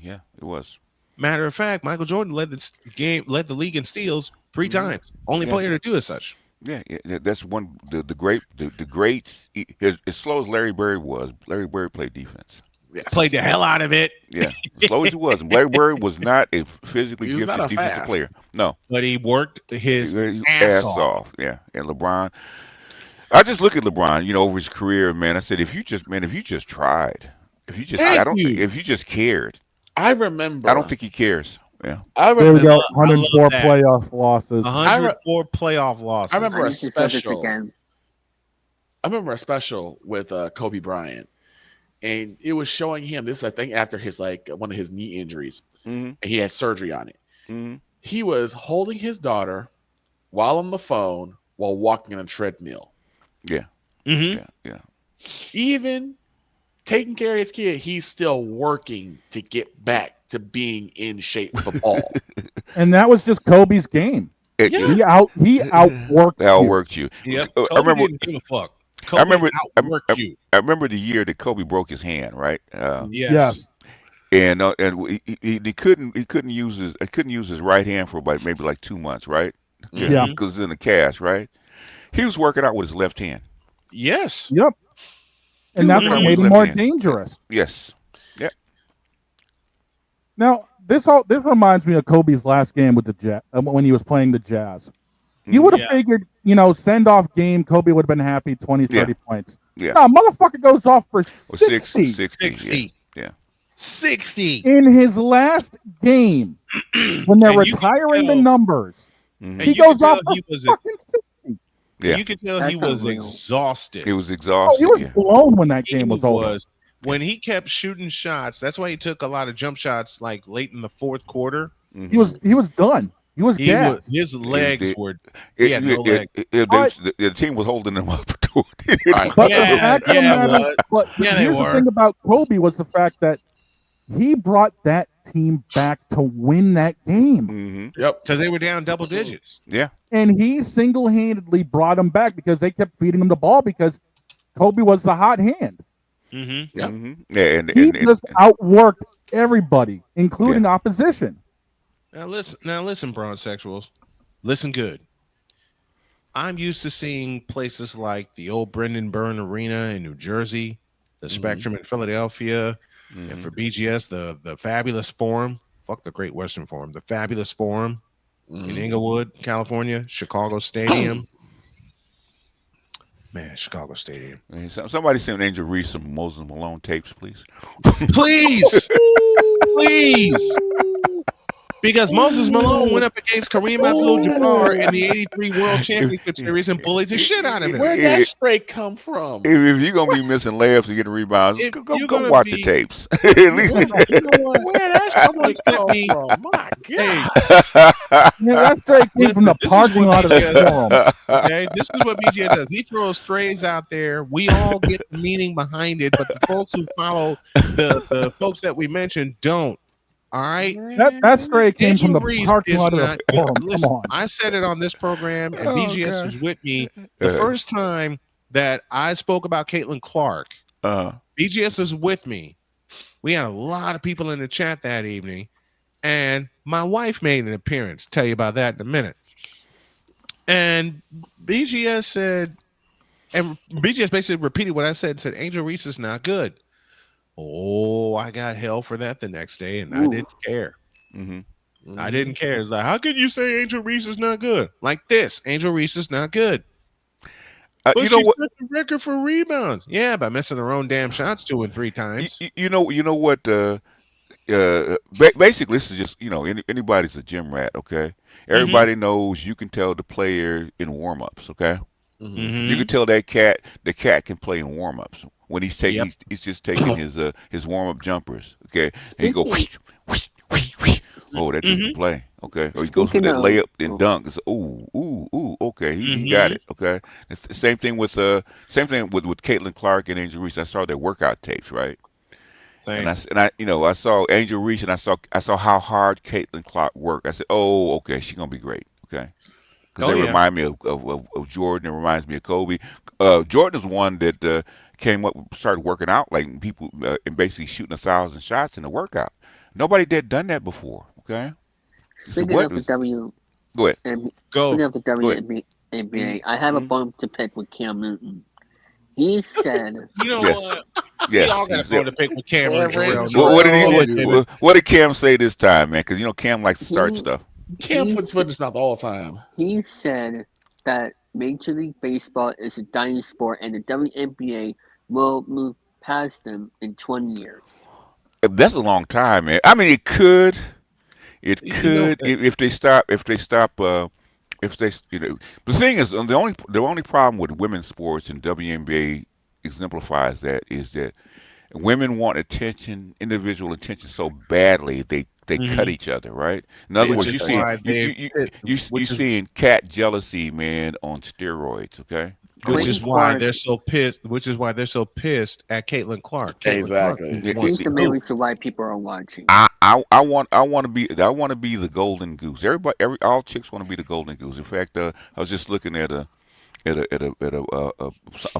Yeah, it was. Matter of fact, Michael Jordan led the league in steals 3 times. Only player to do as such. Yeah, that's one. The greats. As slow as Larry Bird was, Larry Bird played defense. Yes. Played the hell out of it. Yeah, as slow as he was. Larry Bird was not a physically gifted defensive player. No, but he worked his ass off. Yeah, and LeBron. I just look at LeBron, over his career, man. I said, if you just tried, if you just cared. I remember. I don't think he cares. Yeah. I remember. There we go. 104 playoff losses. 104 playoff losses. I remember a special. I remember a special with Kobe Bryant, and it was showing him this. I think after his one of his knee injuries, and he had surgery on it. He was holding his daughter while on the phone while walking on a treadmill. Yeah. Yeah. Even taking care of his kid, he's still working to get back to being in shape with the ball. And that was just Kobe's game. He outworked you. Yep. I remember. Didn't give a fuck. I remember the year that Kobe broke his hand, right? Yes. And he couldn't use his right hand for maybe 2 months, right? Yeah. Because it's in the cast, right? He was working out with his left hand. Yes. Yep. And that's what made him more dangerous. Yes. Yep. Now, this reminds me of Kobe's last game with the Jazz when he was playing the Jazz. You would have figured, send off game, Kobe would have been happy, 20, 30 points. Yeah. No, motherfucker goes off for 60. 60. Yeah. 60 in his last game when they're retiring the numbers. He goes off for fucking 60. Yeah. You could tell he was exhausted. He was exhausted. He was blown when that game was over. When he kept shooting shots, that's why he took a lot of jump shots late in the fourth quarter. He was done. He was gassed. His legs were. He had no legs. The team was holding him up to it. But here's the thing about Kobe was the fact that he brought that team back to win that game. Mm-hmm. Yep, because they were down double digits. Yeah, and he single-handedly brought them back because they kept feeding him the ball because Kobe was the hot hand. Mm-hmm. Yep. Mm-hmm. Yeah, He just outworked everybody, including opposition. Now listen, bronzesexuals, listen good. I'm used to seeing places like the old Brendan Byrne Arena in New Jersey, the Spectrum in Philadelphia, and for BGS, the Fabulous Forum. Fuck the Great Western Forum. The Fabulous Forum in Inglewood, California, Chicago Stadium. Man, Chicago Stadium. Somebody send Angel Reese some Moses Malone tapes, please. Please. Please. Because Moses Malone went up against Kareem Abdul-Jabbar in the '83 World Championship Series and bullied the shit out of him. Where'd that straight come from? If you're gonna be missing layups and getting rebounds, go watch the tapes. At least Where that straight come from? My God. That straight came from the parking lot of the forum. Okay, this is what BJ does. He throws strays out there. We all get the meaning behind it, but the folks who follow the folks that we mentioned don't. All right, that stray came from the parking lot of the forum. Listen, Come on, I said it on this program, and BGS was with me the first time that I spoke about Caitlin Clark. BGS was with me. We had a lot of people in the chat that evening, and my wife made an appearance. Tell you about that in a minute. And BGS said, and BGS basically repeated what I said. Said Angel Reese is not good. Oh, I got hell for that the next day, and I didn't care. I didn't care. It's like, how can you say Angel Reese is not good? Like this, Angel Reese is not good. But you know what? Set the record for rebounds. Yeah, by missing her own damn shots 2 and 3 times. You know what? Basically, this is just anybody's a gym rat. Okay, everybody knows you can tell the player in warm-ups. Okay, you can tell the cat can play in warm-ups. When he's taking, he's just taking his warm-up jumpers, okay, and he go, oh, that's just the play, okay, or he goes for that layup and dunk. It's ooh, okay, he got it, okay. It's the same thing with Caitlin Clark and Angel Reese. I saw their workout tapes, right? And I saw Angel Reese, and I saw how hard Caitlin Clark worked. I said, oh, okay, she's gonna be great, okay. Because they remind me of Jordan. It reminds me of Kobe. Jordan is one that came up, started working out like people, and basically shooting 1,000 shots in a workout. Nobody done that before. Okay. Speaking of the go ahead. Speaking of the WNBA, I have a bump to pick with Cam Newton. He said, "You know what? Yes, we all got to pick with Cam. What did Cam say this time, man? Because Cam likes to start stuff. Cam puts foot in his mouth all the time. He said that Major League Baseball is a dying sport, and the WNBA will move past them in 20 years. That's a long time, man. I mean, it could, if they stop. The thing is, the only problem with women's sports, and WNBA exemplifies that, is that women want attention, individual attention, so badly they cut each other, right? In other words, you seeing cat jealousy, man, on steroids, okay? Which is why they're so pissed. Which is why they're so pissed at Caitlin Clark. Exactly. It's the main reason why people are watching. I want to be the golden goose. All chicks want to be the golden goose. In fact, I was just looking at a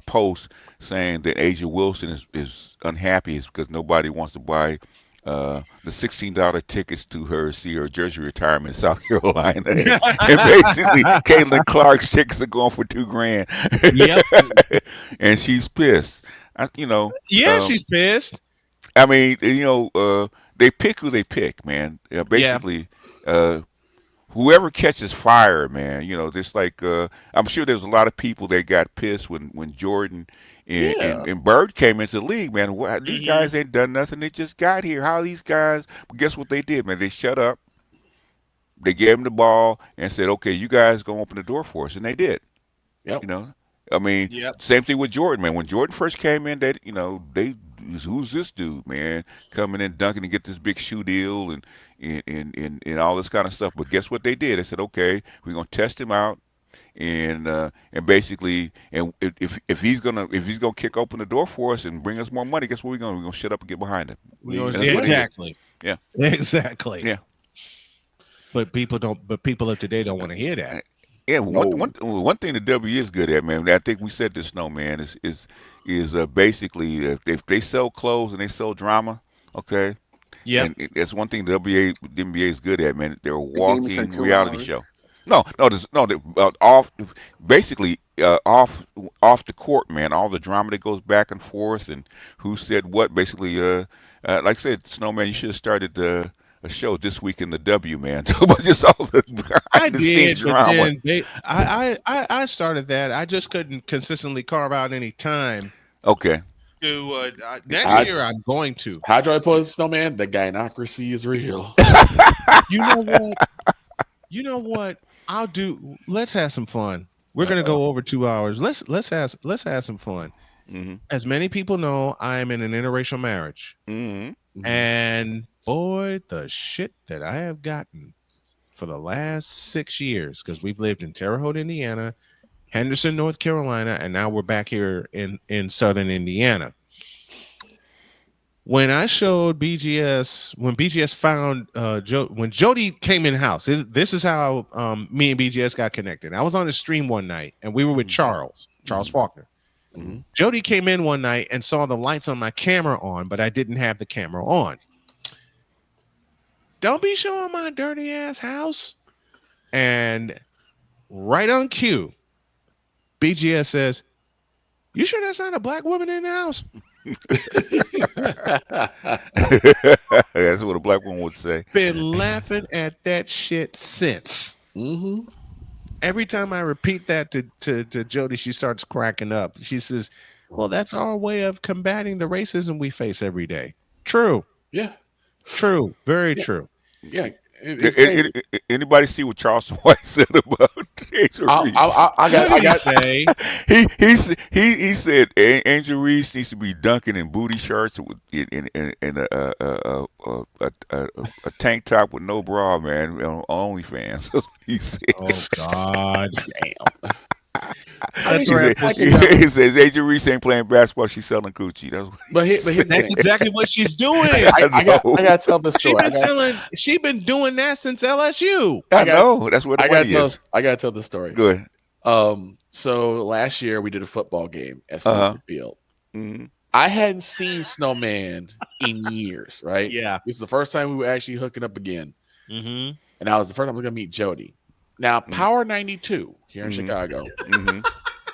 post saying that Asia Wilson is unhappy because nobody wants to buy the $16 tickets to see her jersey retirement in South Carolina. And basically, Caitlin Clark's tickets are going for $2,000. Yep. And she's pissed. She's pissed. I mean, they pick who they pick, man. Basically, whoever catches fire, man, just like I'm sure there's a lot of people that got pissed when Jordan and Bird came into the league, man. These guys ain't done nothing. They just got here. How these guys? Guess what they did, man? They shut up. They gave them the ball and said, "Okay, you guys gonna open the door for us," and they did. Yep. I mean, same thing with Jordan, man. When Jordan first came in, who's this dude, man, coming in dunking and get this big shoe deal and all this kind of stuff. But guess what they did? They said, okay, we're gonna test him out, and basically, and if he's gonna kick open the door for us and bring us more money, guess what we're gonna shut up and get behind him. Exactly. Yeah. Exactly. Yeah. But people don't. But people of today don't want to hear that. Yeah, one thing the W is good at, man. I think we said this, Snowman, is basically if they sell clothes and they sell drama, okay. Yeah. And that's one thing the NBA is good at, man. They're a The game is for walking 2 reality hours. show. Off the court, man. All the drama that goes back and forth, and who said what. Basically, like I said, Snowman, you should have started a show this week in the W, man. Just all the I behind the did, scenes but drama. then I started that. I just couldn't consistently carve out any time. Okay. To next year, I'm going to. How do I put Snowman? The gynocracy is real. You know what? You know what? I'll do. Let's have some fun. We're gonna go over 2 hours. Let's have some fun. Mm-hmm. As many people know, I am in an interracial marriage, and boy, the shit that I have gotten for the last 6 years, because we've lived in Terre Haute, Indiana, Henderson, North Carolina, and now we're back here in Southern Indiana. When I showed BGS, when BGS found when Jody came in the house, this is how me and BGS got connected. I was on a stream one night, and we were with Charles Faulkner. Jody came in one night and saw the lights on my camera on, but I didn't have the camera on. Don't be showing my dirty ass house. And right on cue, BGS says, "You sure that's not a black woman in the house?" That's what a black woman would say. Been laughing at that shit since. Every time I repeat that to Jody, she starts cracking up. She says, "Well, that's our way of combating the racism we face every day." True. Yeah. True. Very true. Yeah. Anybody see what Charleston White said about Angel Reese? I got say he said Angel Reese needs to be dunking in booty shirts in a tank top with no bra, man, on OnlyFans. That's what he said. Oh God, damn. He says Angel Reese ain't playing basketball; she's selling coochie. That's exactly what she's doing. I gotta tell the story. She's been doing that since LSU. I know. That's what the money is. I gotta tell the story. Good. So last year we did a football game at Soldier Field. I hadn't seen Snowman in years, right? Yeah. This is the first time we were actually hooking up again. Mm-hmm. And I was the first time I was gonna meet Jody. Now, Power 92 here in Chicago,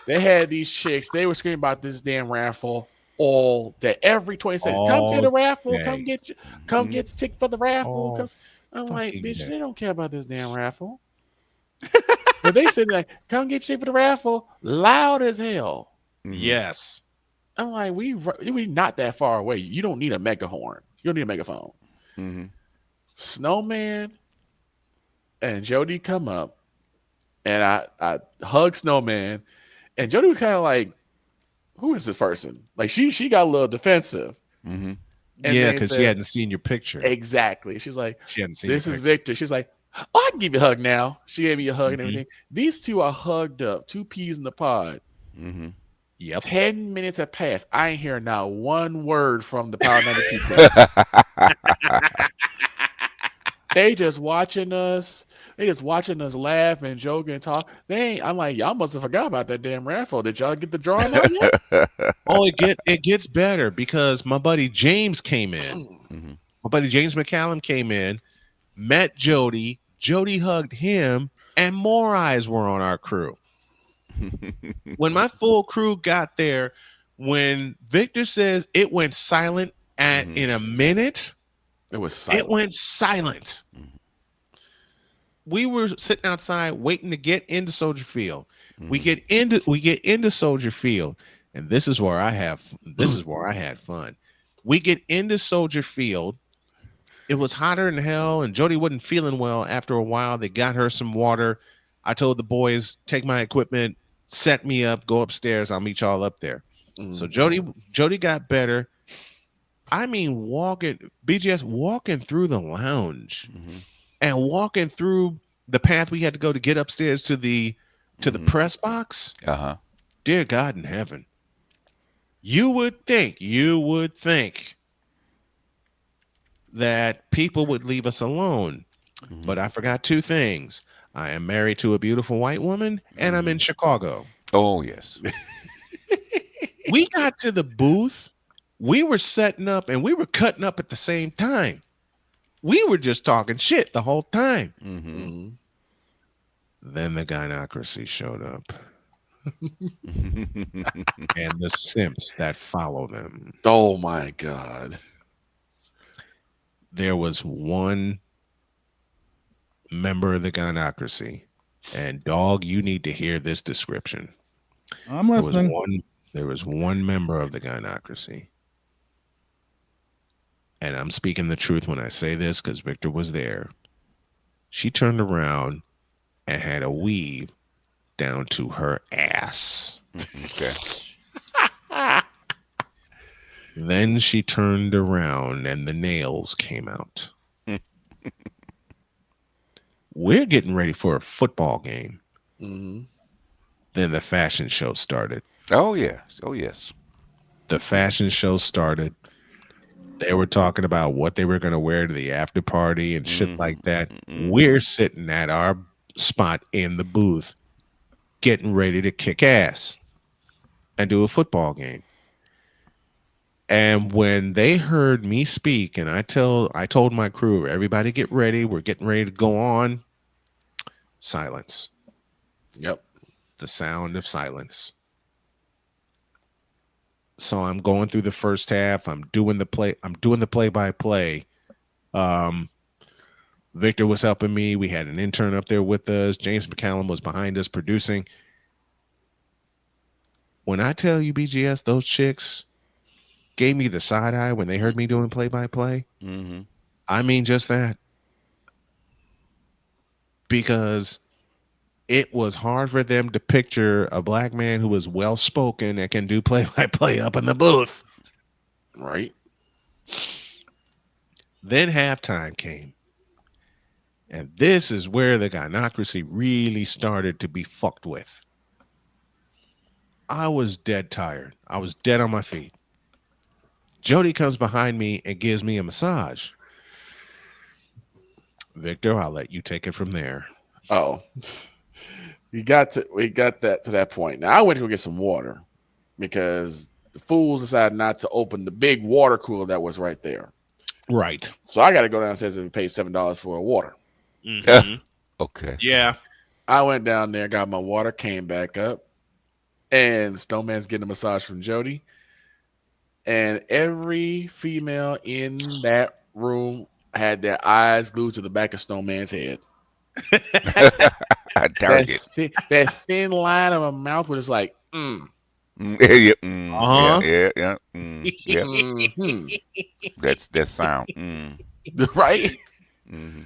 they had these chicks. They were screaming about this damn raffle all day. Every 20 seconds, come get a raffle. Day. Come get the ticket for the raffle. I'm like, bitch, they don't care about this damn raffle. But they said like, come get your ticket for the raffle, loud as hell. Yes. I'm like, we not that far away. You don't need a mega horn. You don't need a megaphone. Snowman and Jody come up, and I hug Snowman, and Jody was kind of like, "Who is this person?" Like she got a little defensive. Yeah, because she hadn't seen your picture. Exactly. She's like, she hadn't seen. This is Victor. She's like, "Oh, I can give you a hug now." She gave me a hug and everything. These two are hugged up, two peas in the pod. Yep. 10 minutes have passed. I ain't hearing not one word from the Power 92 club. They just watching us. They just watching us laugh and joke and talk. I'm like, y'all must have forgot about that damn raffle. Did y'all get the drawing out yet? Oh, it gets better because my buddy James came in. My buddy James McCallum came in, met Jody. Jody hugged him, and more eyes were on our crew. When my full crew got there, when Victor says it went silent in a minute. It was silent. It went silent. We were sitting outside waiting to get into Soldier Field. We get into Soldier Field, and this is where I had fun. We get into Soldier Field. It was hotter than hell, and Jody wasn't feeling well. After a while, they got her some water. I told the boys, take my equipment, set me up, go upstairs. I'll meet y'all up there. So Jody got better. I mean, BGS walking through the lounge and walking through the path we had to go to get upstairs to the press box. Dear God in heaven, you would think that people would leave us alone. But I forgot two things. I am married to a beautiful white woman, and I'm in Chicago. Oh, yes. We got to the booth. We were setting up and we were cutting up at the same time. We were just talking shit the whole time. Then the gynocracy showed up. And the simps that follow them. Oh, my God. There was one member of the gynocracy. And, dog, you need to hear this description. I'm listening. There was one member of the gynocracy. And I'm speaking the truth when I say this because Victor was there. She turned around and had a weave down to her ass. Okay. Then she turned around and the nails came out. We're getting ready for a football game. Then the fashion show started. Oh, yes. Oh, yes. The fashion show started. They were talking about what they were going to wear to the after party and shit like that. We're sitting at our spot in the booth getting ready to kick ass and do a football game. And when they heard me speak and I told my crew, everybody get ready. We're getting ready to go on. Silence. Yep. The sound of silence. So I'm going through the first half. I'm doing the play-by-play. Victor was helping me. We had an intern up there with us. James McCallum was behind us producing. When I tell you, BGS, those chicks gave me the side eye when they heard me doing play-by-play. I mean just that. Because it was hard for them to picture a black man who is well-spoken and can do play-by-play up in the booth. Right. Then halftime came. And this is where the gynocracy really started to be fucked with. I was dead tired. I was dead on my feet. Jody comes behind me and gives me a massage. Victor, I'll let you take it from there. Oh. We got that to that point. Now I went to go get some water because the fools decided not to open the big water cooler that was right there. Right. So I got to go downstairs and pay $7 for a water. Okay. Yeah. I went down there, got my water, came back up, and Snowman's getting a massage from Jody. And every female in that room had their eyes glued to the back of Snowman's head. That thin line of a mouth was like, Yeah. That's that sound. Right?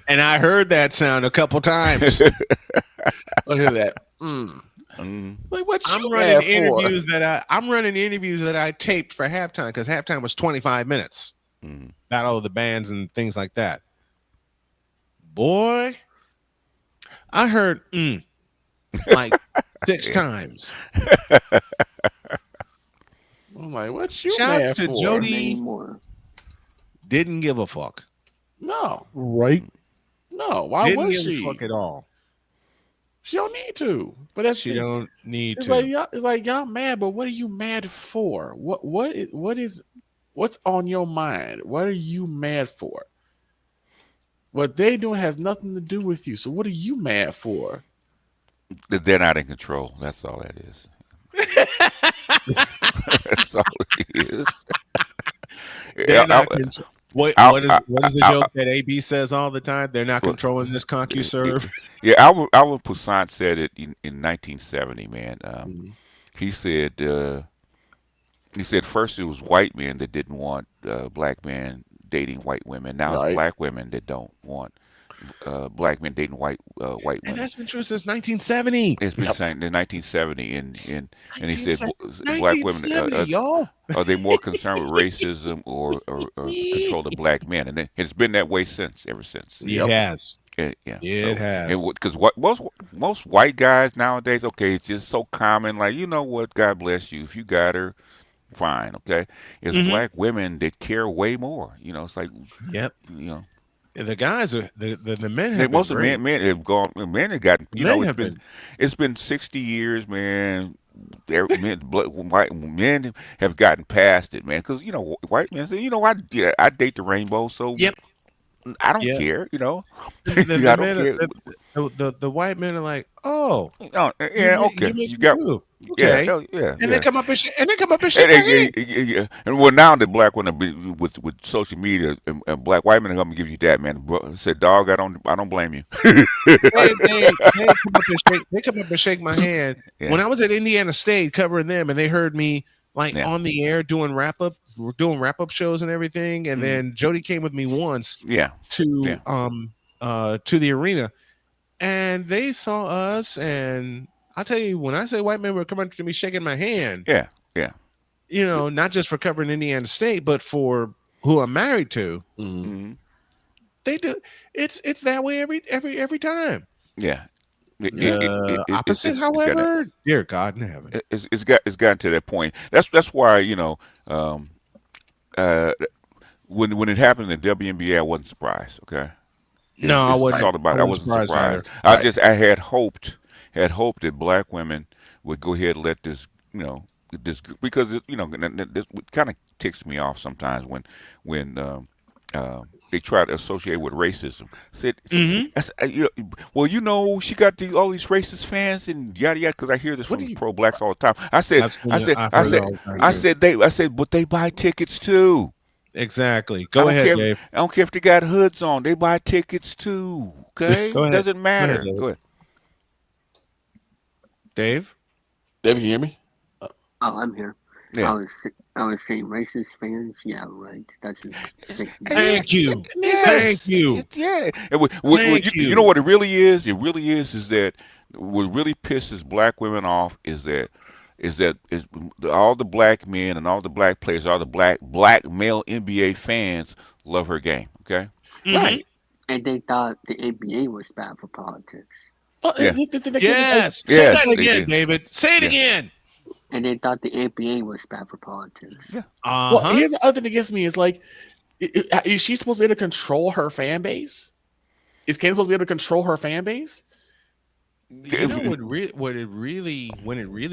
And I heard that sound a couple times. Look at that. Like what I'm running interviews that I taped for halftime because halftime was 25 minutes. Battle of the bands and things like that. Boy, I heard like 6 times. I'm like, what you Shout mad to for? Jody. Didn't give a fuck. No. Right. No. Why Didn't would give she? a fuck at all. She don't need to. But that's She don't need it's to. like it's like y'all mad, but what are you mad for? What's on your mind? What are you mad for? What they doing has nothing to do with you. So what are you mad for? They're not in control. That's all that is. That's all it is. What is the joke that AB says all the time? They're not controlling this CompuServe. Yeah, Albert Poussaint said it in 1970, man. He said first it was white men that didn't want black men dating white women. Now it's black women that don't want black men dating white women. And that's been true since 1970. It's been saying in 1970, and he said black women are they more concerned with racism or control of black men, and it's been that way ever since. It has. It has. Because most white guys nowadays, okay, it's just so common. Like, you know what? God bless you. If you got her, fine, okay? It's black women that care way more. You know, it's like, yep. You know, the guys are the men have most been of great. men have gone. Men have gotten. You know, Men it's been 60 years, man. White men have gotten past it, man. Because white men say, I date the rainbow, so yep. I don't care. You know, the I don't men, care. The white men are like, oh, yeah, okay, you got too. Okay, yeah, and they come up and shake my hand. And well, now the black women with social media and black white men are gonna give you that, man. Said, dog, I don't blame you. they come up and shake my hand. Yeah. When I was at Indiana State covering them, and they heard me on the air doing wrap up shows and everything, and then Jody came with me once, to the arena, and they saw us, and I'll tell you, when I say white men were coming to me shaking my hand, not just for covering Indiana State, but for who I'm married to, they do. It's that way every time. Yeah. Opposite, however, dear God in heaven, it's gotten to that point. That's why when it happened in the WNBA, I wasn't surprised. Okay. No, I wasn't. I wasn't surprised. I had hoped that black women would go ahead and let this, this, because this kind of ticks me off sometimes when they try to associate with racism. Well, she got all these racist fans and yada yada. Because I hear this from pro blacks all the time. I said, but they buy tickets too. Exactly. Go ahead, Dave. I don't care if they got hoods on. They buy tickets too. Okay, it doesn't matter. Go ahead, Dave. Dave, can you hear me? Oh, I'm here. Yeah. I was saying racist fans. Yeah, right. That's just Thank you. Thank you. Yeah. You know what it really is? It really is that what really pisses black women off is that all the black men and all the black players, all the black male NBA fans love her game. Okay. Right. And they thought the NBA was bad for politics. Yes. Say that again, David. Say it again. And they thought the NBA was bad for politics. Yeah. Well, here's the other thing that gets me is like, is she supposed to be able to control her fan base? Is Kim supposed to be able to control her fan base? You know when it really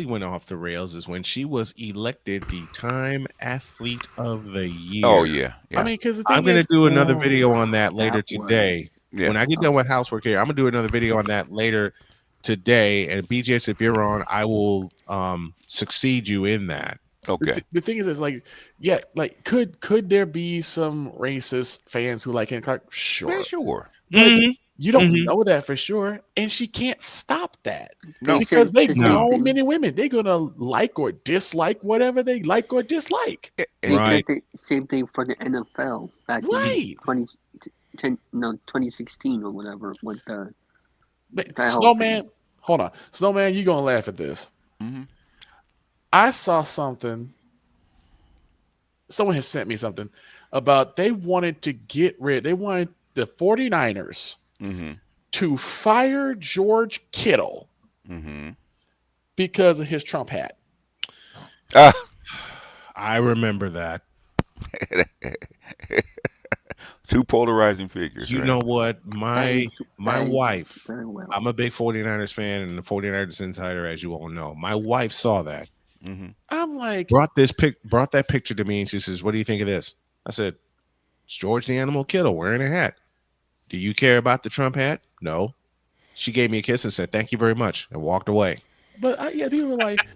went off the rails is when she was elected the Time Athlete of the Year. Oh yeah. I mean, because I'm going to do another video on that later today. Yeah. When I get done with housework here, I'm going to do another video on that later today. And BJS, if you're on, I will succeed you in that. Okay. The thing is like, yeah, like could there be some racist fans who like Clark? Sure. Yeah, sure. You don't know that for sure, and she can't stop that because they grown men and women. They're gonna like or dislike whatever they like or dislike. Right. Same thing for the NFL back in 2016 or whatever. With the Snowman, hold on, Snowman, you gonna laugh at this? I saw something. Someone has sent me something about they wanted the 49ers. To fire George Kittle because of his Trump hat. I remember that. Two polarizing figures. You know what? My wife, I'm a big 49ers fan and the 49ers insider, as you all know. My wife saw that. I'm like, brought that picture to me and she says, "What do you think of this?" I said, "It's George the Animal Kittle wearing a hat. Do you care about the Trump hat?" No. She gave me a kiss and said, "Thank you very much," and walked away. But people were like,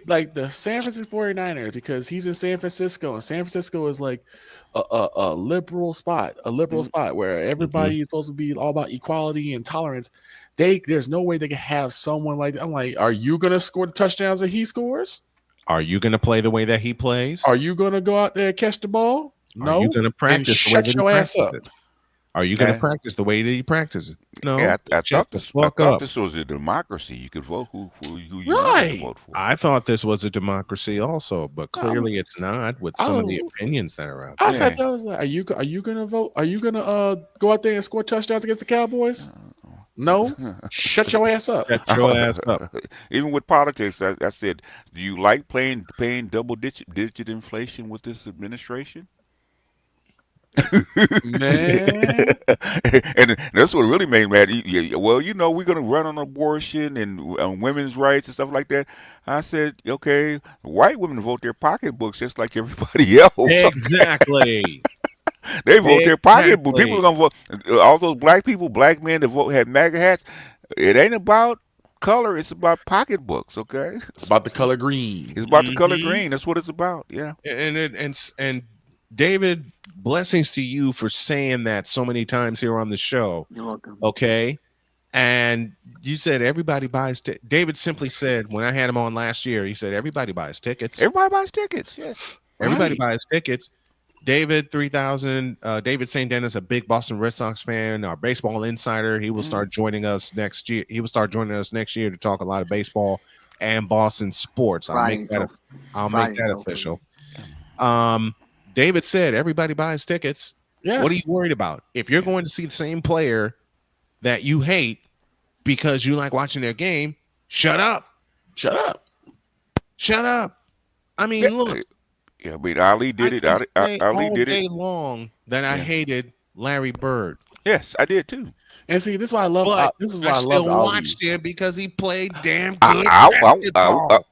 like the San Francisco 49ers, because he's in San Francisco, and San Francisco is like a liberal spot, where everybody is supposed to be all about equality and tolerance. There's no way they can have someone like that. I'm like, are you going to score the touchdowns that he scores? Are you going to play the way that he plays? Are you going to go out there and catch the ball? No. Are you going to practice the way that he practices it? Are you going to practice the way that he practices it? No. Yeah, I thought this was a democracy. You could vote who you want to vote for. I thought this was a democracy also, but clearly it's not with some of the opinions that are out there. I said that was like, are you going to vote? Are you going to go out there and score touchdowns against the Cowboys? No, shut your ass up. Shut your ass up. Even with politics, I said, do you like paying double-digit inflation with this administration? Man. And that's what really made me mad. Well, we're going to run on abortion and women's rights and stuff like that. I said, okay, white women vote their pocketbooks just like everybody else. Exactly. They vote their pocketbook. People are going to vote. All those black men that vote had MAGA hats. It ain't about color. It's about pocketbooks. Okay. It's about the color green. It's about the color green. That's what it's about. Yeah. And David, blessings to you for saying that so many times here on the show. You're welcome. Okay. And you said everybody buys David simply said, when I had him on last year, he said everybody buys tickets. Everybody buys tickets. Yes. Everybody buys tickets. David 3000, David St. Dennis, a big Boston Red Sox fan, our baseball insider. He will start joining us next year. He will start joining us next year to talk a lot of baseball and Boston sports. I'll make that official. David said everybody buys tickets. Yes. What are you worried about? If you're going to see the same player that you hate because you like watching their game, shut up. Shut up. Shut up. I mean, look. Yeah, but Ali did it. Ali did it long that I hated Larry Bird. Yes, I did too. And see, this is why I love. This is why I love. Watched him because he played damn good. I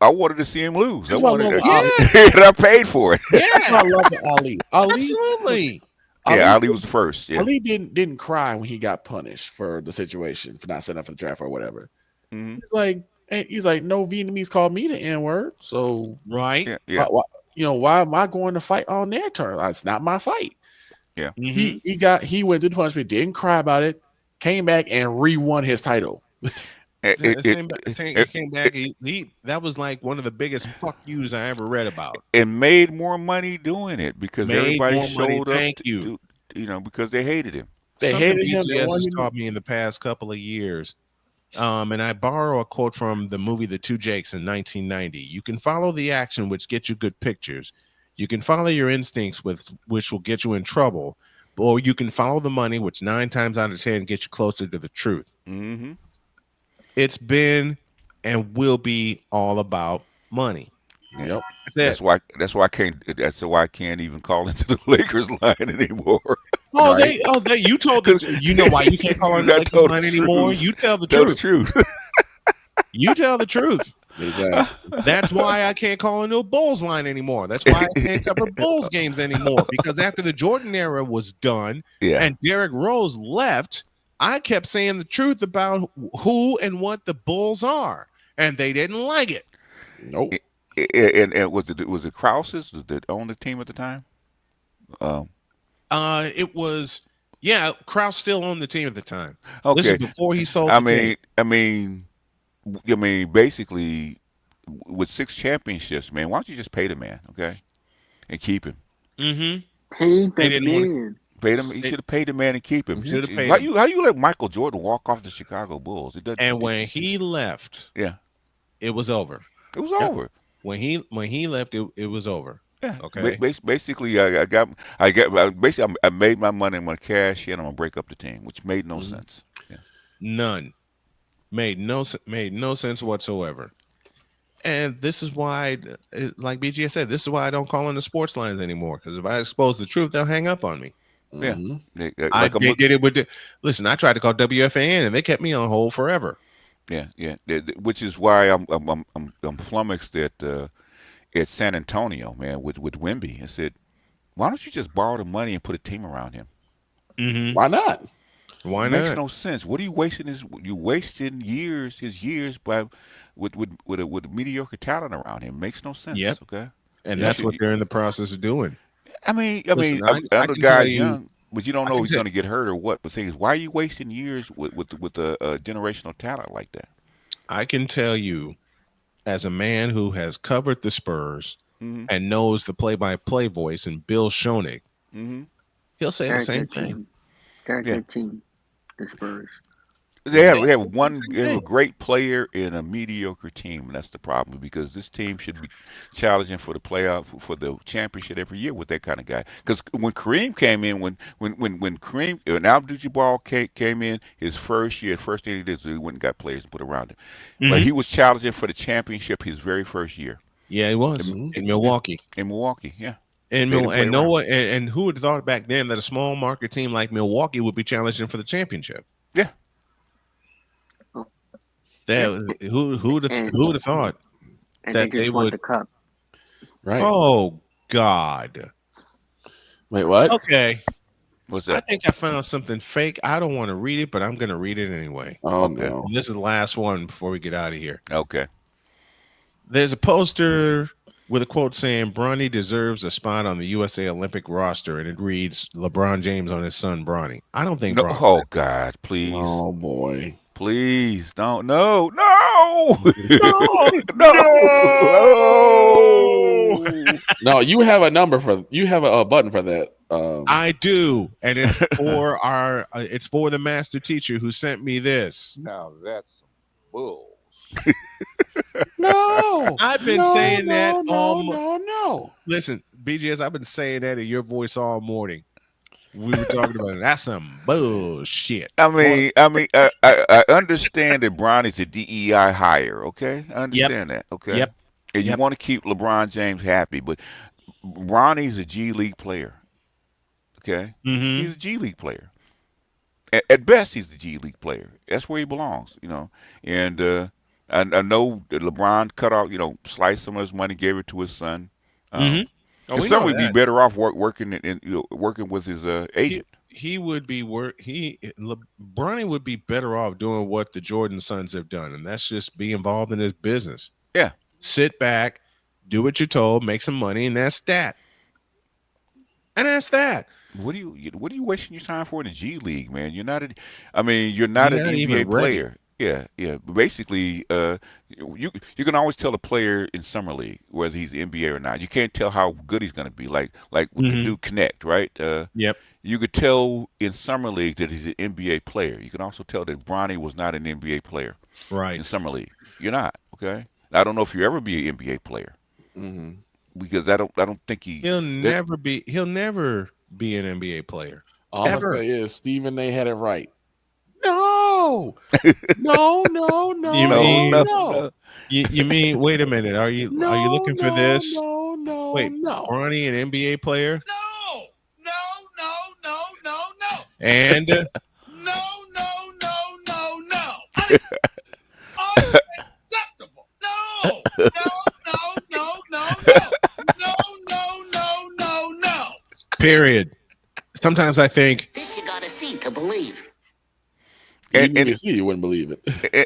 wanted to see him lose. I wanted and I paid for it. Yeah, I love Ali. Absolutely. Ali was the first. Yeah. Ali didn't cry when he got punished for the situation for not setting up for the draft or whatever. Mm-hmm. He's like, no Vietnamese called me the N-word, so right. Yeah. Why am I going to fight on their turn? It's not my fight. Yeah. Mm-hmm. He went through the punishment, didn't cry about it, came back and re-won his title. He came back. That was like one of the biggest fuck yous I ever read about. And made more money doing it because everybody showed up. Thank you. Because they hated him. They hated him. BGS has taught me in the past couple of years. And I borrow a quote from the movie The Two Jakes in 1990. You can follow the action, which gets you good pictures. You can follow your instincts, which will get you in trouble. Or you can follow the money, which 9 times out of 10 gets you closer to the truth. Mm-hmm. It's been and will be all about money. Yep. That's why I can't even call into the Lakers line anymore. You told you know why you can't call into the Lakers line anymore? You tell the truth. You tell the truth. Exactly. That's why I can't call into a Bulls line anymore. That's why I can't cover Bulls games anymore. Because after the Jordan era was done and Derrick Rose left, I kept saying the truth about who and what the Bulls are, and they didn't like it. Nope. And was it Krause's that owned the team at the time? It was Krause still owned the team at the time. Okay. This is before he sold the team. I mean, basically, with 6 championships, man, why don't you just pay the man, okay, and keep him? Mm-hmm. Pay the man. Paid him. You should have paid the man and keep him. Should have paid how him. you let Michael Jordan walk off the Chicago Bulls? And when he left, it was over. It was over. When he left, it was over. Yeah. Okay. Basically, I made my money. I'm gonna cash in. I'm gonna break up the team, which made no sense. Yeah. None. Made no sense whatsoever. And this is why, like BG said, this is why I don't call in the sports lines anymore. Because if I expose the truth, they'll hang up on me. Yeah. They did it with listen, I tried to call WFAN and they kept me on hold forever. Yeah. Which is why I'm flummoxed at San Antonio, man, with Wemby. I said, why don't you just borrow the money and put a team around him? Mm-hmm. Why not? Why it not? Makes no sense. What are you wasting his years by with a mediocre talent around him? Makes no sense. Yep. Okay. And that's what they're in the process of doing. I mean, the guy's young, but you don't know he's going to get hurt or what. But the thing is, why are you wasting years with a generational talent like that? I can tell you, as a man who has covered the Spurs and knows the play-by-play voice and Bill Schoenig, he'll say the same thing. They're a good team, the Spurs. They have a great player and a mediocre team, and that's the problem because this team should be challenging for the playoff for the championship every year with that kind of guy. Because when Kareem came in, when Kareem Abdul-Jabbar came in his first year, first thing he did is he went and got players and put around him. But he was challenging for the championship his very first year. Yeah, he was in Milwaukee. In Milwaukee, yeah. And who would have thought back then that a small market team like Milwaukee would be challenging for the championship? Yeah. Who would have thought that they would? The cup. Right. Oh God. Wait, what? Okay. What's that? I think I found something fake. I don't want to read it, but I'm going to read it anyway. Oh no! And this is the last one before we get out of here. Okay. There's a poster with a quote saying Bronny deserves a spot on the USA Olympic roster, and it reads LeBron James on his son Bronny. I don't think. No, oh God, please. Oh boy. Please don't. No. No, you have a number for. You have a button for that. I do, and it's for it's for the master teacher who sent me this. Now that's some bull. No, I've been saying that. No. Listen, BGS, I've been saying that in your voice all morning. We were talking about it. That's some bullshit. I mean, I understand that Bronny's a DEI hire. Okay, I understand that. Okay. Yep. And you want to keep LeBron James happy, but Bronny's a G League player. Okay, he's a G League player. At best, he's a G League player. That's where he belongs, And I know that LeBron cut out, sliced some of his money, gave it to his son. His son would be better off working with his agent. He would be Bronny would be better off doing what the Jordan sons have done, and that's just be involved in his business. Yeah, sit back, do what you're told, make some money, and that's that. And that's that. What are you wasting your time for in the G League, man? You're not an NBA player. Yeah. Basically, you can always tell a player in summer league whether he's NBA or not. You can't tell how good he's going to be. Like with the new Connect, right? Yep. You could tell in summer league that he's an NBA player. You can also tell that Bronny was not an NBA player, right? In summer league, you're not. Okay. I don't know if you ever be an NBA player, because I don't think he'll never be an NBA player. All I'm gonna say is Stephen A had it right. No. No. You mean? Wait a minute. Are you looking for this? No. Wait, Bronny, an NBA player? No. And No. Unacceptable. No. Period. Sometimes I think you gotta see to believe. And you see, you wouldn't believe it.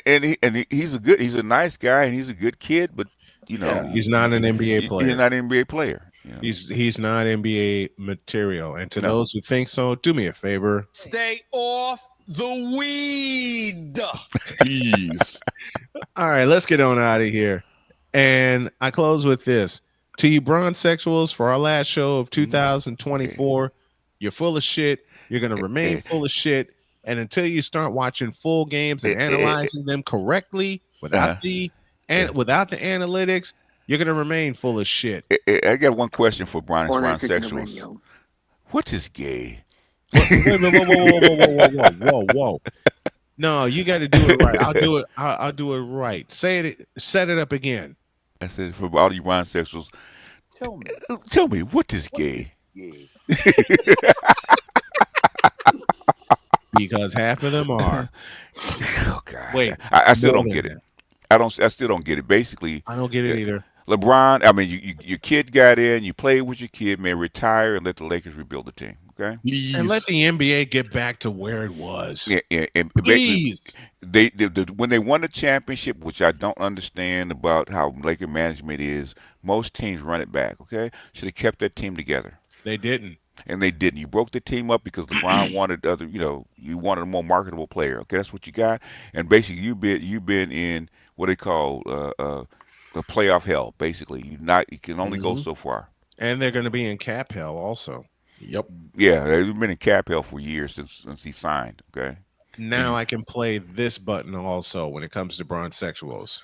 And he's a nice guy, and he's a good kid, but he's not an NBA player. He's not an NBA player. He's not NBA material. And to those who think so, do me a favor. Stay off the weed. Please. All right, let's get on out of here. And I close with this. To you bronzesexuals, for our last show of 2024, you're full of shit. You're going to remain full of shit. And until you start watching full games and analyzing them correctly without the analytics, you're going to remain full of shit. I got one question for bronzesexuals. What is gay? Whoa. No, you got to do it right. I'll do it right. Set it up again. I said, for all you bronzesexuals, tell me, what is gay? Because half of them are. Oh God! Wait, I still don't get it. I still don't get it. Basically, I don't get it either. LeBron, I mean, your kid got in. You played with your kid, man. Retire and let the Lakers rebuild the team. Okay, please. And let the NBA get back to where it was. Yeah. And please. They when they won the championship, which I don't understand about how Laker management is. Most teams run it back. Okay, should have kept that team together. They didn't. And they didn't. You broke the team up because LeBron wanted you wanted a more marketable player. Okay, that's what you got. And basically, you've been in what they call a playoff hell. Basically, you can only go so far. And they're going to be in cap hell also. Yep. Yeah, they've been in cap hell for years since he signed. Okay. now I can play this button also when it comes to bronzexuals.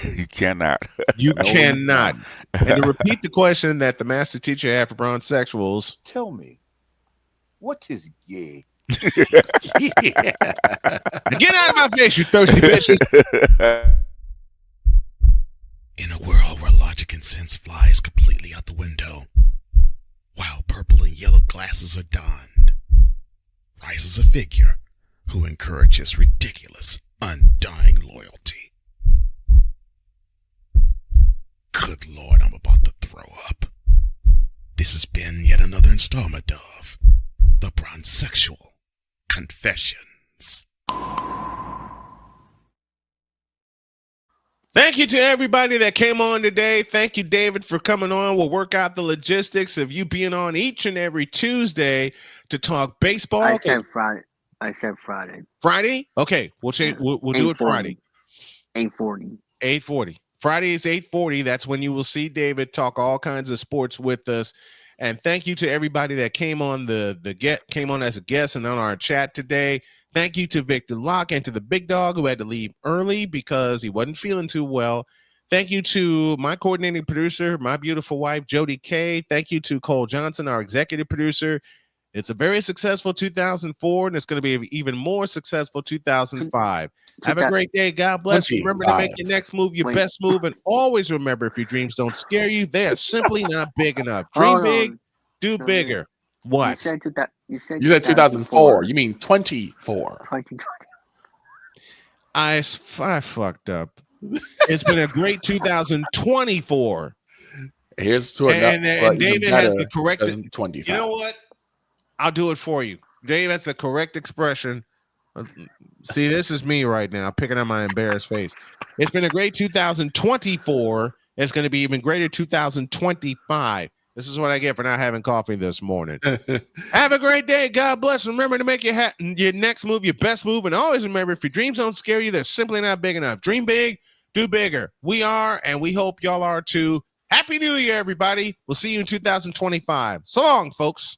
You cannot. You cannot. And to repeat the question that the master teacher had for bronzexuals. Tell me, what is gay? Get out of my face, you thirsty bitches. In a world where logic and sense flies completely out the window, while purple and yellow glasses are donned, rises a figure who encourages ridiculous, undying loyalty. Good Lord, I'm about to throw up. This has been yet another installment of The Bronzexual Confessions. Thank you to everybody that came on today. Thank you, David, for coming on. We'll work out the logistics of you being on each and every Tuesday to talk baseball. I said Friday. Friday? Okay, we'll change. We'll do it Friday. 8:40. 8:40. Friday is 8:40. That's when you will see David talk all kinds of sports with us. And thank you to everybody that came on came on as a guest and on our chat today. Thank you to Victor Locke and to the big dog who had to leave early because he wasn't feeling too well. Thank you to my coordinating producer, my beautiful wife, Jody Kay. Thank you to Cole Johnson, our executive producer. It's a very successful 2004, and it's going to be an even more successful 2005. Have a great day. God bless. Remember to make your next move your best move, and always remember, if your dreams don't scare you, they are simply not big enough. Dream big, do bigger. What? You said 2004. You mean 24. 2020. I fucked up. It's been a great 2024. Here's to and David has the correct 25. You know what? I'll do it for you. Dave, that's the correct expression. See, this is me right now, picking on my embarrassed face. It's been a great 2024. It's going to be even greater 2025. This is what I get for not having coffee this morning. Have a great day. God bless. Remember to make your next move your best move. And always remember, if your dreams don't scare you, they're simply not big enough. Dream big, do bigger. We are, and we hope y'all are too. Happy New Year, everybody. We'll see you in 2025. So long, folks.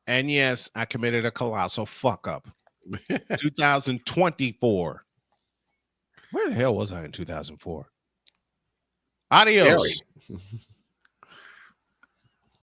And yes, I committed a colossal fuck up. 2024. Where the hell was I in 2004? Adios.